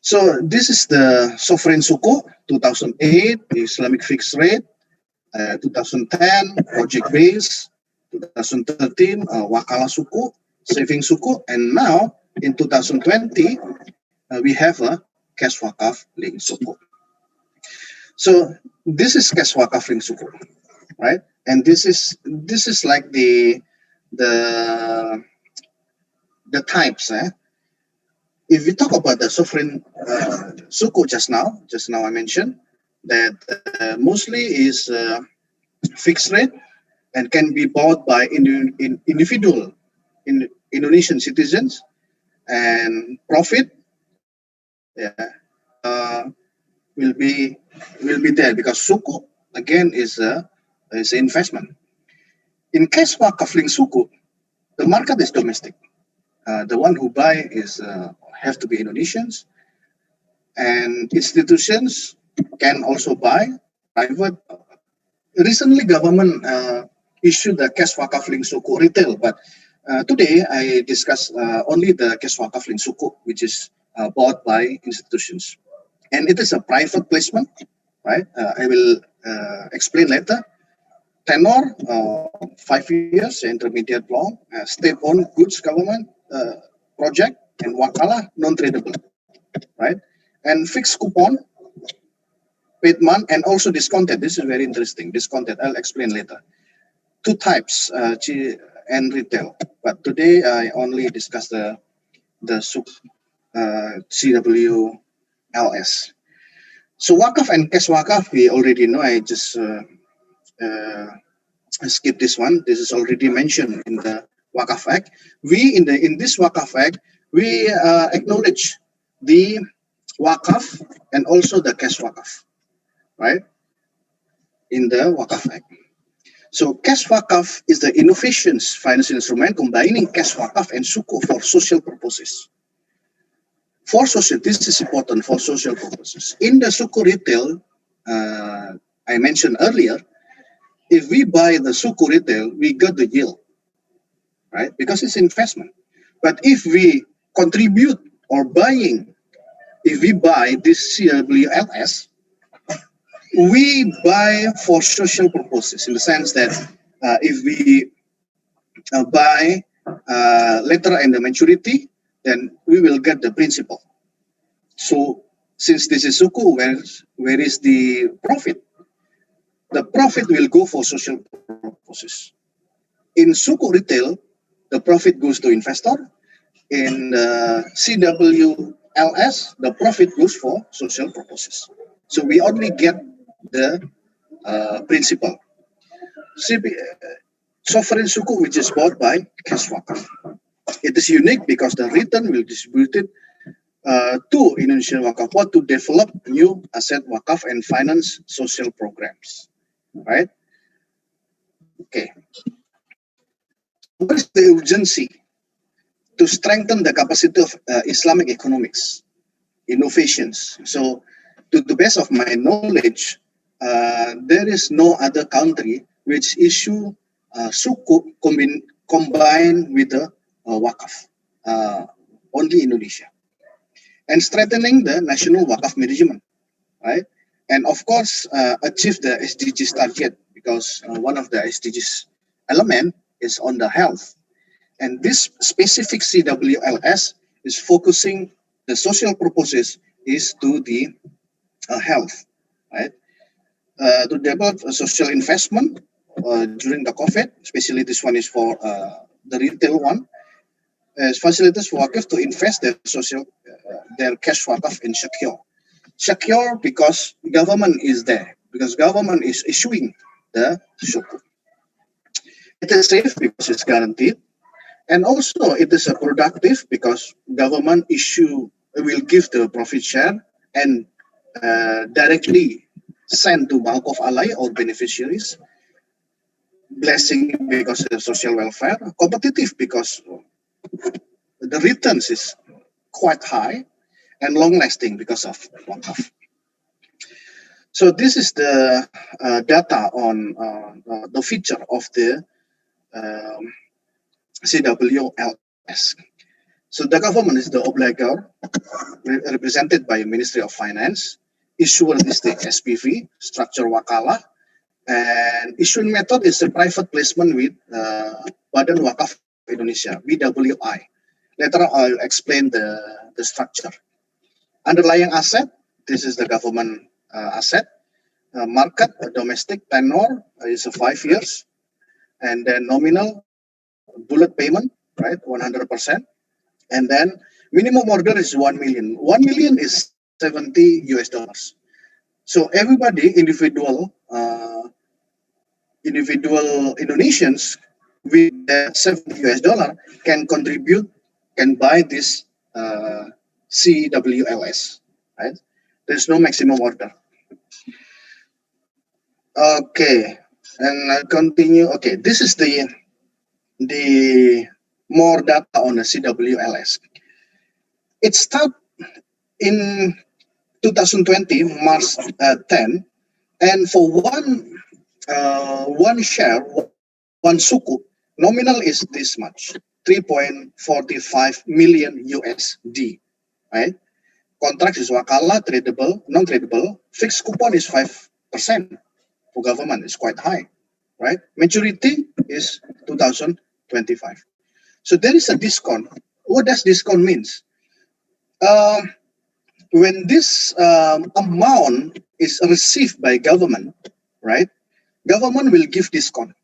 So this is the sovereign suku, 2008, the Islamic fixed rate, 2010, project base, 2013, wakala suku, saving suku, and now in 2020, we have a cash wakaf link suku. So this is cash wakaf link suku, right? And this is like the types. If we talk about the sovereign suku just now I mentioned that mostly is fixed rate and can be bought by individual Indonesian citizens, and profit will be there, because suku again is an investment. In case wakaf link suku, the market is domestic. The one who buy is have to be Indonesians, and institutions can also buy, private. Recently, government issued the cash wakaf link suku retail, but today I discuss only the cash wakaf link suku, which is bought by institutions, and it is a private placement, right? I will explain later. Tenor 5 years, intermediate long, state-owned goods government project, and wakala non-tradable, right? And fixed coupon, paid month, and also discounted. This is very interesting. Discounted, I'll explain later. Two types, and retail. But today I only discuss the CWLS. So wakaf and cash wakaf, we already know. I just skip this one. This is already mentioned in the Waqf Act. We in this Waqf Act, we acknowledge the Waqf and also the cash Waqf, right? In the Waqf Act. So cash Waqf is the innovations financial instrument combining cash Waqf and suku for social purposes. For social, this is important for social purposes. In the suku retail, I mentioned earlier, if we buy the suku retail, we got the yield, right? Because it's investment. But if we contribute or buying, if we buy this CWLS, we buy for social purposes, in the sense that if we buy later in the maturity, then we will get the principal. So since this is suku, where is the profit? The profit will go for social purposes. In suku retail, the profit goes to investor. In CWLS, the profit goes for social purposes. So we only get the principal. Sovereign suku, which is bought by cash wakaf. It is unique because the return will distribute it to Indonesian Waqf Board to develop new asset wakaf and finance social programs, right? Okay. What is the urgency to strengthen the capacity of Islamic economics, innovations? So, to the best of my knowledge, there is no other country which issue suku combined with the Waqf, only Indonesia. And strengthening the national Waqf management, right? And of course, achieve the SDGs target, because one of the SDGs element is on the health. And this specific CWLS is focusing the social purposes is to the health, right? To develop a social investment during the COVID, especially this one is for the retail one, as facilities for Waqf to invest their social, their cash Waqf in secure. Secure because government is there, because government is issuing the suku. It is safe because it's guaranteed, and also it is productive because government issue will give the profit share and directly send to Waqf Alai or beneficiaries. Blessing because of social welfare, competitive because the returns is quite high, and long-lasting because of Waqf. So this is the data on the feature of the CWLS. So the government is the obligor, represented by Ministry of Finance. Issuer is the SPV, structure Wakalah, and issuing method is a private placement with Badan Waqaf Indonesia, BWI. Later I'll explain the structure. Underlying asset, this is the government asset. Market, domestic tenor is 5 years. And then nominal bullet payment, right, 100%. And then minimum order is 1 million. 1 million is $70 US. So everybody, individual Indonesians with $70 US can contribute, can buy this CWLS, right? There's no maximum order. Okay, and I continue. Okay, this is the more data on the CWLS. It started in 2020, March 10, and for one share, one suku, nominal is this much, 3.45 million USD, right? Contract is wakalah, tradable, non-tradable. Fixed coupon is 5% for government. It's quite high, right? Maturity is 2025. So there is a discount. What does discount means? When this amount is received by government, right? Government will give discount.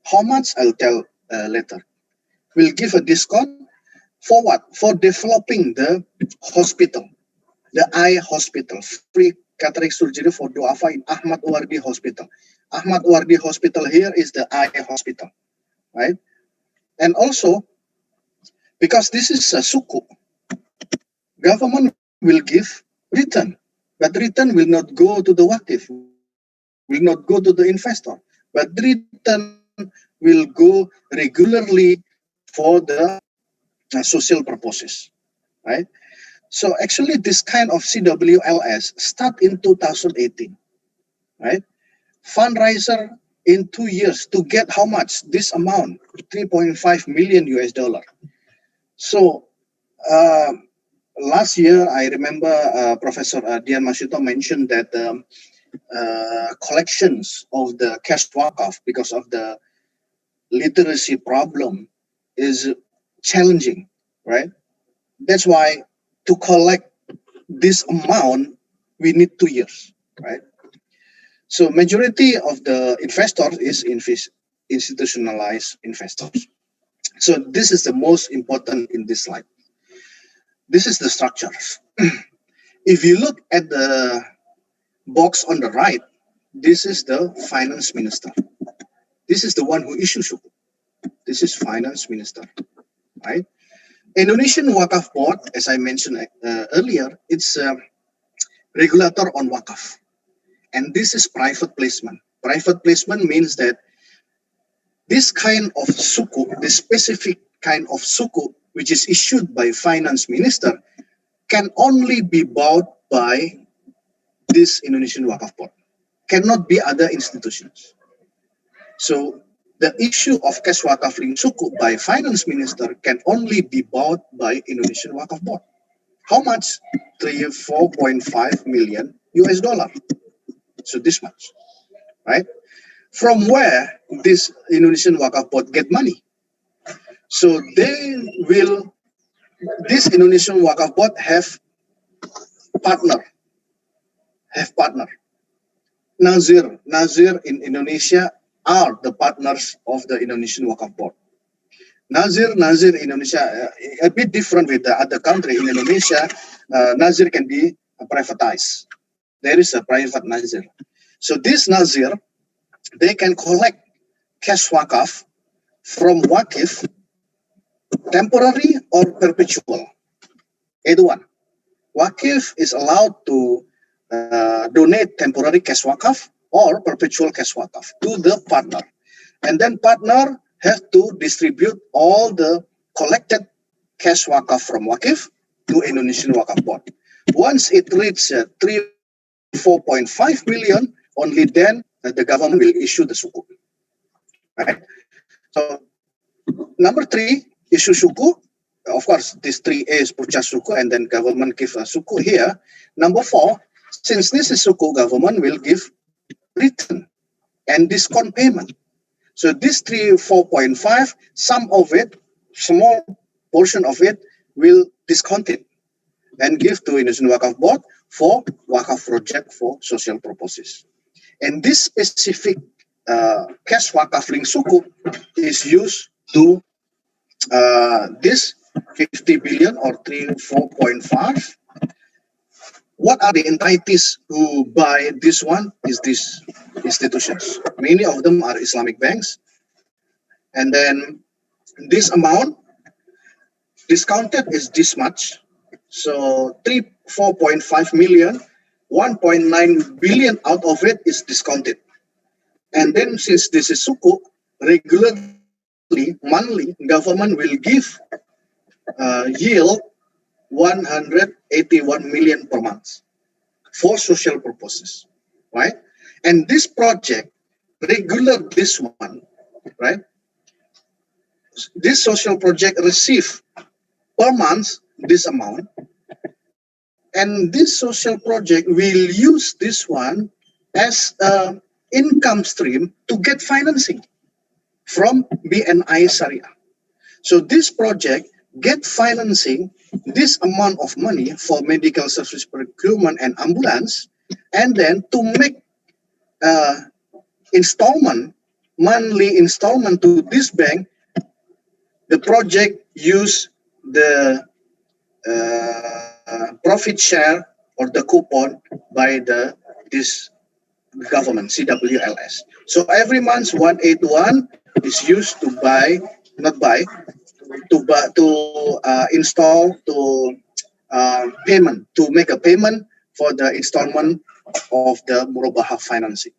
How much? I'll tell later. Will give a discount for what? For developing the hospital, the eye hospital, free cataract surgery for Duafa in Ahmad Wardi Hospital. Ahmad Wardi Hospital here is the eye hospital, right? And also, because this is a suku, government will give return, but return will not go to the Waqf, will not go to the investor, but return will go regularly for the social purposes, right? So actually this kind of CWLS start in 2018, right? Fundraiser in 2 years to get how much? This amount, 3.5 million US dollar. So last year, I remember Professor Dian Masyito mentioned that collections of the cash Waqf because of the literacy problem is challenging, right? That's why to collect this amount, we need 2 years, right? So majority of the investors is institutionalized investors. So this is the most important in this slide. This is the structures. If you look at the box on the right, this is the finance minister. This is the one who issues suku. This is finance minister, right? Indonesian Waqf Board, as I mentioned earlier, it's a regulator on Waqf. And this is private placement. Private placement means that this kind of suku, this specific kind of suku, which is issued by finance minister, can only be bought by this Indonesian Waqf Board, cannot be other institutions. So the issue of cash Waqf linked suku by finance minister can only be bought by Indonesian Waqf Board. How much? 4.5 million US dollar. So this much, right? From where this Indonesian Waqf Board get money? So they will, this Indonesian Waqf Board have partner. Nazir in Indonesia are the partners of the Indonesian Waqf Board. Nazir Indonesia, a bit different with the other country. In Indonesia, Nazir can be privatized. There is a private Nazir. So this Nazir, they can collect cash Waqf from Waqf, temporary or perpetual, either one. Waqf is allowed to donate temporary cash waqf or perpetual cash waqf to the partner. And then partner has to distribute all the collected cash waqf from Waqf to Indonesian Waqf Board. Once it reaches 4.5 million, only then the government will issue the suku. Right? So number 3, issue suku. Of course, this 3A is purchase suku, and then government give a suku here. Number 4, since this is suku, government will give return and discount payment. So this 4.5, some of it, small portion of it, will discount it and give to Indonesian Waqf Board for Waqf project for social purposes. And this specific cash waqf link suku is used to this 50 billion or 4.5. What are the entities who buy this one? Is these institutions. Many of them are Islamic banks. And then this amount discounted is this much. So 4.5 million, 1.9 billion out of it is discounted. And then since this is suku, regularly, monthly, government will give yield 181 million per month for social purposes, right? And this project, this one, right? This social project receive per month this amount, and this social project will use this one as an income stream to get financing from BNI Syariah. So this project get financing this amount of money for medical service procurement and ambulance, and then to make monthly installment to this bank. The project use the profit share or the coupon by this government, CWLS. So every month 181 is used to install payment, to make a payment for the installment of the Murabahah financing.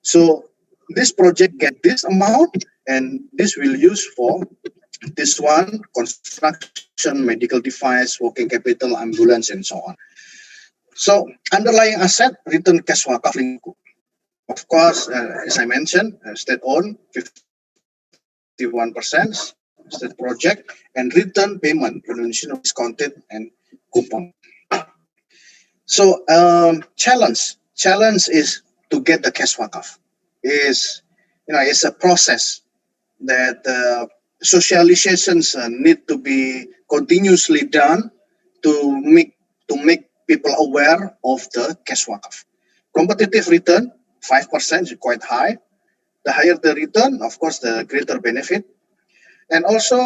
So this project get this amount, and this will use for this one, construction, medical device, working capital, ambulance, and so on. So underlying asset, return cash waqf lingku. Of course, as I mentioned, state-owned, 51%, state project, and return payment, Indonesian discounted and coupon. So challenge is to get the cash waqf. It's a process that socializations need to be continuously done to make people aware of the cash waqf. Competitive return, 5% is quite high. The higher the return, of course, the greater benefit. And also,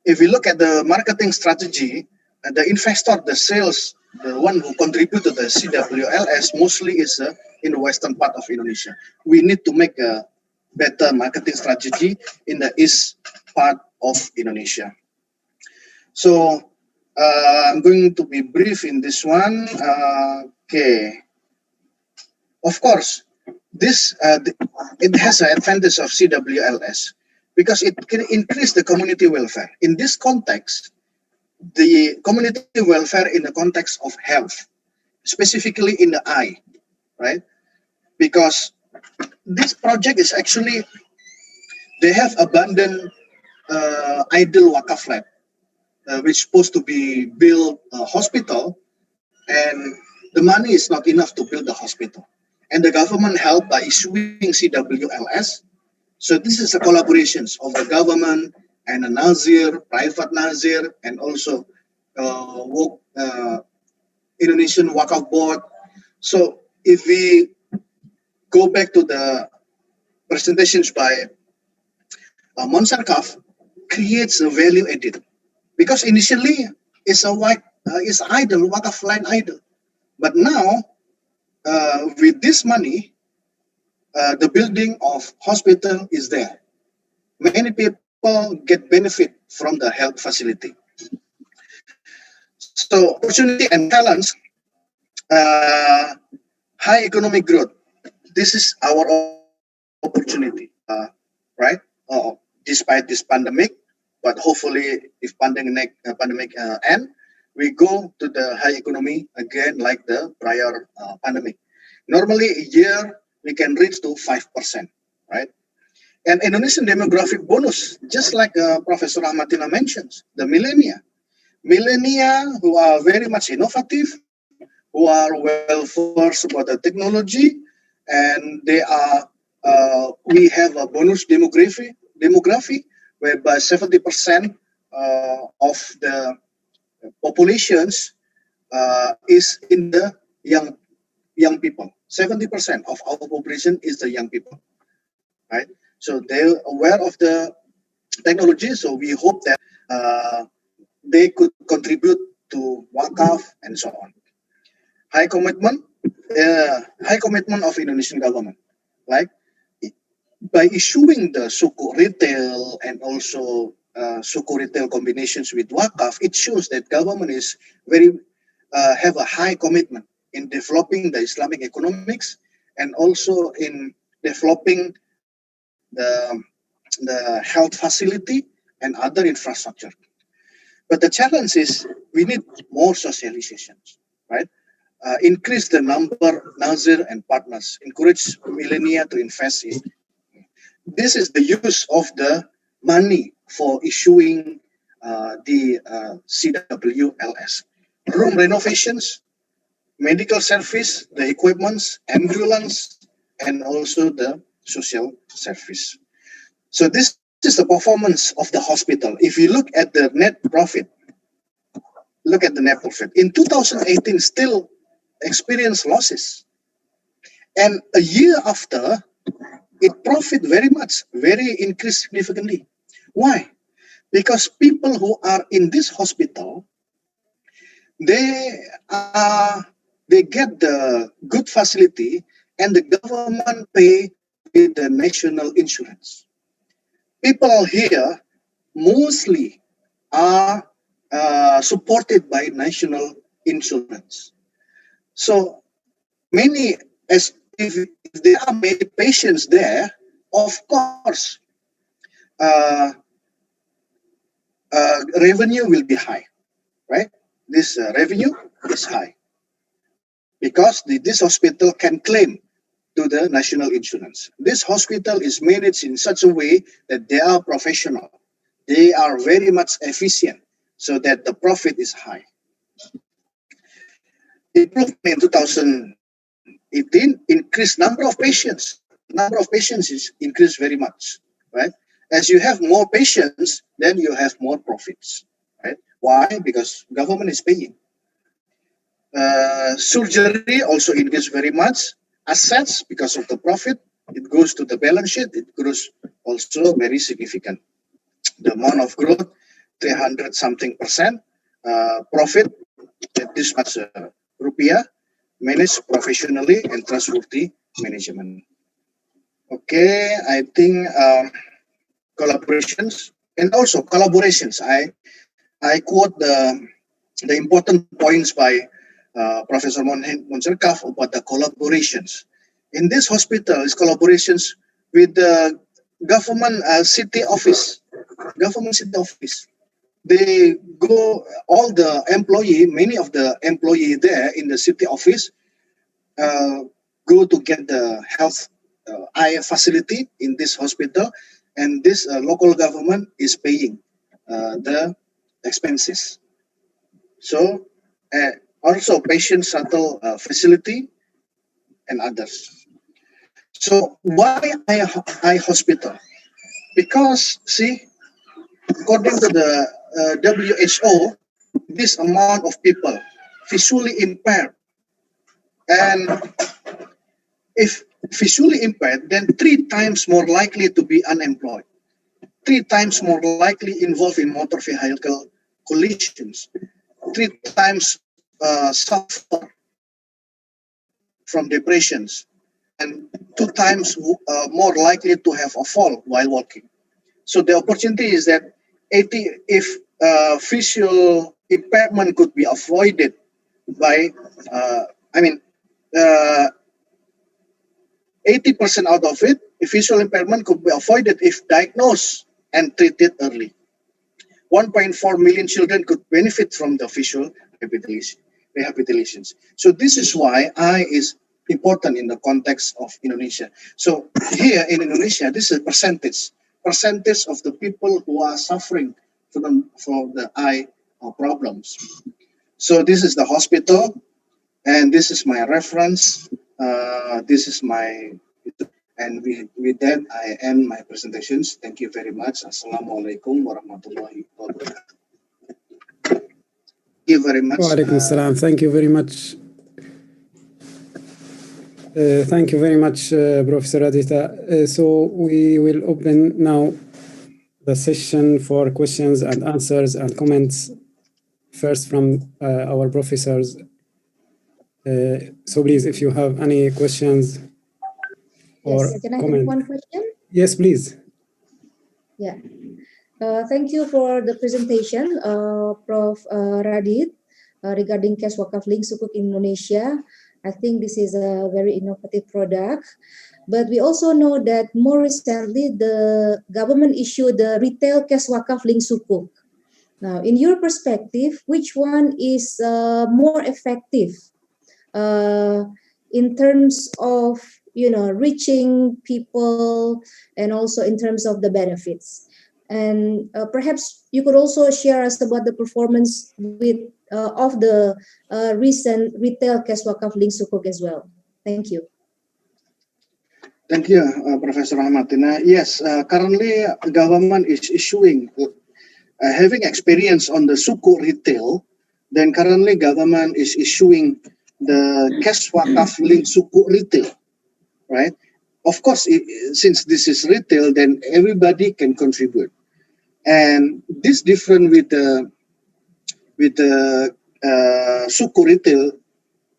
if we look at the marketing strategy, the investor, the sales, the one who contribute to the CWLS mostly is in the western part of Indonesia. We need to make a better marketing strategy in the east part of Indonesia. So I'm going to be brief in this one. Okay. Of course, this it has an advantage of CWLS because it can increase the community welfare. In this context, the community welfare in the context of health, specifically in the eye, right? Because this project is actually, they have abandoned idle waqf land, which is supposed to be build a hospital, and the money is not enough to build the hospital. And the government helped by issuing CWLS. So this is a collaboration of the government and a Nazir, private Nazir, and also Indonesian Waqf Board. So if we go back to the presentations by Monsarkaf, creates a value added. Because initially it's idle, Waqf land idle. But now, with this money, the building of hospital is there. Many people get benefit from the health facility. So opportunity and challenge, high economic growth. This is our opportunity, right? Despite this pandemic, but hopefully if pandemic end, we go to the high economy again like the prior pandemic. Normally a year we can reach to 5%, right? And Indonesian demographic bonus, just like Professor Ahmadina mentions, the millennia who are very much innovative, who are well versed about the technology, and they are. We have a bonus demography whereby 70% of the populations is in the young people. 70% of our population is the young people, right? So they're aware of the technology. So we hope that they could contribute to Waqf and so on. High commitment of Indonesian government, like by issuing the Sukuk retail and also Sukuk retail combinations with Waqf, it shows that government is have a high commitment in developing the Islamic economics and also in developing the health facility and other infrastructure. But the challenge is we need more socializations, right? Increase the number Nazir and partners, encourage millennia to invest in. This is the use of the money for issuing the CWLS. Room renovations, medical service, the equipments, ambulance, and also the social service. So this is the performance of the hospital. If you look at the net profit, in 2018 still experienced losses. And a year after, it profit very increased significantly. Why? Because people who are in this hospital, they get the good facility and the government pay with the national insurance. People here mostly are supported by national insurance. So if there are many patients there, of course, revenue will be high, right? This revenue is high because this hospital can claim to the national insurance. This hospital is managed in such a way that they are professional. They are very much efficient so that the profit is high. Improvement in 2018, increased number of patients. Number of patients is increased very much, right? As you have more patients, then you have more profits, right? Why? Because government is paying. Surgery also increased very much. Assets, because of the profit, it goes to the balance sheet. It grows also very significant. The amount of growth, 300 something percent. Profit, this much rupiah, managed professionally and trustworthy management. Okay, I think collaborations and also collaborations. I quote the important points by Professor Monserkaf about the collaborations. In this hospital, is collaborations with the government city office. They go, many of the employee there in the city office go to get the health eye facility in this hospital, and this local government is paying the expenses. So also patient shuttle facility and others. So why eye hospital? Because see, according to the WHO, this amount of people visually impaired, and if visually impaired, then 3 times more likely to be unemployed, 3 times more likely involved in motor vehicle collisions, 3 times suffer from depressions, and 2 times more likely to have a fall while walking. So the opportunity is that if visual impairment could be avoided by, 80% out of it, visual impairment could be avoided if diagnosed and treated early. 1.4 million children could benefit from the visual rehabilitations. So this is why eye is important in the context of Indonesia. So here in Indonesia, this is a percentage of the people who are suffering from the eye problems. So this is the hospital, and this is my reference. This is my, and with that, I end my presentations. Thank you very much. Assalamualaikum warahmatullahi wabarakatuh. Thank you very much. Walaikum salam. Thank you very much. Thank you very much, Professor Adita. So we will open now the session for questions and answers and comments. First from our professors. So please, if you have any questions or yes, can I comment. have one question? Yes, please. Yeah. Thank you for the presentation, Prof. Radit, regarding cash wakaf link sukuk in Indonesia. I think this is a very innovative product. But we also know that more recently, the government issued the retail cash wakaf link sukuk. Now, in your perspective, which one is more effective in terms of, reaching people and also in terms of the benefits? And perhaps you could also share us about the performance of the recent retail cash wakaf link sukuk as well. Thank you. Thank you, Professor Ahmadina. Yes, currently government is issuing, having experience on the sukuk retail, then currently government is issuing the cash wakaf link sukuk retail, right? Of course, since this is retail, then everybody can contribute. And this different with the sukuk retail.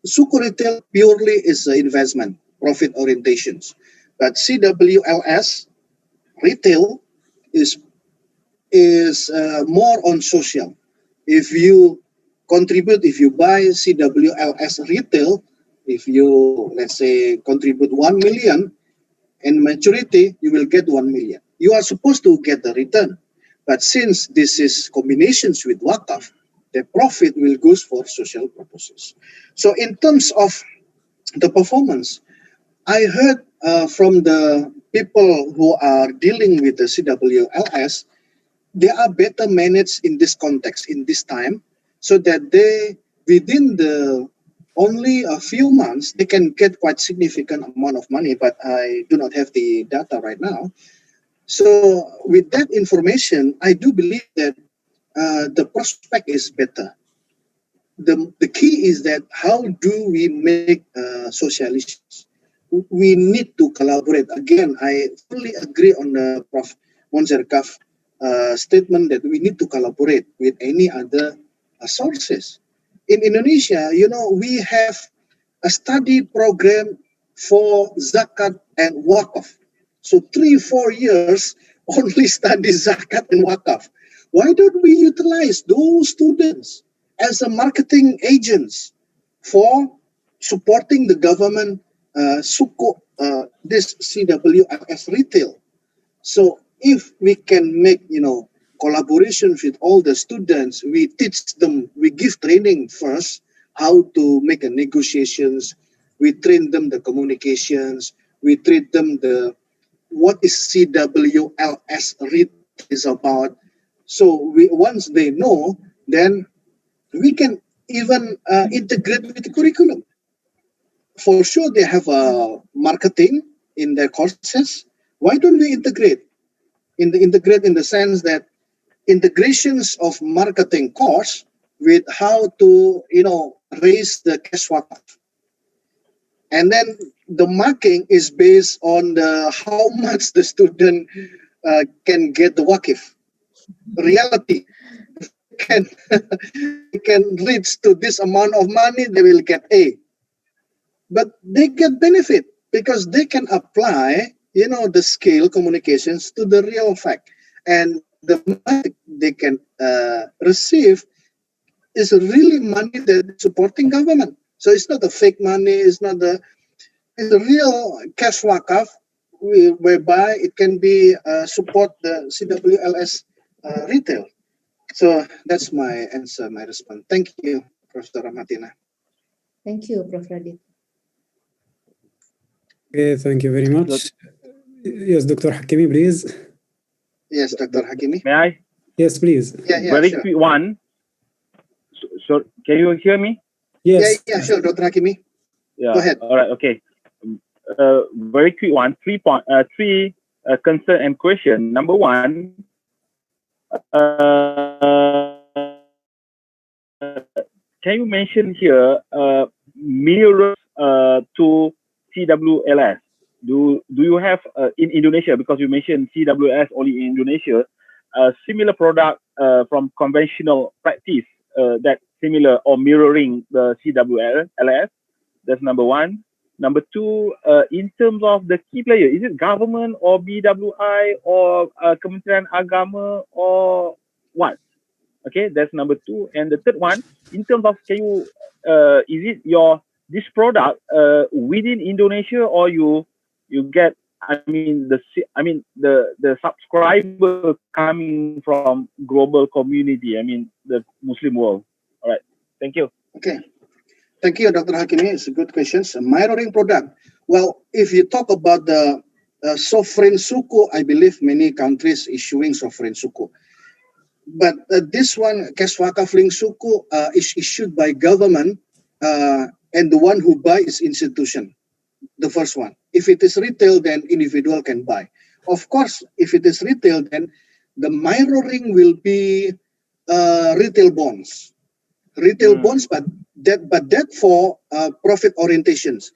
Sukuk retail purely is an investment, profit orientations. But CWLS retail is more on social. If you contribute, if you buy CWLS retail, if you, let's say, contribute 1 million, in maturity, you will get 1 million. You are supposed to get the return. But since this is combinations with Waqf, the profit will go for social purposes. So in terms of the performance, I heard from the people who are dealing with the CWLS, they are better managed in this context, in this time, so that they, within the only a few months, they can get quite significant amount of money, but I do not have the data right now. So with that information, I do believe that the prospect is better. The key is that how do we make socialists? We need to collaborate. Again, I fully agree on the Prof. Monzerkaf statement that we need to collaborate with any other sources. In Indonesia, we have a study program for Zakat and Waqf. So 3-4 years only study Zakat and Waqf. Why don't we utilize those students as a marketing agents for supporting the government sukuk, this CWLS retail? So if we can make, collaboration with all the students, we teach them, we give training first, how to make a negotiations, we train them the communications, we treat them what is CWLS retail is about. So once they know, then we can even integrate with the curriculum. For sure, they have marketing in their courses. Why don't we integrate? Integrate in the sense that integrations of marketing course with how to, raise the cash wakaf. And then the marking is based on how much the student can get the Waqf. Reality can reach to this amount of money, they will get A. But they get benefit because they can apply, the skill communications to the real fact. And the money they can receive is really money that is supporting government. So it's not a fake money. It's not it's a real cash waqf, whereby it can be support the CWLS retail. So that's my answer, my response. Thank you, Professor Ramatina. Thank you, Prof. Radit. Okay, thank you very much. Yes, Dr. Hakimi, please. Yes, Dr. Hakimi. May I? Yes, please. Yeah, Very sure. quick one. So can you hear me? Yes. Yeah, sure, Dr. Hakimi. Yeah. Go ahead. All right. Okay. Very quick one. Three concern and question. Number one. Can you mention here mirrors to CWLS? Do you have in Indonesia, because you mentioned CWLS only in Indonesia, a similar product from conventional practice that similar or mirroring the CWLS? That's number one. Number two, in terms of the key player, is it government or BWI or Kementerian Agama or what? Okay, that's number two. And the third one, in terms of, can you, is it this product within Indonesia, or you get, the subscriber coming from global community, the Muslim world? All right, thank you. Okay. Thank you, Dr. Hakimi. It's a good question. A mirroring product. Well, if you talk about the sovereign suku, I believe many countries issuing sovereign suku. But this one, cash wakaf link suku, is issued by government, and the one who buy is institution. The first one. If it is retail, then individual can buy. Of course, if it is retail, then the mirroring will be retail bonds. Retail bonds, but that for profit orientations.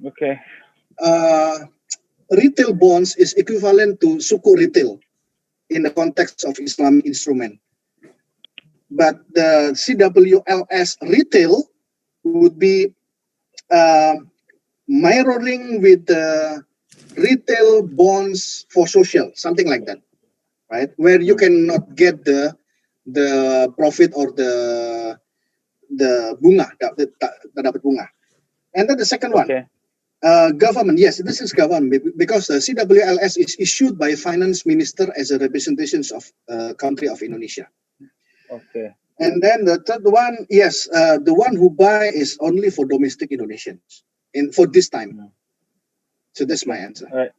Okay. Retail bonds is equivalent to suku retail in the context of Islamic instrument. But the CWLS retail would be mirroring with the retail bonds for social, something like that, right? Where you cannot get the profit or the bunga, the dapat bunga. And then the second one, government. Yes, this is government, because the CWLS is issued by finance minister as a representation of country of Indonesia. Okay. And then the third one, yes, the one who buy is only for domestic Indonesians, and for this time. So that's my answer. All right.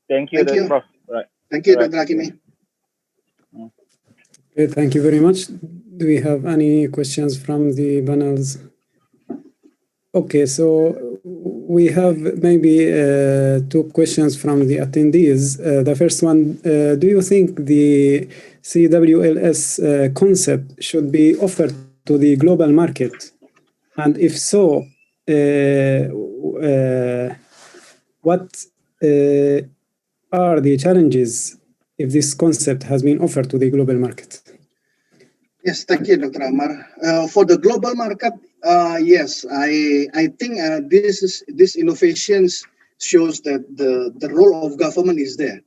Thank you, Prof. Right. Thank you, Dr. Hakimi. Okay, thank you very much. Do we have any questions from the panels? Okay, so we have maybe two questions from the attendees. The first one, do you think the CWLS concept should be offered to the global market? And if so, what are the challenges if this concept has been offered to the global market? Yes, thank you, Dr. Amar. For the global market, yes, I think this innovations shows that the role of government is there.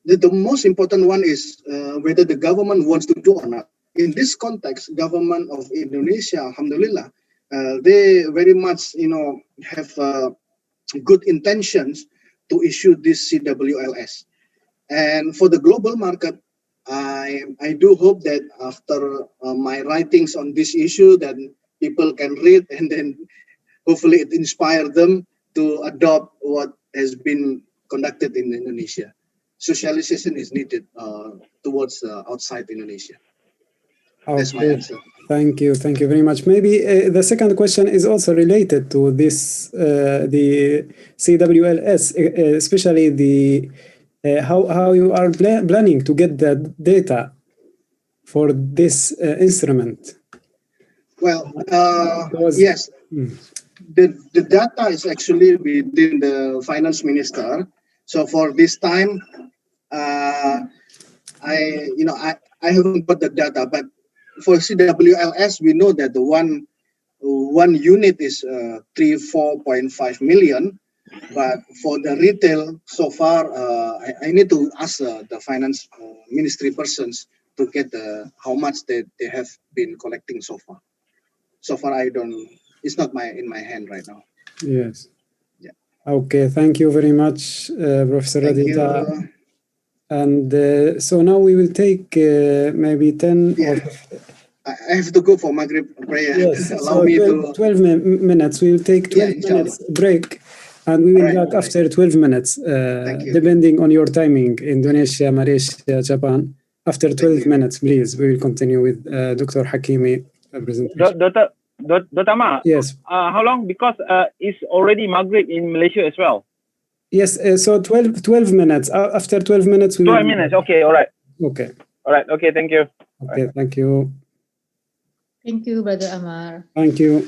The most important one is whether the government wants to do or not. In this context, government of Indonesia, alhamdulillah, they very much, have good intentions to issue this CWLS. And for the global market, I do hope that after my writings on this issue, that people can read, and then hopefully it inspires them to adopt what has been conducted in Indonesia. Socialization is needed towards outside Indonesia. That's my answer. Thank you very much. Maybe the second question is also related to this, the CWLS, especially the how you are planning to get the data for this instrument. Well, yes, the data is actually within the finance minister. So for this time, I haven't got the data, but for CWLS, we know that the one unit is 4.5 million. But for the retail, so far, I need to ask the finance ministry persons to get how much they have been collecting so far. So far, I don't. It's not in my hand right now. Yes. Yeah. Okay. Thank you very much, Professor Thank Radita. you. And so now we will take maybe 10 or I have to go for Maghrib prayer. yes, Allow so me 12 minutes. We will take 12 minutes break, and we will Right, back after 12 minutes, Thank you. depending on your timing, Indonesia, Malaysia, Japan. After 12 minutes, please, we will continue with Dr. Hakimi presentation. Dr. Ma, Yes. how long? Because it's already Maghrib in Malaysia as well. Yes, so 12 minutes. After 12 minutes, we 12 minutes, okay, all right. Okay. All right, okay, thank you. Okay, thank you. Thank you, Brother Amar. Thank you.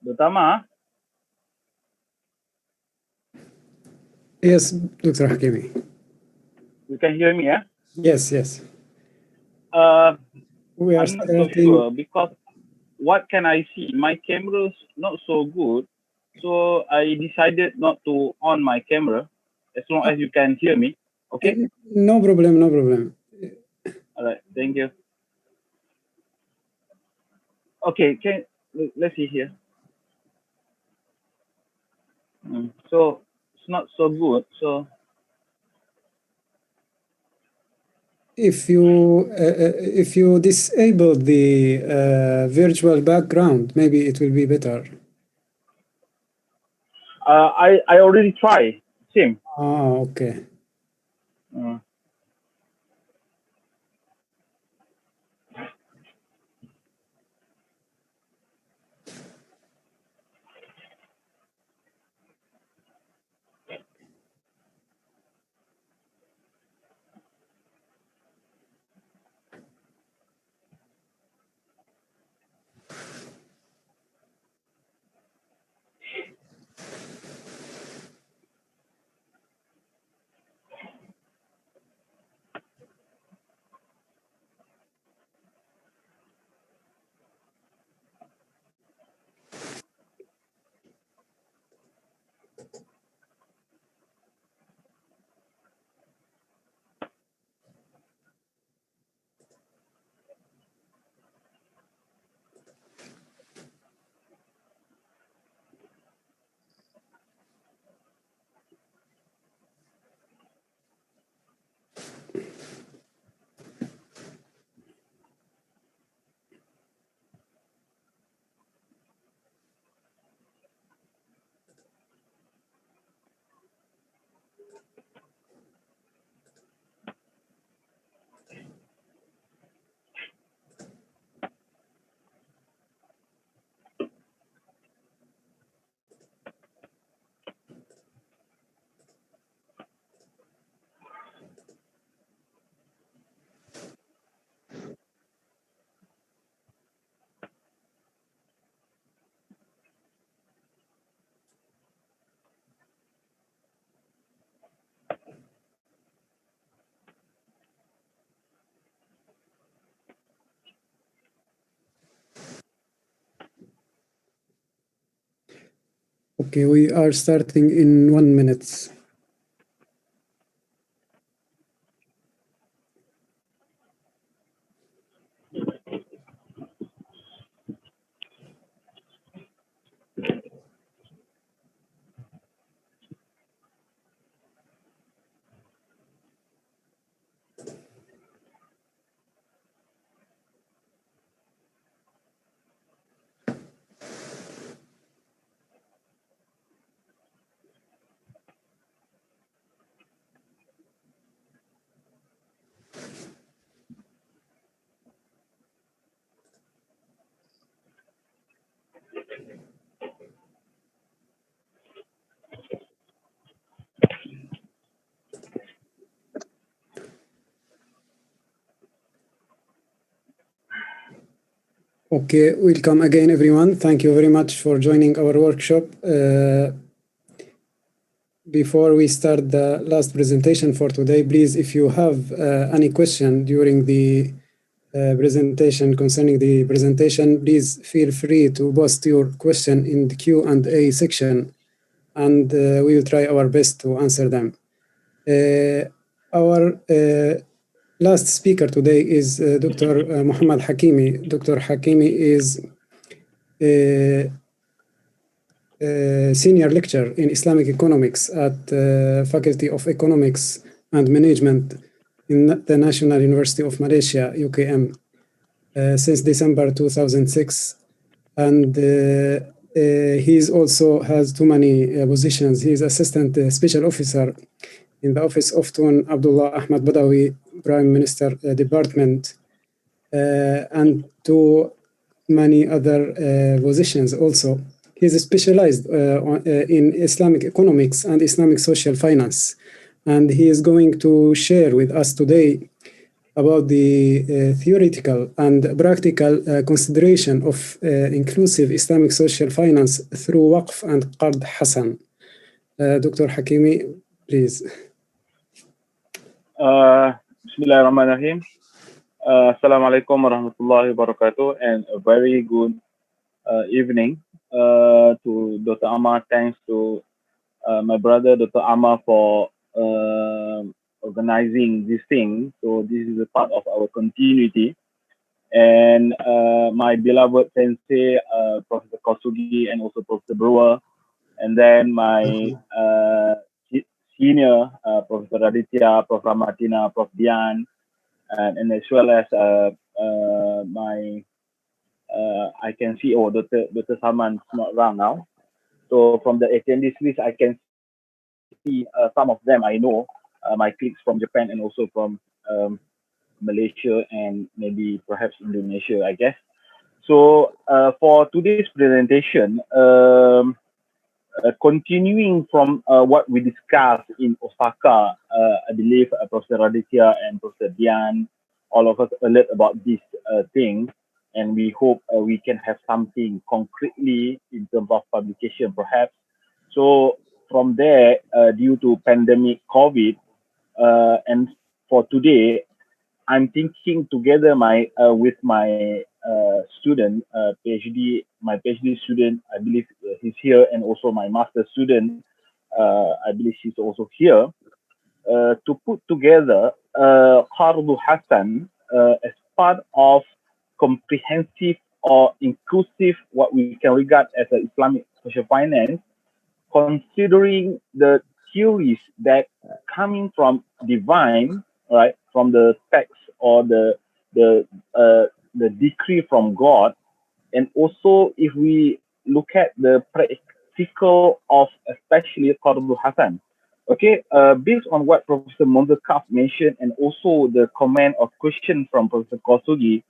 Dr. Amar? Yes, Dr. Hakimi. You can hear me, yeah? Yes, yes. We are I'm not so sure because what can I see? My camera's not so good, so I decided not to on my camera as long as you can hear me. Okay? No problem, no problem. All right, thank you. Okay, let's see here. So it's not so good. So if you disable the virtual background, maybe it will be better. I already tried. Same. Ah, okay. Okay, we are starting in 1 minute. Okay, welcome again, everyone. Thank you very much for joining our workshop. Before we start the last presentation for today, please, if you have any question during the presentation concerning the presentation, please feel free to post your question in the Q&A section, and we will try our best to answer them. Our last speaker today is Dr. Muhammad Hakimi. Dr. Hakimi is senior lecturer in Islamic economics at Faculty of Economics and Management in the National University of Malaysia, UKM, since December 2006. And he also has too many positions. He is Assistant Special Officer in the office of Tun Abdullah Ahmad Badawi, Prime Minister Department, and to many other positions also. He is specialized in Islamic economics and Islamic social finance. And he is going to share with us today about the theoretical and practical consideration of inclusive Islamic social finance through Waqf and Qard Hassan. Dr. Hakimi, please. Bismillahirrahmanirrahim. Assalamualaikum warahmatullahi wabarakatuh, and a very good evening to Dr. Amar. Thanks to my brother Dr. Amar for organizing this thing. So this is a part of our continuity. And my beloved sensei, Professor Kosugi, and also Professor Brewer, and then my senior, Professor Raditya, Prof. Ramatina, Prof. Dian, and as well as my, I can see, Dr. Salman is not around now. So from the attendees list, I can see some of them I know, my colleagues from Japan and also from Malaysia and maybe perhaps Indonesia, I guess. So for today's presentation, continuing from what we discussed in Osaka, I believe Professor Raditya and Professor Dian, all of us alert about this thing, and we hope we can have something concretely in terms of publication perhaps. So from there, due to pandemic COVID, and for today, I'm thinking together with my student, my PhD student, I believe he's here, and also my master student, I believe she's also here, to put together Qardu Hassan as part of comprehensive or inclusive, what we can regard as an Islamic social finance, considering the theories that coming from divine, right, from the text or the decree from God, and also if we look at the practical of especially Qardu Hassan. Okay, based on what Professor Monzakaf mentioned, and also the comment or question from Professor Kosugi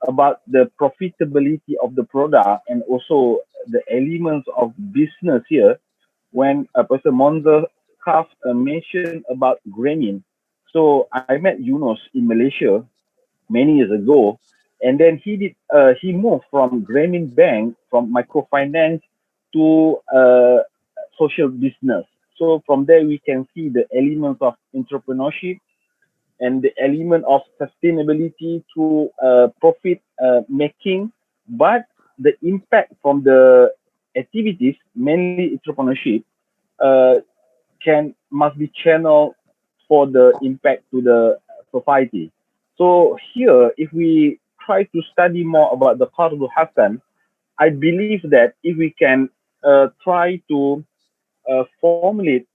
about the profitability of the product and also the elements of business here, when Professor Monzakaf mentioned about grameen. So I met Yunus in Malaysia many years ago, and then he moved from Grameen Bank, from microfinance to social business. So from there we can see the elements of entrepreneurship and the element of sustainability to profit making, but the impact from the activities, mainly entrepreneurship, must be channeled for the impact to the society. So here, if we try to study more about the Qardu Hassan, I believe that if we can try to formulate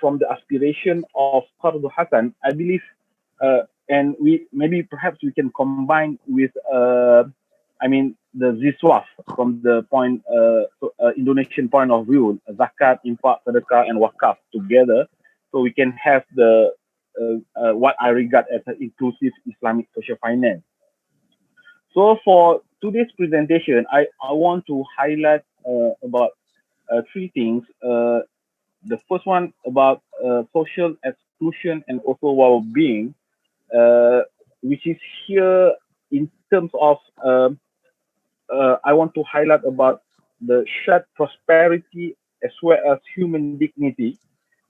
from the aspiration of Qardu Hassan, I believe, and perhaps we can combine with, I mean, the Ziswaf from the point, Indonesian point of view, Zakat, Infak, Sedekah, and Waqf together, so we can have the what I regard as an inclusive Islamic social finance. So for today's presentation, I want to highlight about three things. The first one about social exclusion and also well-being, which is here in terms of, I want to highlight about the shared prosperity as well as human dignity.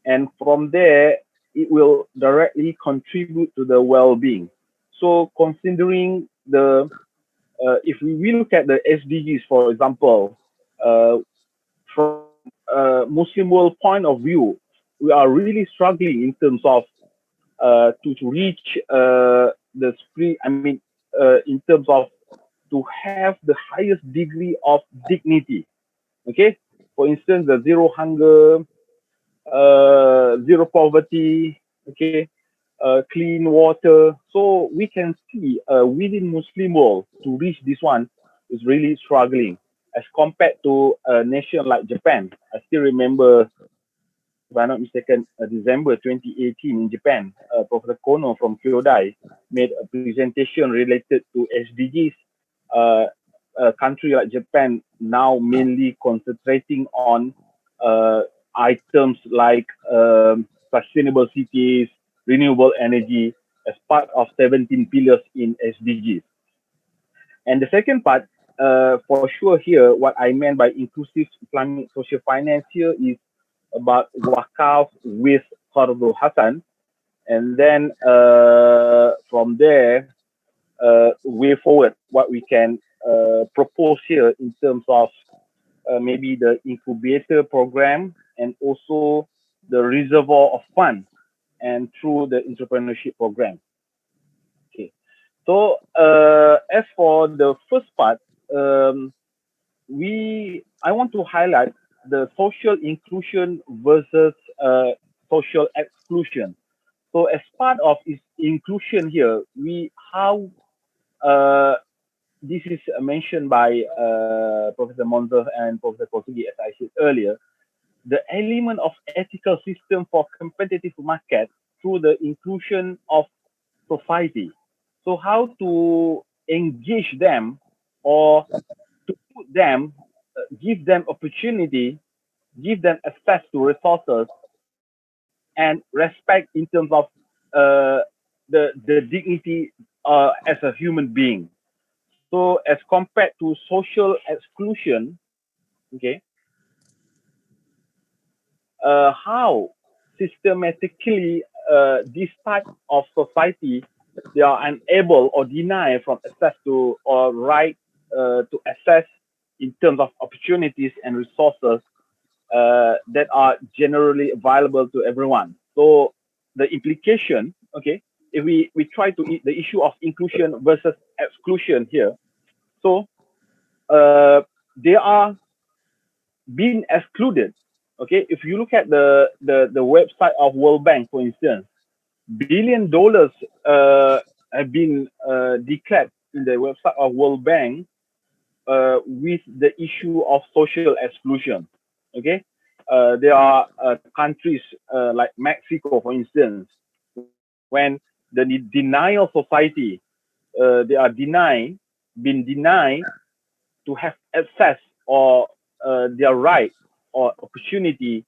And from there, it will directly contribute to the well-being. So considering the, if we look at the SDGs, for example, from Muslim world point of view, we are really struggling in terms of to reach the spirit, I mean, in terms of to have the highest degree of dignity. Okay, for instance, the zero hunger, zero poverty, okay, clean water. So we can see within Muslim world to reach this one is really struggling as compared to a nation like Japan. I still remember, if I'm not mistaken, December 2018 in Japan, Professor Kono from Kyodai made a presentation related to SDGs. A country like Japan now mainly concentrating on items like sustainable cities, renewable energy, as part of 17 pillars in SDGs. And the second part, for sure here, what I meant by inclusive Islamic social finance here is about Waqf with Qardul Hasan. And then from there, way forward, what we can propose here in terms of maybe the incubator program and also the reservoir of funds and through the entrepreneurship program. Okay. So as for the first part, I want to highlight the social inclusion versus social exclusion. So as part of its inclusion here, this is mentioned by Professor Monzer and Professor Kosugi, as I said earlier, the element of ethical system for competitive market through the inclusion of society. So how to engage them or to put them, give them opportunity, give them access to resources and respect in terms of the dignity as a human being. So as compared to social exclusion, okay, how systematically this type of society, they are unable or deny from access to or right to access in terms of opportunities and resources that are generally available to everyone. So the implication, okay, if we try to the issue of inclusion versus exclusion here, so they are being excluded. Okay, if you look at the website of World Bank, for instance, $1 billion have been declared in the website of World Bank with the issue of social exclusion. Okay, there are countries like Mexico, for instance, when the denial society, they are been denied to have access or their right or opportunity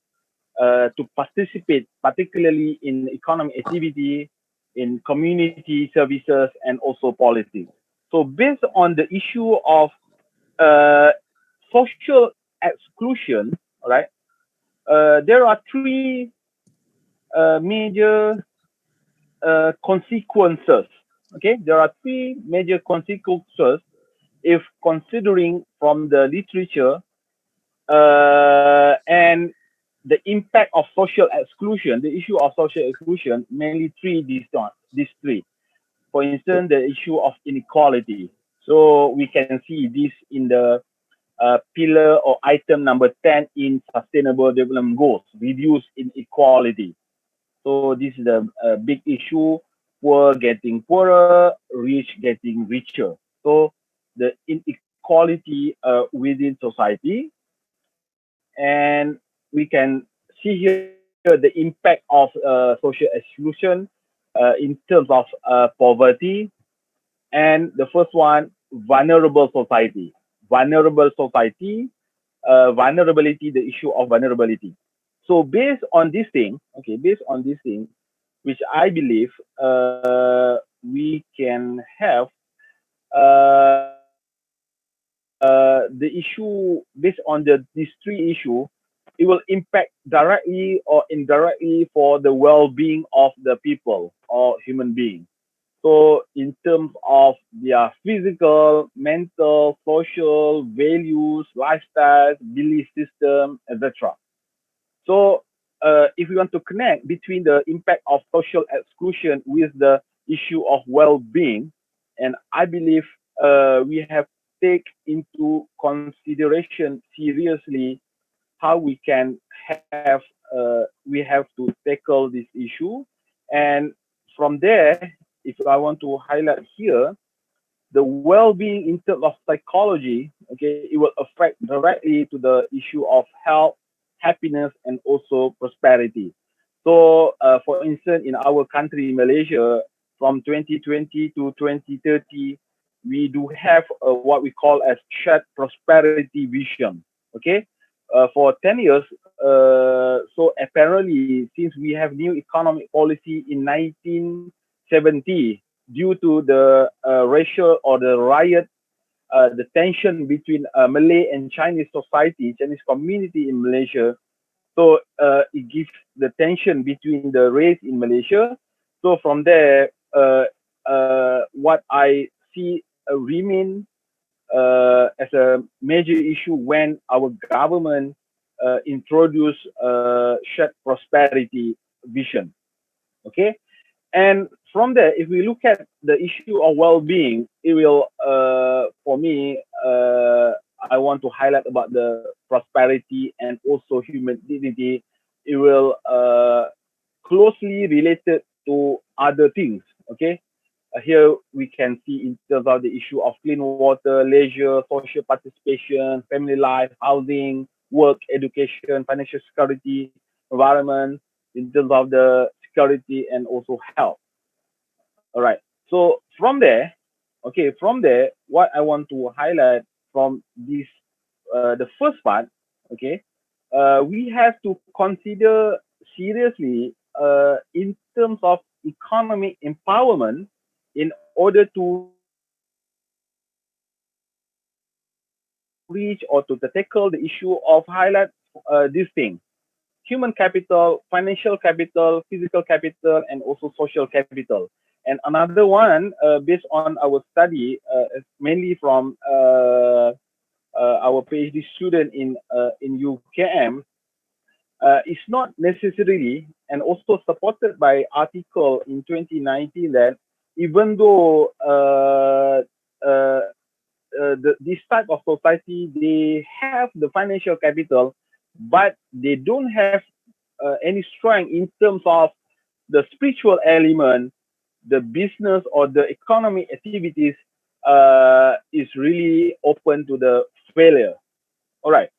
to participate, particularly in economic activity, in community services, and also politics. So based on the issue of social exclusion, right, there are three major consequences. Okay, there are three major consequences if considering from the literature and the impact of social exclusion, the issue of social exclusion, mainly these three. For instance, the issue of inequality. So we can see this in the pillar or item number 10 in Sustainable Development Goals, reduce inequality. So this is a big issue, poor getting poorer, rich getting richer. So the inequality within society, and we can see here the impact of social exclusion in terms of poverty, and the first one, vulnerable society. Vulnerable society, vulnerability, the issue of vulnerability. So based on this thing, okay, based on this thing, which I believe we can have the issue based on these three issues, it will impact directly or indirectly for the well-being of the people or human being. So in terms of their physical, mental, social, values, lifestyle, belief system, etc. So if we want to connect between the impact of social exclusion with the issue of well-being, and I believe we have take into consideration seriously how we can have we have to tackle this issue. And from there, if I want to highlight here, the well-being in terms of psychology, okay, it will affect directly to the issue of health, happiness, and also prosperity. So, for instance, in our country, Malaysia, from 2020 to 2030, we do have what we call as shared prosperity vision. Okay, for 10 years. So apparently, since we have new economic policy in 1970 due to the racial or the riot, the tension between Malay and Chinese society, Chinese community in Malaysia. So it gives the tension between the race in Malaysia. So from there, what I see remain as a major issue when our government introduced shared prosperity vision. Okay, and from there, if we look at the issue of well-being, it will, for me, I want to highlight about the prosperity and also human dignity. It will closely related to other things. Okay, here we can see in terms of the issue of clean water, leisure, social participation, family life, housing, work, education, financial security, environment, in terms of the security and also health. All right. So from there, okay, from there, what I want to highlight from this, the first part, okay, we have to consider seriously in terms of economic empowerment in order to reach or to tackle the issue of highlight this thing: human capital, financial capital, physical capital, and also social capital. And another one, based on our study, mainly from our PhD student in UKM, is not necessarily, and also supported by article in 2019, that even though this type of society, they have the financial capital, but they don't have any strength in terms of the spiritual element, the business or the economic activities is really open to the failure. All right.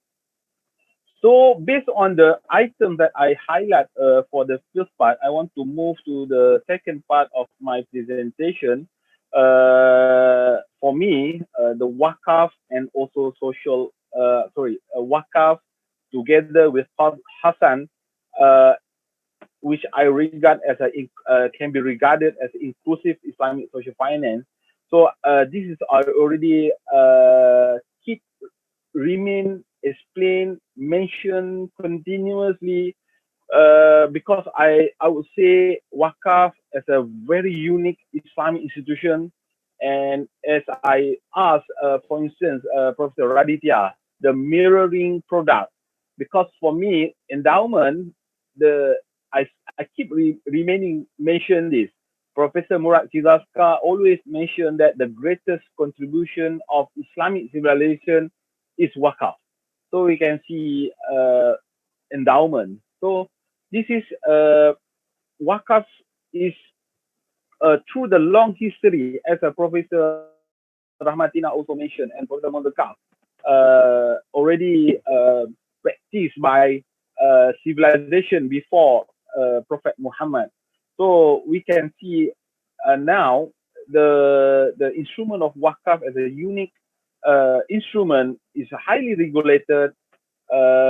So based on the items that I highlight for the first part, I want to move to the second part of my presentation. For me, the Waqf and also social, Waqf together with Hassan, which I regard as can be regarded as inclusive Islamic social finance. So this is already keep remain explained, mentioned continuously, because I would say Waqf as a very unique Islamic institution. And as I asked, for instance, Professor Raditya, the mirroring product, because for me, endowment, I keep remaining mention this. Professor Murad Kizaska always mentioned that the greatest contribution of Islamic civilization is Waqf. So we can see endowment. So this is Waqf is through the long history, as a Professor Rahmatina also mentioned, and Professor Mondekar, already practiced by civilization before Prophet Muhammad. So we can see now the instrument of Waqf as a unique instrument is highly regulated.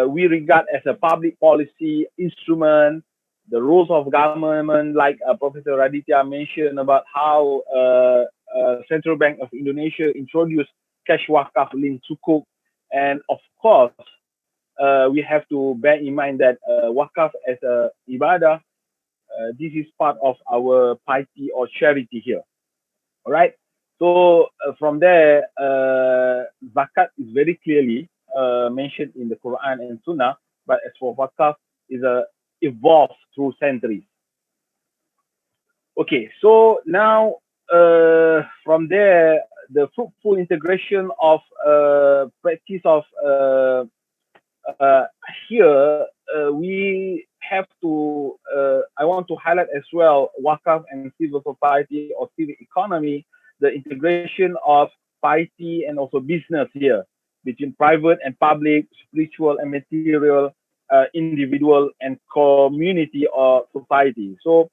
We regard as a public policy instrument. The rules of government, like Professor Raditya mentioned about how Central Bank of Indonesia introduced cash Waqf linked sukuk. And of course, we have to bear in mind that Waqf as a ibadah, this is part of our piety or charity here. All right. So from there, Zakat is very clearly mentioned in the Quran and Sunnah, but as for Waqf, is evolved through centuries. Okay, so now from there, the fruitful integration of practice of here, we have to, I want to highlight as well, Waqf and civil society or civic economy, the integration of piety and also business here, between private and public, spiritual and material, individual and community or society. So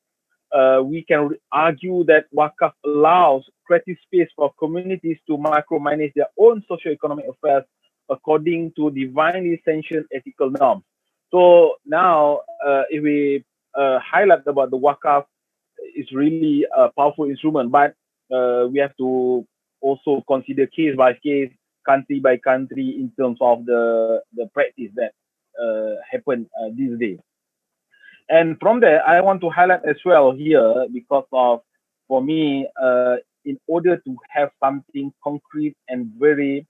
we can argue that Waqf allows creative space for communities to micromanage their own socio-economic affairs according to divinely sanctioned ethical norms. So now, if we highlight about the Waqf, is really a powerful instrument, but we have to also consider case by case, country by country in terms of the practice that happen these days. And from there, I want to highlight as well here because of, for me, in order to have something concrete and very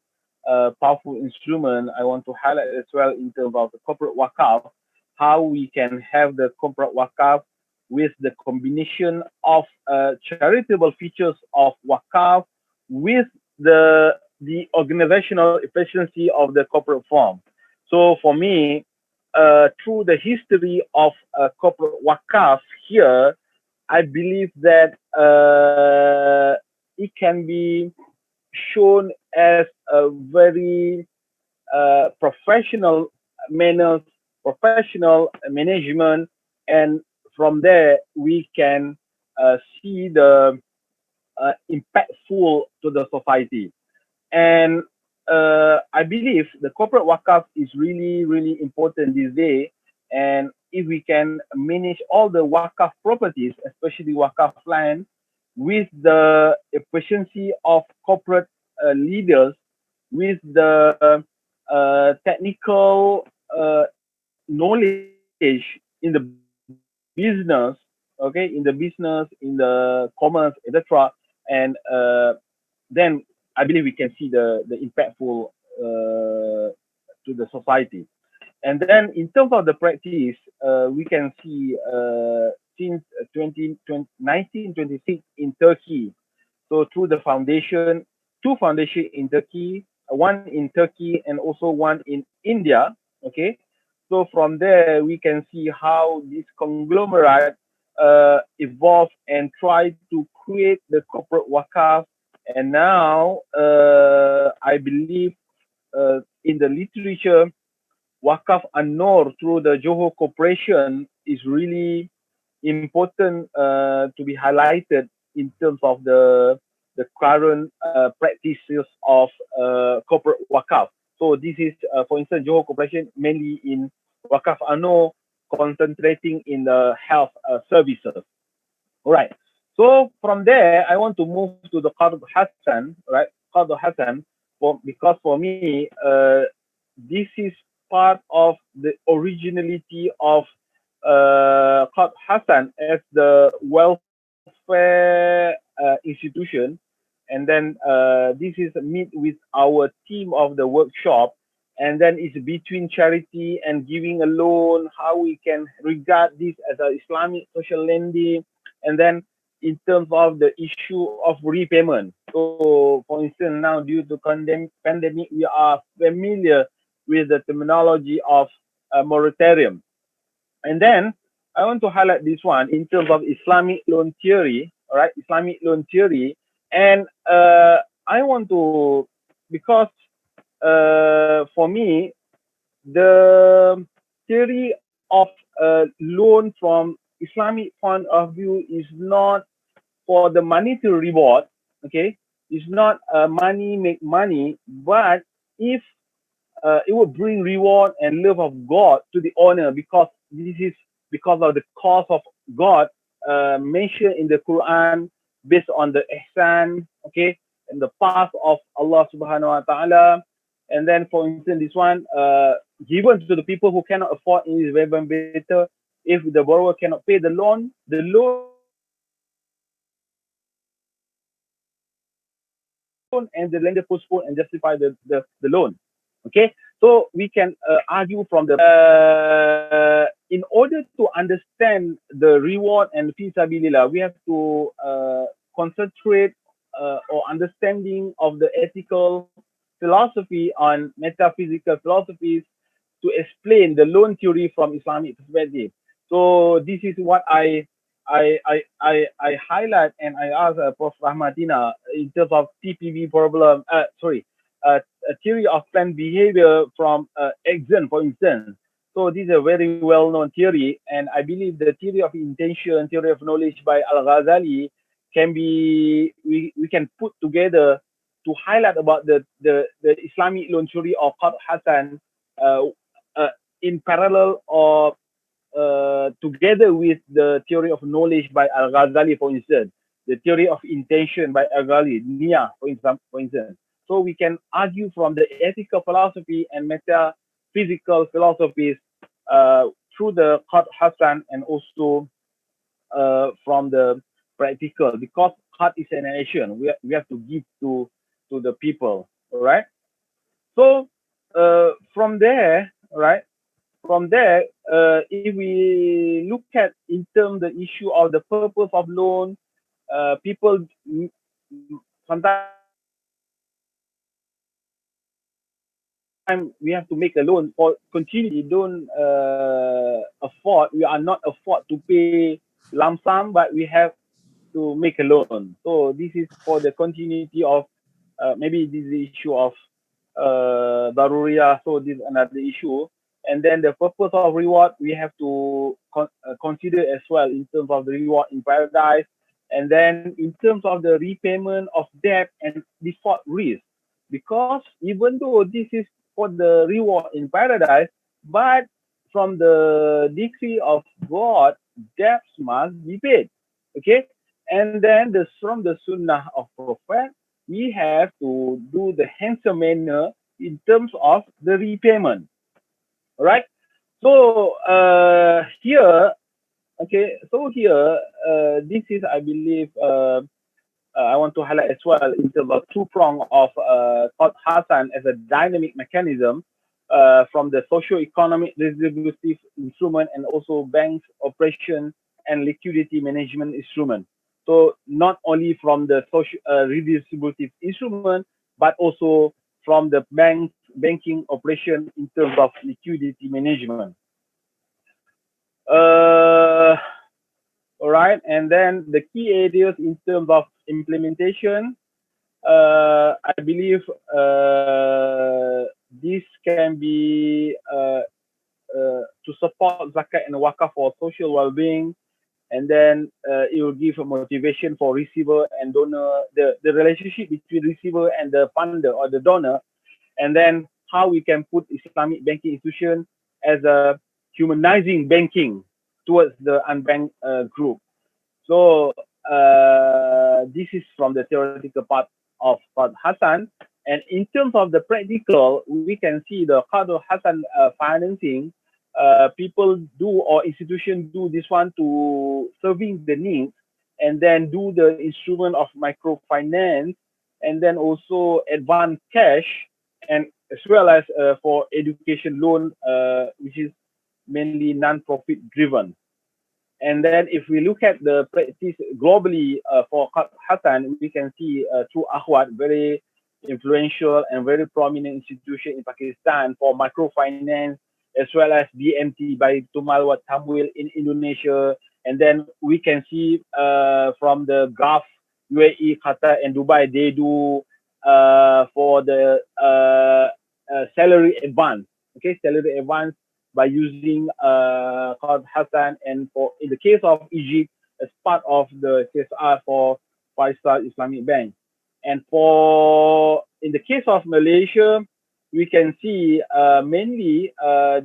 powerful instrument, I want to highlight as well in terms of the corporate Waqf, how we can have the corporate Waqf with the combination of charitable features of Waqf with the organizational efficiency of the corporate form. So for me, through the history of corporate Waqf here, I believe that it can be shown as a very professional manners, professional management, and from there we can see the impactful to the society. And I believe the corporate Waqf is really, really important these days. And if we can manage all the Waqf properties, especially Waqf land, with the efficiency of corporate leaders, with the technical knowledge in the business, okay, in the business, in the commerce, etc., and then I believe we can see the impactful to the society. And then in terms of the practice, we can see since 1926 in Turkey. So through the foundation, two foundations in Turkey, one in Turkey and also one in India. Okay, so from there we can see how this conglomerate evolved and tried to create the corporate Waqf. And now I believe in the literature, Waqf An-Nur through the Johor Corporation is really important to be highlighted in terms of the current practices of corporate Waqf. So this is, for instance, Johor Corporation mainly in Waqf An-Nur, concentrating in the health services. All right. So from there, I want to move to the Qard Hassan, right? Qard Hassan, because for me, this is part of the originality of Qard Hassan as the welfare institution. And then this is meet with our team of the workshop. And then it's between charity and giving a loan, how we can regard this as an Islamic social lending. And then in terms of the issue of repayment. So for instance, now due to pandemic, we are familiar with the terminology of moratorium. And then I want to highlight this one in terms of Islamic loan theory, all right, Islamic loan theory. And I want to, because for me, the theory of loan from Islamic point of view is not for the monetary reward, okay? It's not money make money, but if it will bring reward and love of God to the owner, because this is because of the cause of God mentioned in the Quran based on the ihsan, okay, and the path of Allah subhanahu wa ta'ala. And then for instance, this one given to the people who cannot afford is very better. If the borrower cannot pay the loan and the lender postpone and justify the loan. Okay, so we can argue from the in order to understand the reward and fi sabilillah, we have to concentrate or understanding of the ethical philosophy on metaphysical philosophies to explain the loan theory from Islamic perspective. So this is what I highlight and I ask Prof. Rahmatina in terms of TPB problem. A theory of planned behavior from Exxon, for instance. So this is a very well-known theory, and I believe the theory of intention, theory of knowledge by Al-Ghazali can be we can put together to highlight about the Islamic loan theory of Qard Hassan in parallel or together with the theory of knowledge by Al-Ghazali, for instance, the theory of intention by Al-Ghazali, Nia, for instance. So we can argue from the ethical philosophy and metaphysical philosophies through the Qad Hasan, and also from the practical, because Qad is an action. We have to give to the people, all right? So from there, right? From there, if we look at in terms the issue of the purpose of loan, people sometimes we have to make a loan for continuity. Don't afford. We are not afford to pay lump sum, but we have to make a loan. So this is for the continuity of maybe this is the issue of Daruria. So this is another issue. And then the purpose of reward, we have to consider as well in terms of the reward in paradise. And then in terms of the repayment of debt and default risk. Because even though this is for the reward in paradise, but from the decree of God, debts must be paid. Okay? And then from the sunnah of Prophet, we have to do the handsome manner in terms of the repayment. All right. So here, okay. So here, this is, I believe, I want to highlight as well in terms of two prong of Qad Hasan as a dynamic mechanism from the socio-economic redistributive instrument and also banks operation and liquidity management instrument. So not only from the social redistributive instrument, but also from the banking operation in terms of liquidity management. All right, and then the key areas in terms of implementation, I believe this can be to support Zakat and Waqf for social well-being, and then it will give a motivation for receiver and donor, the relationship between receiver and the funder or the donor, and then how we can put Islamic banking institution as a humanizing banking towards the unbanked group. So this is from the theoretical part of Qad Hasan. And in terms of the practical, we can see the Qad Hasan financing, people do or institutions do this one to serving the needs, and then do the instrument of microfinance, and then also advance cash, and as well as for education loan, which is mainly non-profit driven. And then if we look at the practice globally for Qad Hasan, we can see through Ahwad, very influential and very prominent institution in Pakistan for microfinance, as well as BMT by Tumal Wat Tamwil in Indonesia. And then we can see from the Gulf, UAE, Qatar, and Dubai, they do for the salary advance. Okay, salary advance by using Qad Hasan, and for in the case of Egypt as part of the CSR for Faisal Islamic Bank. And for in the case of Malaysia, we can see mainly I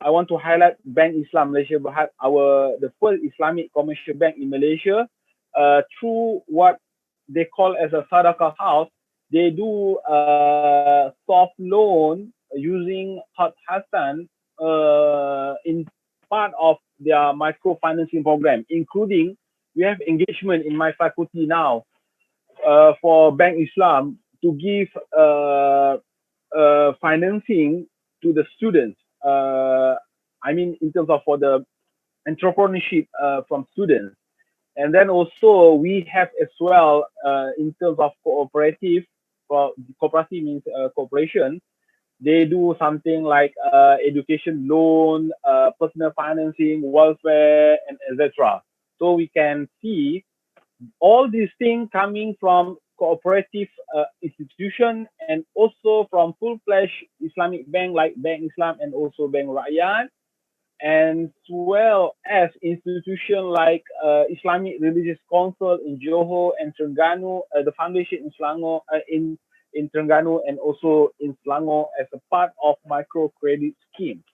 want to highlight Bank Islam Malaysia, the first Islamic commercial bank in Malaysia, through what they call as a Sadaqah house. They do soft loan using Qad Hasan in part of their microfinancing program, including we have engagement in my faculty now for Bank Islam to give financing to the students. I mean, in terms of for the entrepreneurship from students. And then also we have as well in terms of cooperative, cooperative means cooperation. They do something like education loan, personal financing, welfare, and etc. So we can see all these things coming from cooperative institution, and also from full-fledged Islamic bank like Bank Islam and also Bank Rakyat, and as well as institution like Islamic Religious Council in Johor and Terengganu, the foundation in Selangor, in Terengganu, and also in Selangor as a part of microcredit scheme.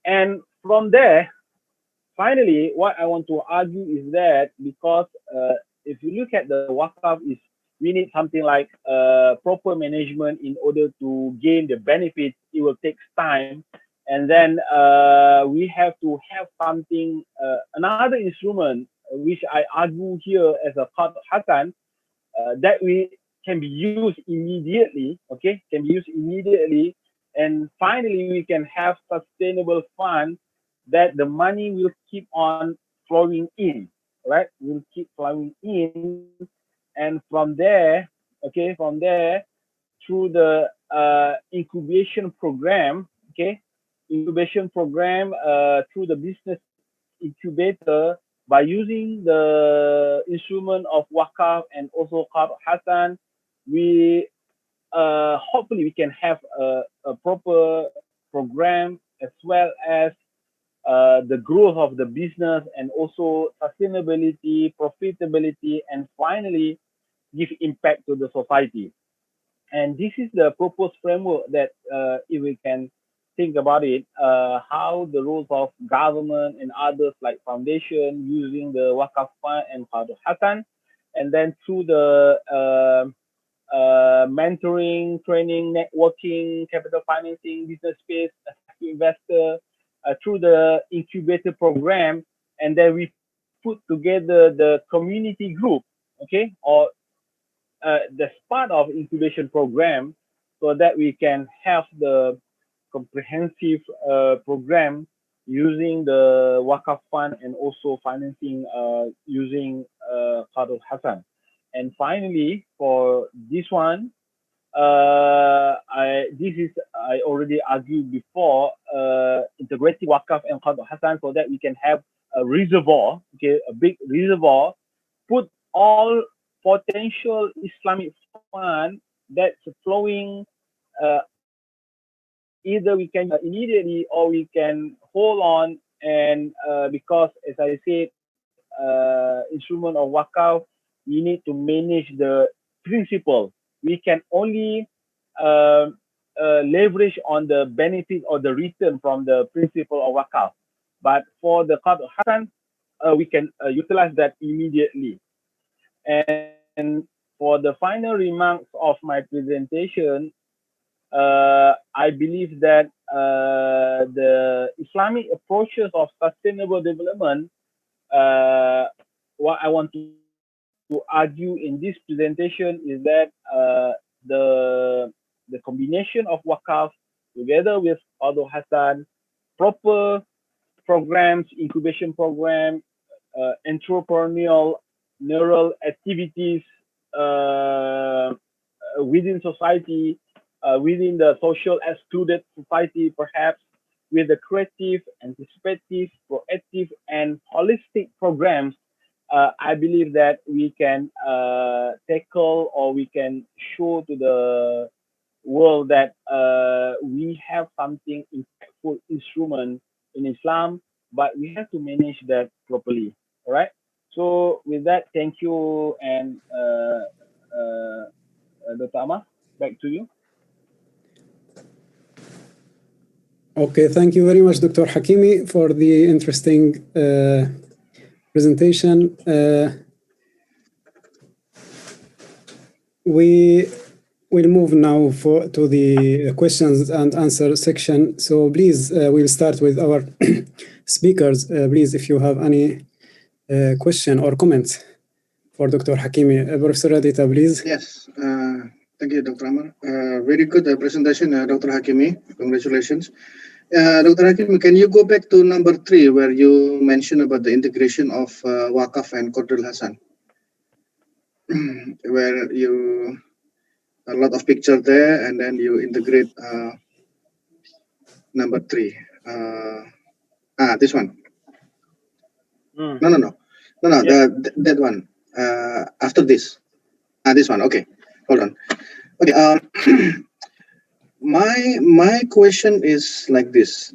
And from there, finally, what I want to argue is that because if you look at the Waqf, is we need something like proper management in order to gain the benefits. It will take time, and then we have to have something, another instrument which I argue here as a Qard Hasan, that we can be used immediately. Okay, can be used immediately, and finally we can have sustainable fund that the money will keep on flowing in, right? Will keep flowing in, and from there, okay, from there through the incubation program, okay, incubation program through the business incubator by using the instrument of Waqf and also Qard Hasan, we hopefully we can have a proper program as well as the growth of the business and also sustainability, profitability, and finally give impact to the society. And this is the proposed framework that if we can think about it, how the roles of government and others like foundation using the Waqf Fund and Qard Hasan, and then through the mentoring, training, networking, capital financing, business space, investor, through the incubator program, and then we put together the community group, okay, or that's part of incubation program, so that we can have the comprehensive program using the Waqf Fund and also financing using Qard Hasan. And finally, for this one, I already argued before, integrating Waqf and Qard Hasan so that we can have a reservoir, okay, a big reservoir, put all potential Islamic fund that's flowing, either we can immediately or we can hold on, and because as I said, instrument of Waqf, we need to manage the principle. We can only leverage on the benefit or the return from the principle of Waqf. But for the Qard Hasan, we can utilize that immediately. And for the final remarks of my presentation, I believe that the Islamic approaches of sustainable development, what I want to argue in this presentation is that the combination of Waqf together with Qard Hasan, proper programs, incubation program, entrepreneurial activities within society, within the social excluded society, perhaps with the creative, anticipative, proactive, and holistic programs, I believe that we can tackle, or we can show to the world that we have something impactful instrument in Islam, but we have to manage that properly. All right. So with that, thank you, and Dr. Amar, back to you. Okay, thank you very much, Dr. Hakimi, for the interesting presentation. We will move now to the questions and answer section. So please, we'll start with our speakers. Please, if you have any question or comments for Dr. Hakimi. Professor Adita, please. Yes, thank you, Dr. Amar. Very good presentation, Dr. Hakimi. Congratulations. Dr. Hakimi, can you go back to number 3, where you mentioned about the integration of Waqf and Qard Hasan, where you a lot of picture there, and then you integrate number 3. This one. No. Yeah. That one. After this. This one. Okay. Hold on. Okay. My question is like this.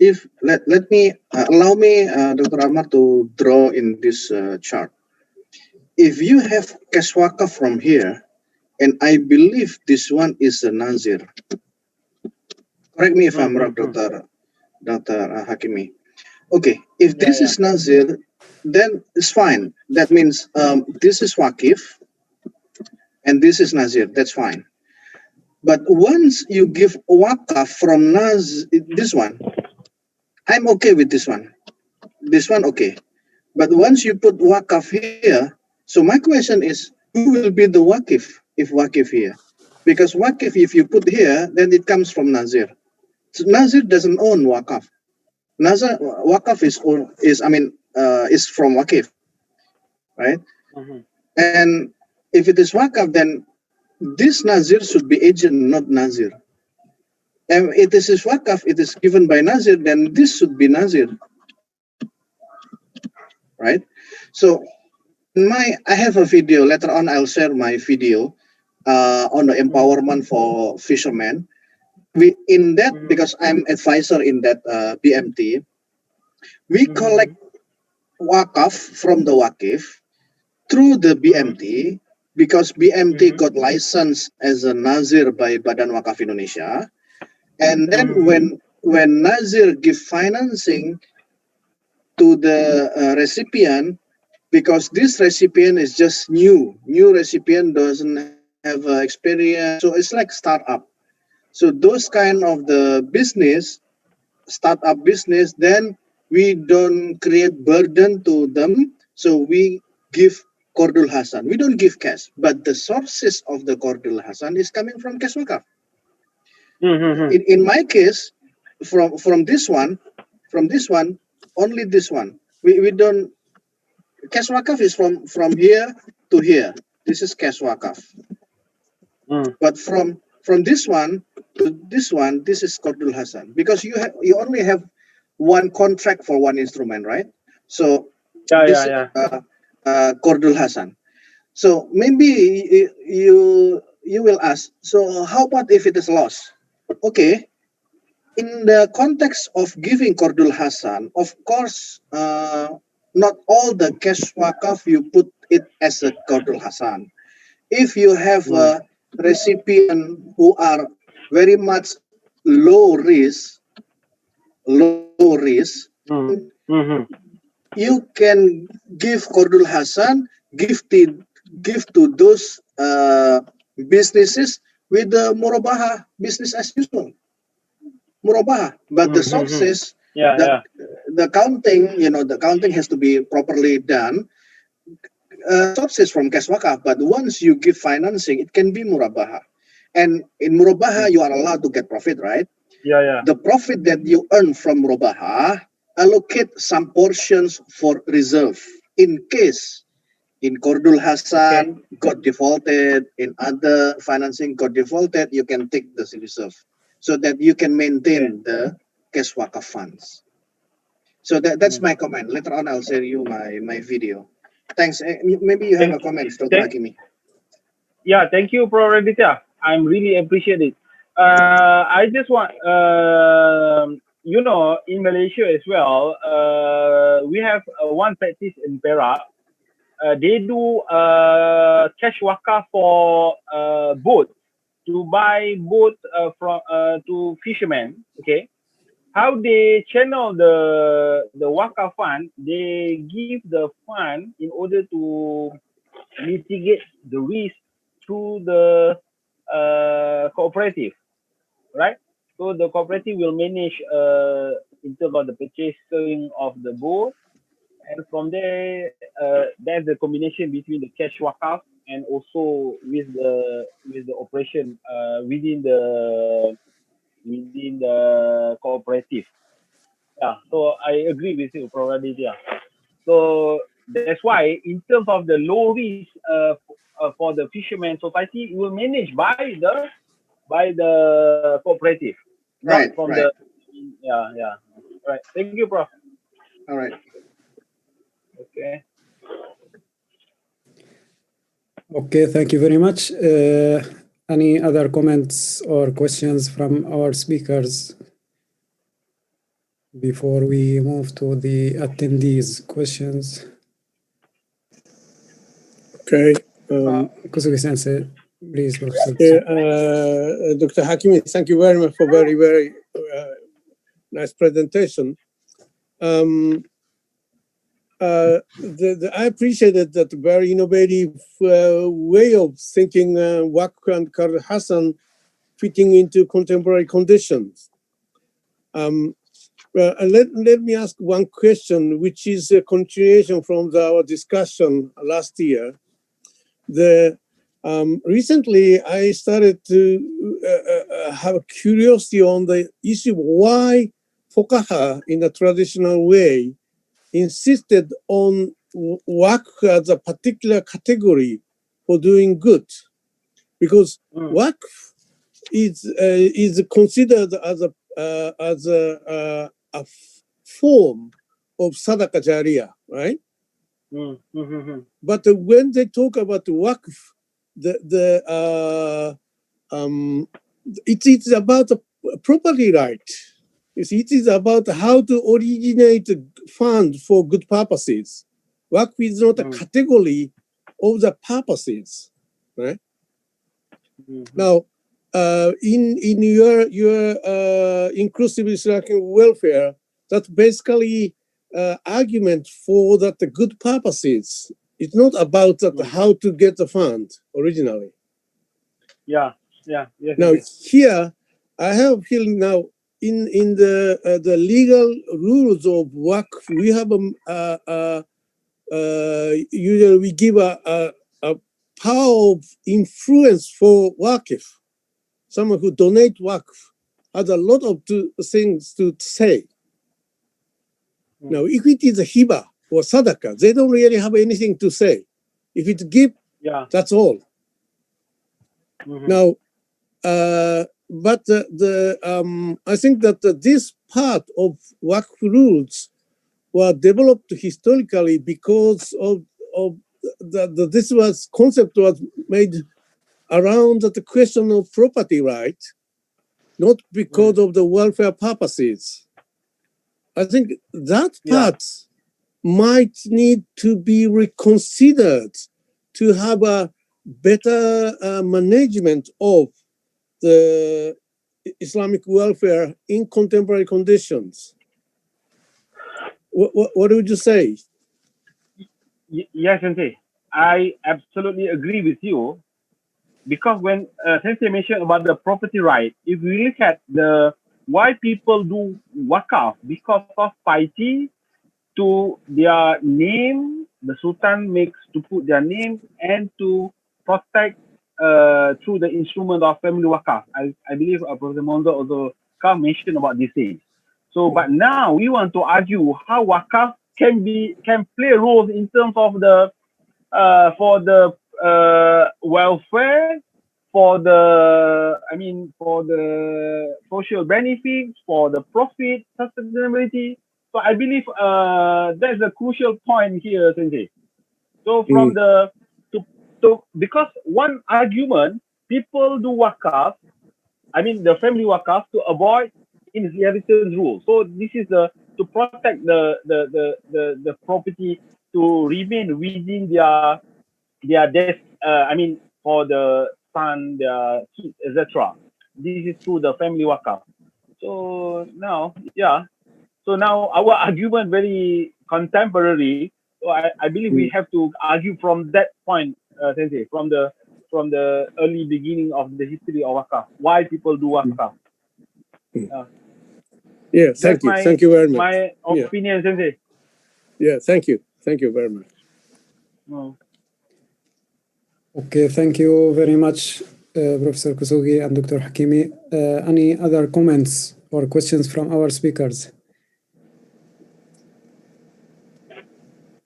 If let me allow me, Dr. Amar, to draw in this chart. If you have cash Waqf from here, and I believe this one is a Nazir. Correct me if I'm wrong, Dr. Dr. Hakimi. Okay, if this is Nazir, then it's fine. That means this is Waqf and this is Nazir. That's fine. But once you give Waqf from this one, I'm okay with this one. This one, okay. But once you put Waqf here, so my question is, who will be the Waqf if Waqf here? Because Waqf, if you put here, then it comes from Nazir. So Nazir doesn't own Waqf. Waqf is from Waqf, right? And if it is Waqf, then this Nazir should be agent, not Nazir. And if this is Waqf, it is given by Nazir, then this should be Nazir, right? So I have a video, later on I'll share my video on the empowerment for fishermen. In that, because I'm advisor in that BMT, we collect Waqf from the Waqf through the BMT, because BMT got licensed as a Nazir by Badan Waqaf Indonesia. And then when Nazir give financing to the recipient, because this recipient is just new recipient doesn't have experience, so it's like startup. So those kind of the startup business, then we don't create burden to them. So we give Qardul Hasan. We don't give cash, but the sources of the Qardul Hasan is coming from cash Waqf. In my case, from this one, only this one. We don't. Cash Waqf is from here to here. This is cash Waqf. But from this one to this one, this is Qardul Hasan, because you only have one contract for one instrument, right? So Qardul Hasan. So maybe you will ask, so how about if it is lost? Okay, in the context of giving Qardul Hasan, of course, not all the cash Waqf you put it as a Qardul Hasan. If you have a recipient who are very much low risk, you can give Qardul Hasan, give to those businesses with the murabaha, business as usual, murabaha. But the sources, the counting, the counting has to be properly done. Sources from cash Waqf, but once you give financing, it can be murabaha. And in murabaha, you are allowed to get profit, right? The profit that you earn from murabaha, allocate some portions for reserve in case in Qardul Hasan got defaulted, in other financing got defaulted, you can take this reserve so that you can maintain the cash Waqf funds. So that's my comment. Later on, I'll share you my video. Thanks. Maybe you have a comment, Dr. Hakimi. Yeah, thank you, Prof. Raditya. I'm really appreciate it. I just want, in Malaysia as well, we have one practice in Perak. They do cash Waqf for boat, to buy boat to fishermen. Okay, how they channel the Waqf fund? They give the fund in order to mitigate the risk through the cooperative, right? So the cooperative will manage in terms of the purchasing of the boat, and from there, there's the combination between the cash Waqf and also with the operation within the cooperative. Yeah, so I agree with you, Prof. Raditya. So that's why, in terms of the low risk for the fisherman society, it will manage by the cooperative, right? Not from right. Yeah. Right. Thank you, Prof. All right. Okay. Okay, thank you very much. Any other comments or questions from our speakers before we move to the attendees' questions? Okay. Kusugi-sensei, please, Professor. Dr. Hakimi, thank you very much for very, very nice presentation. I appreciated that very innovative way of thinking Waqf and Qard Hasan fitting into contemporary conditions. Let me ask one question, which is a continuation from our discussion last year. Recently, I started to have a curiosity on the issue of why Fuqaha, in a traditional way, insisted on Waqf as a particular category for doing good, because Waqf is considered as a form of Sadaqah Jariyah, right? But when they talk about Waqf, it is about a property right. You see, it is about how to originate funds for good purposes. Waqf is not a category of the purposes, right? Now, in your inclusive Islamic welfare, that's basically argument for that the good purposes. It's not about that how to get the fund originally. Yeah. Yes, now here, I have here now in the legal rules of Waqf, we have usually we give a power of influence for Waqf. Someone who donate Waqf has a lot of things to say. Now, if it is a hiba or sadaqah, they don't really have anything to say. If it's give, that's all. Now, but I think that this part of Waqf rules were developed historically because of this concept was made around the question of property right, not because of the welfare purposes. I think that part might need to be reconsidered to have a better management of the Islamic welfare in contemporary conditions. What would you say? Yes, Sensei. I absolutely agree with you, because when Sensei mentioned about the property right, if we look at why people do Waqf, because of piety to their name, the Sultan makes to put their name and to protect through the instrument of family Waqf. I believe Professor Monzo also mentioned about these things. So, but now we want to argue how Waqf can play roles in terms of the for the welfare, for the social benefits, for the profit, sustainability. So I believe that's a crucial point here, Sensei. So from because one argument, people do Waqf, the family Waqf, to avoid inheritance rules. So this is to protect the property to remain within their death. For the son, their kids, etc. This is through the family Waqf. So now, So now our argument very contemporary. So I believe we have to argue from that point, Sensei, from the early beginning of the history of Waqf. Why people do Waqf? Yeah, thank you. Thank you very much. My opinion, Sensei. Yeah, thank you. Thank you very much. Okay, thank you very much, Professor Kusugi and Dr. Hakimi. Any other comments or questions from our speakers?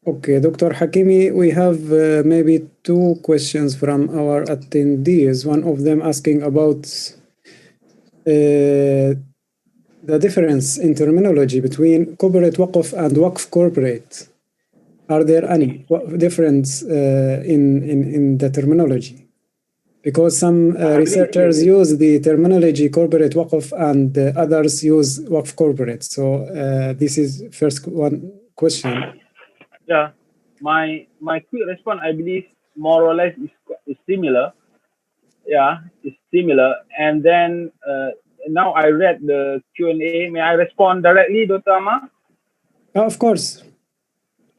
Okay, Dr. Hakimi, we have maybe two questions from our attendees. One of them asking about the difference in terminology between corporate Waqf and Waqf corporate. Are there any difference in the terminology? Because some researchers use the terminology corporate Waqf and others use Waqf corporate. So this is first one question. Yeah, my quick response, I believe, more or less is similar. Yeah, it's similar. And then now I read the Q&A. May I respond directly, Dr. Amar? Of course.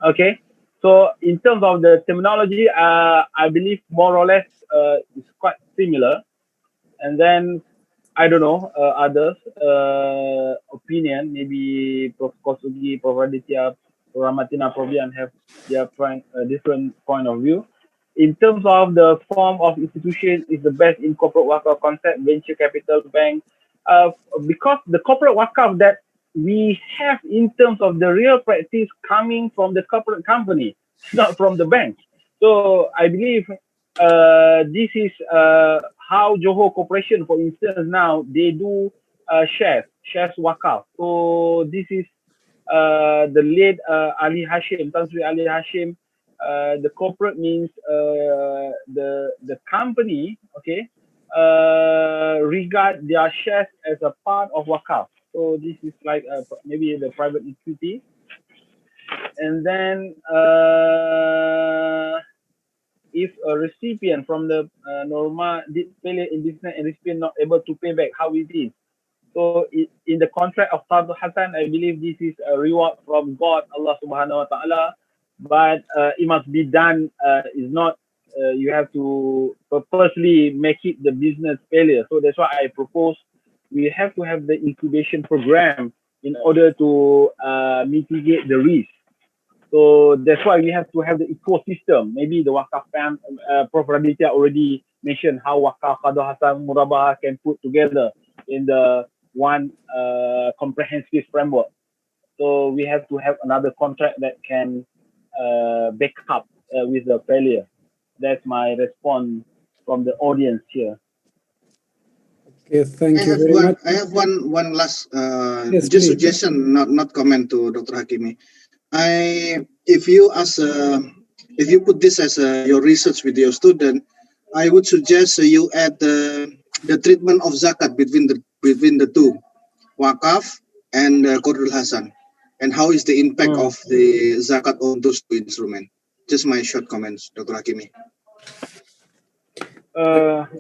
Okay. So in terms of the terminology, I believe more or less it's quite similar. And then I don't know others opinion. Maybe Prof. Kosugi, Prof. Aditya, Prof. Ramatina probably have their different point of view. In terms of the form of institution is the best in corporate Waqf concept, venture capital bank, because the corporate Waqf that we have in terms of the real practice coming from the corporate company, not from the bank. So I believe this is how Johor Corporation, for instance, now they do shares Waqf. So this is the late Ali Hashim, Tan Sri Ali Hashim. The corporate means the company, okay, regard their shares as a part of Waqf. So this is like maybe the private equity. And then if a recipient from the Norma did failure in business and recipient not able to pay back, how it is. So in the contract of Fardhu Hasan, I believe this is a reward from God, Allah Subhanahu Wa Taala, but it must be done. Is not you have to purposely make it the business failure. So that's why I propose we have to have the incubation program in order to mitigate the risk. So that's why we have to have the ecosystem. Maybe the Waqf fam, Prof. Raditya already mentioned how Waqf, Fardhu Hasan, Murabah can put together in the one comprehensive framework. So we have to have another contract that can back up with the failure. That's my response from the audience here. Okay, thank you very much. I have one last Yes, just please. suggestion, not comment to Dr. Hakimi. If you put this as your research with your student, I would suggest you add the treatment of zakat between the two, Waqf and Qardul Hasan, and how is the impact of the zakat on those two instruments. Just my short comments, Dr. Hakimi.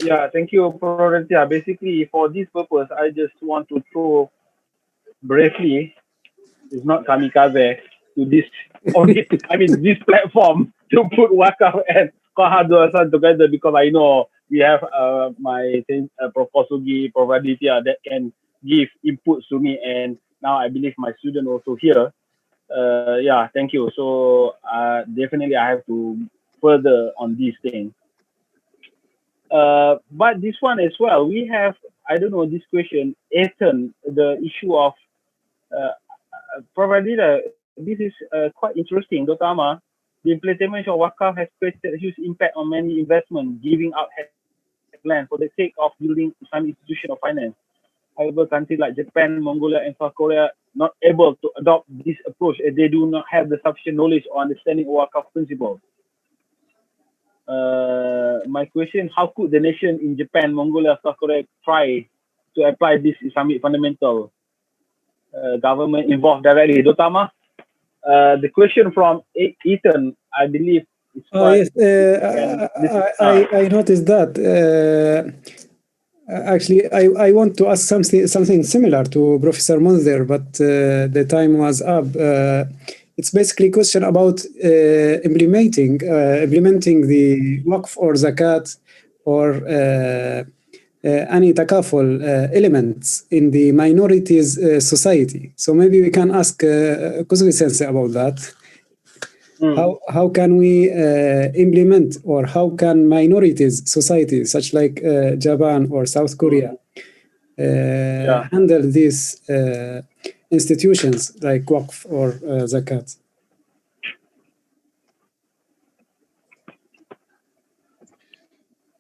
Yeah, thank you, Prof. Raditya. Basically, for this purpose, I just want to throw briefly, it's not kamikaze, to this this platform to put Waqf and Qardul Hasan together, because I know we have my Prof. Kosugi, Prof. Aditya that can give inputs to me, and now I believe my student also here. Yeah, thank you. So definitely I have to further on these things. But this one as well, we have, I don't know, this question, Ethan, the issue of probably this is quite interesting, Dr. Amar. The implementation of Waqf has created a huge impact on many investments, giving out land for the sake of building Islamic institution of finance. However, countries like Japan, Mongolia, and South Korea not able to adopt this approach as they do not have the sufficient knowledge or understanding of Waqf principles. My question, how could the nation in Japan, Mongolia, South Korea try to apply this Islamic fundamental? Government involved directly. Dr. Amar, the question from Ethan, I believe, is quite... Yes, I noticed that. Actually, I want to ask something similar to Professor Munzer, but the time was up. It's basically a question about implementing the Waqf or Zakat or any Takaful elements in the minorities society. So maybe we can ask Kosugi Sensei about that. How can we implement, or how can minorities societies such like Japan or South Korea handle these institutions like Waqf or Zakat?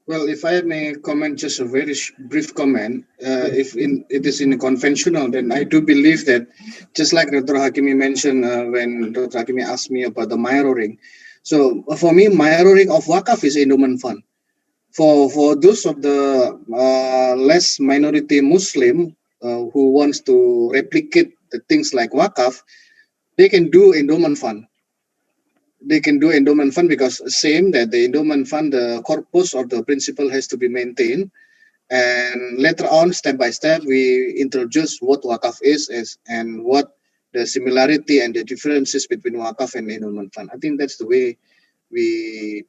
Well, if I may comment, just a very brief comment. If it is in conventional, then I do believe that, just like Dr. Hakimi mentioned when Dr. Hakimi asked me about the mirroring. So for me, mirroring of Waqf is endowment fund. For those of the less minority Muslim who wants to replicate the things like Waqf, they can do endowment fund. They can do endowment fund because same that the endowment fund, the corpus or the principal has to be maintained, And later on, step by step, we introduce what Waqf is and what the similarity and the differences between Waqf and endowment fund. I think that's the way we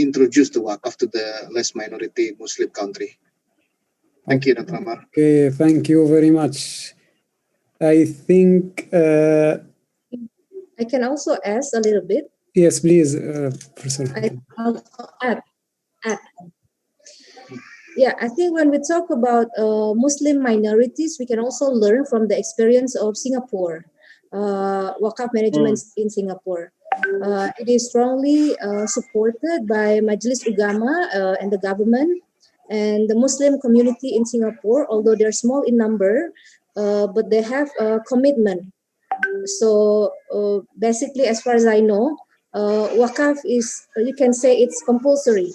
introduce the Waqf to the less minority Muslim country. Thank you, Dr. Amar. Okay, thank you very much. I think I can also ask a little bit. yes, please, Professor. I'll add. Yeah, I think when we talk about Muslim minorities, we can also learn from the experience of Singapore, Waqf management in Singapore. It is strongly supported by Majlis Ugama and the government and the Muslim community in Singapore, although they're small in number, but they have a commitment. So basically, as far as I know, Waqf is, you can say it's compulsory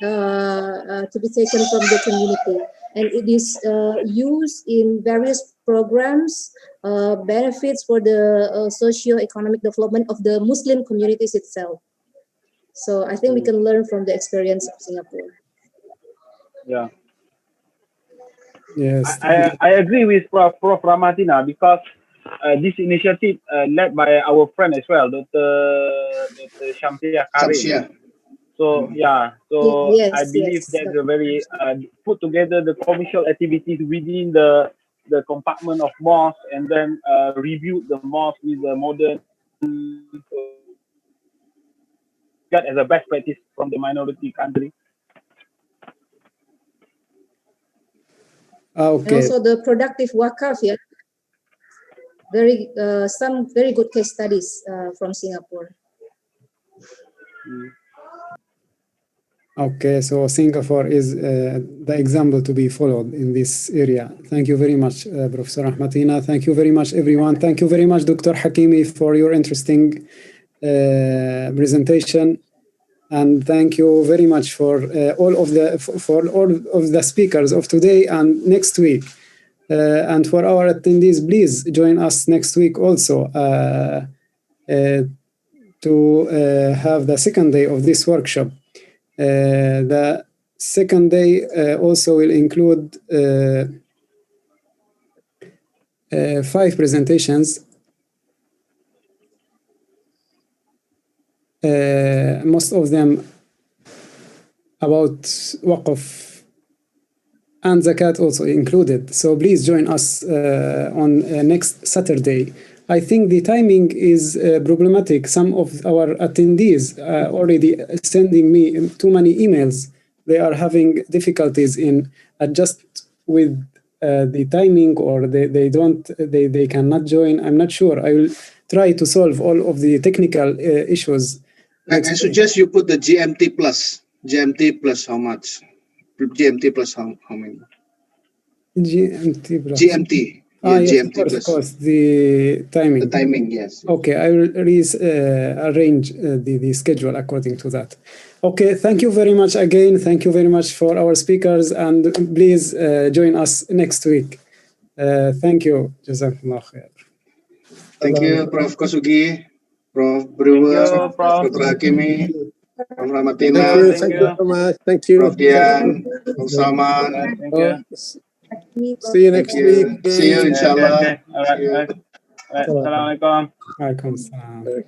to be taken from the community, and it is used in various programs, benefits for the socio-economic development of the Muslim communities itself. So I think we can learn from the experience of Singapore. Yeah. Yes. I agree with Prof. Ramatina, because this initiative led by our friend as well, Dr. Shamsia Karim. So yeah, so yes, I believe yes. that the very put together the commercial activities within the compartment of mosque, and then review the mosque with the modern, that as a best practice from the minority country. Okay. And also the productive Waqf, yeah. Some very good case studies from Singapore. Okay, so Singapore is the example to be followed in this area. Thank you very much, Professor Ahmadina. Thank you very much, everyone. Thank you very much, Dr. Hakimi, for your interesting presentation. And thank you very much for all of the speakers of today and next week. And for our attendees, please join us next week also to have the second day of this workshop. The second day also will include 5 presentations. Most of them about Waqf and Zakat also included. So please join us on next Saturday. I think the timing is problematic. Some of our attendees are already sending me too many emails. They are having difficulties in adjust with the timing, or they cannot join. I'm not sure. I will try to solve all of the technical issues. I suggest you put the GMT plus. GMT plus how much? GMT plus how many? GMT plus. GMT. Yeah, yes, GMT of course, the timing. The timing, yes. Okay, I will arrange the schedule according to that. Okay, thank you very much again. Thank you very much for our speakers, and please join us next week. Thank you. Jazakumullah khair. Thank you, Prof. Kosugi, Prof. Brewer, Dr. Hakimi, Prof. Ramatina. Thank you so much. Thank you. Prof. Dian, Prof. Salman. See you next week. See you, inshallah. All right. Assalamualaikum. Waalaikumsalam.